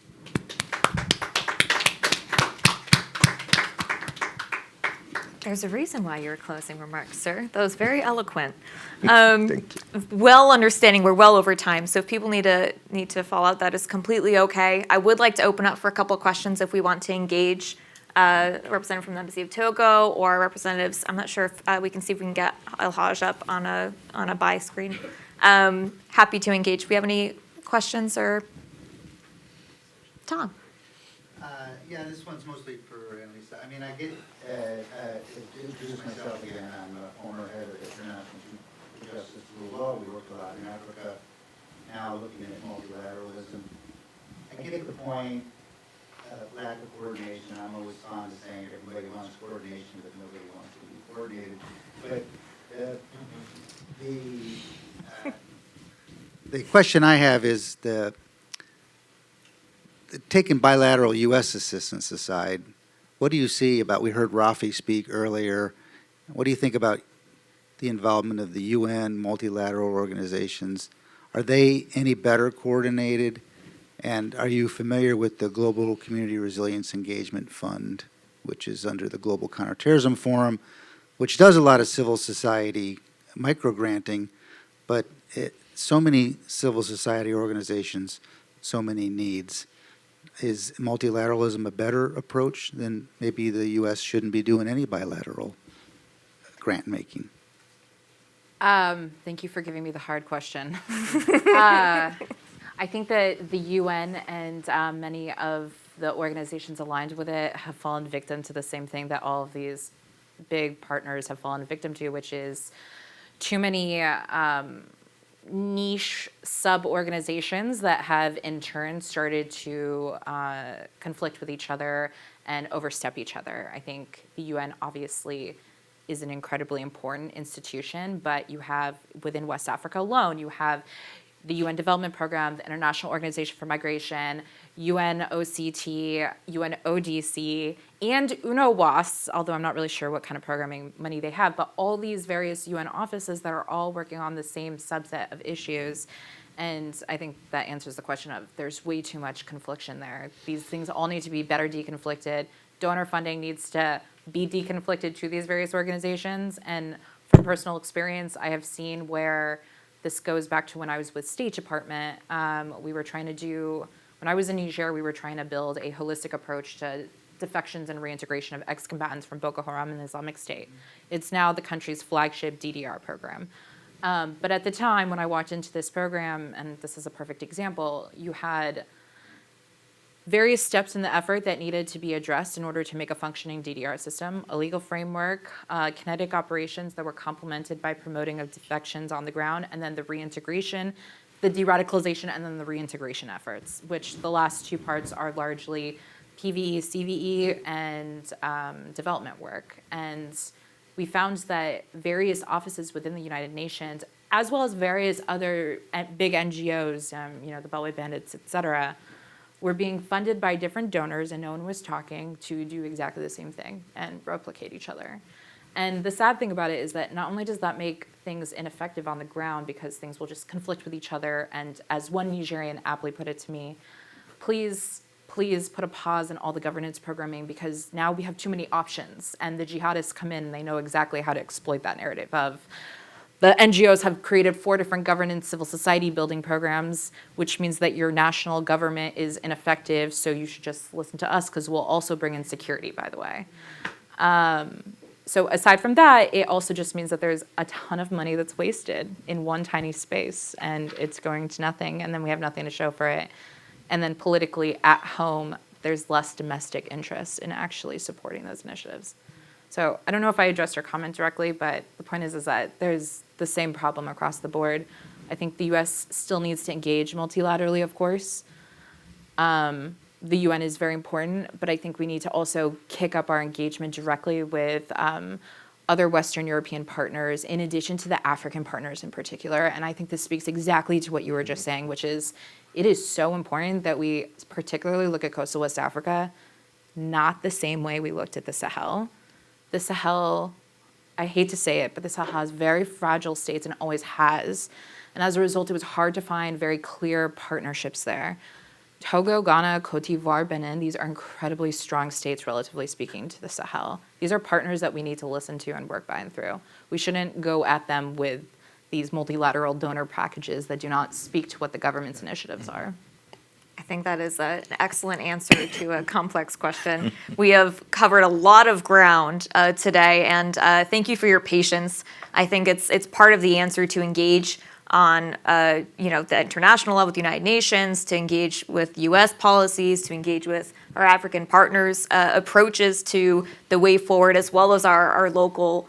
There's a reason why your closing remarks, sir. That was very eloquent. Thank you. Well understanding, we're well over time, so if people need to fall out, that is completely okay. I would like to open up for a couple of questions if we want to engage a representative from the Embassy of Togo or representatives. I'm not sure if we can see if we can get El-Haj up on a buy screen. Happy to engage. Do we have any questions or Tom? Yeah, this one's mostly for Annalisa. I mean, I get, to introduce myself again, I'm a former head of the International Justice Rule of Law. We work a lot in Africa, now looking at multilateralism. I get the point of lack of coordination. I'm always fond of saying everybody wants coordination, but nobody wants to be coordinated. But the question I have is taking bilateral U.S. assistance aside, what do you see about, we heard Rafi speak earlier, what do you think about the involvement of the UN, multilateral organizations? Are they any better coordinated? And are you familiar with the Global Community Resilience Engagement Fund, which is under the Global Counterterrorism Forum, which does a lot of civil society micro-granting, but so many civil society organizations, so many needs. Is multilateralism a better approach? Then maybe the U.S. shouldn't be doing any bilateral grant making. Thank you for giving me the hard question. I think that the UN and many of the organizations aligned with it have fallen victim to the same thing that all of these big partners have fallen victim to, which is too many niche sub-organizations that have in turn started to conflict with each other and overstep each other. I think the UN obviously is an incredibly important institution, but you have, within West Africa alone, you have the UN Development Program, the International Organization for Migration, UNOCT, UNODC, and UNOWAS, although I'm not really sure what kind of programming money they have, but all these various UN offices that are all working on the same subset of issues. And I think that answers the question of there's way too much confliction there. These things all need to be better deconflicted. Donor funding needs to be deconflicted to these various organizations. And from personal experience, I have seen where this goes back to when I was with State Department. We were trying to do, when I was in Niger, we were trying to build a holistic approach to defections and reintegration of ex-combatants from Boko Haram and Islamic State. It's now the country's flagship DDR program. But at the time when I walked into this program, and this is a perfect example, you had various steps in the effort that needed to be addressed in order to make a functioning DDR system, a legal framework, kinetic operations that were complemented by promoting of defections on the ground, and then the reintegration, the de-radicalization, and then the reintegration efforts, which the last two parts are largely PVE, CVE, and development work. And we found that various offices within the United Nations, as well as various other big NGOs, the Beltway Bandits, et cetera, were being funded by different donors, and no one was talking to do exactly the same thing and replicate each other. And the sad thing about it is that not only does that make things ineffective on the ground because things will just conflict with each other, and as one Nigerian aptly put it to me, please put a pause in all the governance programming because now we have too many options, and the jihadists come in and they know exactly how to exploit that narrative of the NGOs have created 4 different governance civil society building programs, which means that your national government is ineffective, so you should just listen to us because we'll also bring in security, by the way. So aside from that, it also just means that there's a ton of money that's wasted in one tiny space, and it's going to nothing, and then we have nothing to show for it. And then politically at home, there's less domestic interest in actually supporting those initiatives. So I don't know if I addressed your comment directly, but the point is that there's the same problem across the board. I think the US still needs to engage multilaterally, of course. The UN is very important, but I think we need to also kick up our engagement directly with other Western European partners, in addition to the African partners in particular. And I think this speaks exactly to what you were just saying, which is it is so important that we particularly look at coastal West Africa not the same way we looked at the Sahel. The Sahel, I hate to say it, but the Sahel has very fragile states and always has. And as a result, it was hard to find very clear partnerships there. Togo, Ghana, Cote d'Ivoire, Benin, these are incredibly strong states, relatively speaking, to the Sahel. These are partners that we need to listen to and work by and through. We shouldn't go at them with these multilateral donor packages that do not speak to what the government's initiatives are. I think that is an excellent answer to a complex question. We have covered a lot of ground today, and thank you for your patience. I think it's part of the answer to engage on the international level with the United Nations, to engage with U.S. policies, to engage with our African partners' approaches to the way forward, as well as our local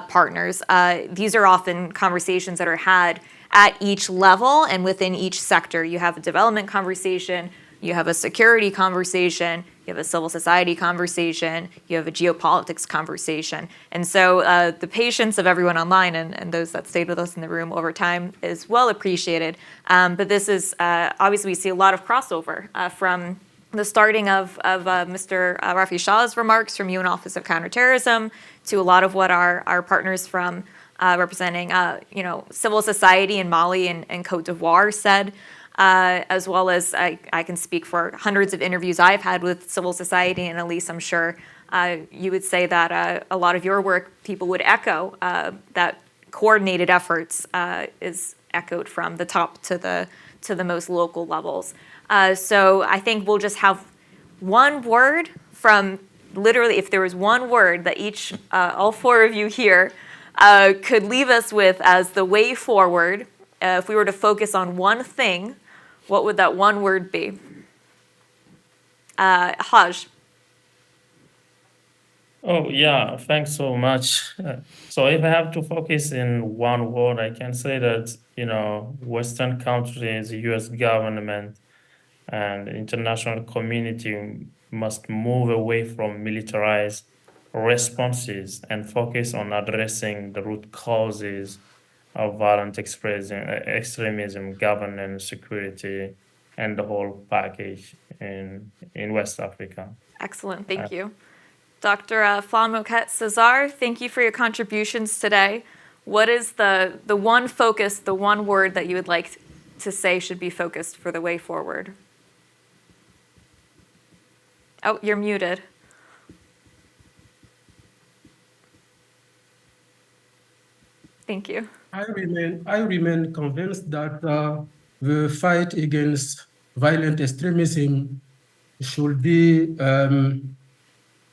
partners. These are often conversations that are had at each level and within each sector. You have a development conversation, you have a security conversation, you have a civil society conversation, you have a geopolitics conversation. And so the patience of everyone online and those that stayed with us in the room over time is well appreciated. But this is, obviously we see a lot of crossover from the starting of Mr. Rafi Shah's remarks from UN Office of Counterterrorism to a lot of what our partners from representing civil society in Mali and Cote d'Ivoire said. As well as I can speak for hundreds of interviews I've had with civil society, and Elise, I'm sure you would say that a lot of your work, people would echo that coordinated efforts is echoed from the top to the most local levels. So I think we'll just have one word from literally, if there was one word that each, all 4 of you here could leave us with as the way forward, if we were to focus on one thing, what would that one word be? Haj. Oh, yeah, thanks so much. So if I have to focus in one word, I can say that, Western countries, the US government, and the international community must move away from militarized responses and focus on addressing the root causes of violent extremism, governance, security, and the whole package in West Africa. Excellent, thank you. Dr. Flan Moquette Cesar, thank you for your contributions today. What is the one focus, the one word that you would like to say should be focused for the way forward? Oh, you're muted. Thank you. I remain convinced that the fight against violent extremism should be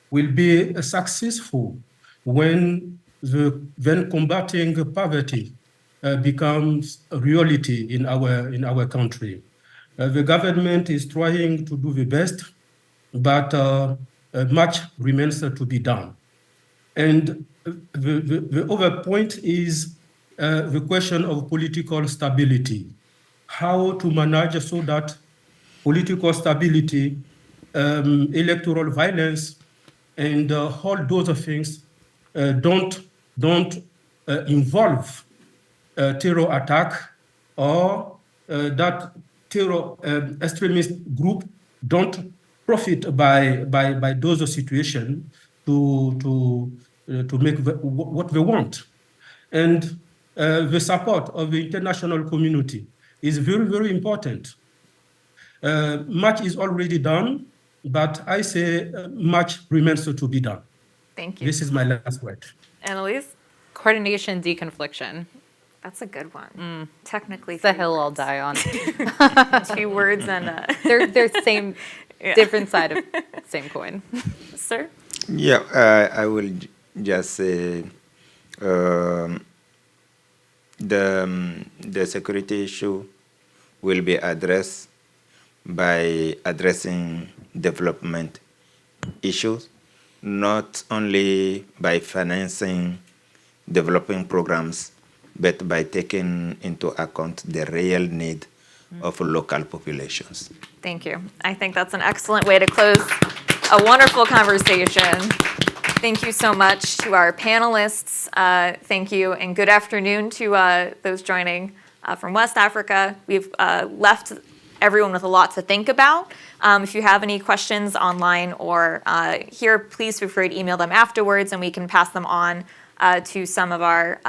will be successful when combating poverty becomes a reality in our country. The government is trying to do the best, but much remains to be done. And the other point is the question of political stability. How to manage so that political stability, electoral violence, and all those things don't involve terror attack, or that terror extremist group don't profit by those situations to to make what they want. And the support of the international community is very, very important. Much is already done, but I say much remains to be done. Thank you. This is my last word. Annalise? Coordination, deconfliction. That's a good one. Technically, It's a 3 hill I'll words. die on. 2 words and They're same, different side of same coin. Sir? Yeah, I will just say the security issue will be addressed by addressing development issues, not only by financing developing programs, but by taking into account the real need of local populations. Thank you. I think that's an excellent way to close a wonderful conversation. Thank you so much to our panelists. Thank you, and good afternoon to those joining from West Africa. We've left everyone with a lot to think about. If you have any questions online or here, please feel free to email them afterwards, and we can pass them on to some of our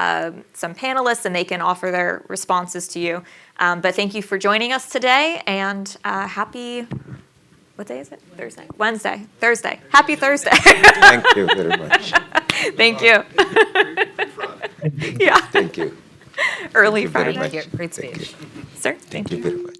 some panelists, and they can offer their responses to you. But thank you for joining us today, and happy, what day is it? Thursday? Wednesday. Thursday. Happy Thursday. Thank you very much. Thank you. Yeah. Thank you. Early Thank you very Friday. much. Thank you. Great Thank speech. you. Sir, Thank you very much.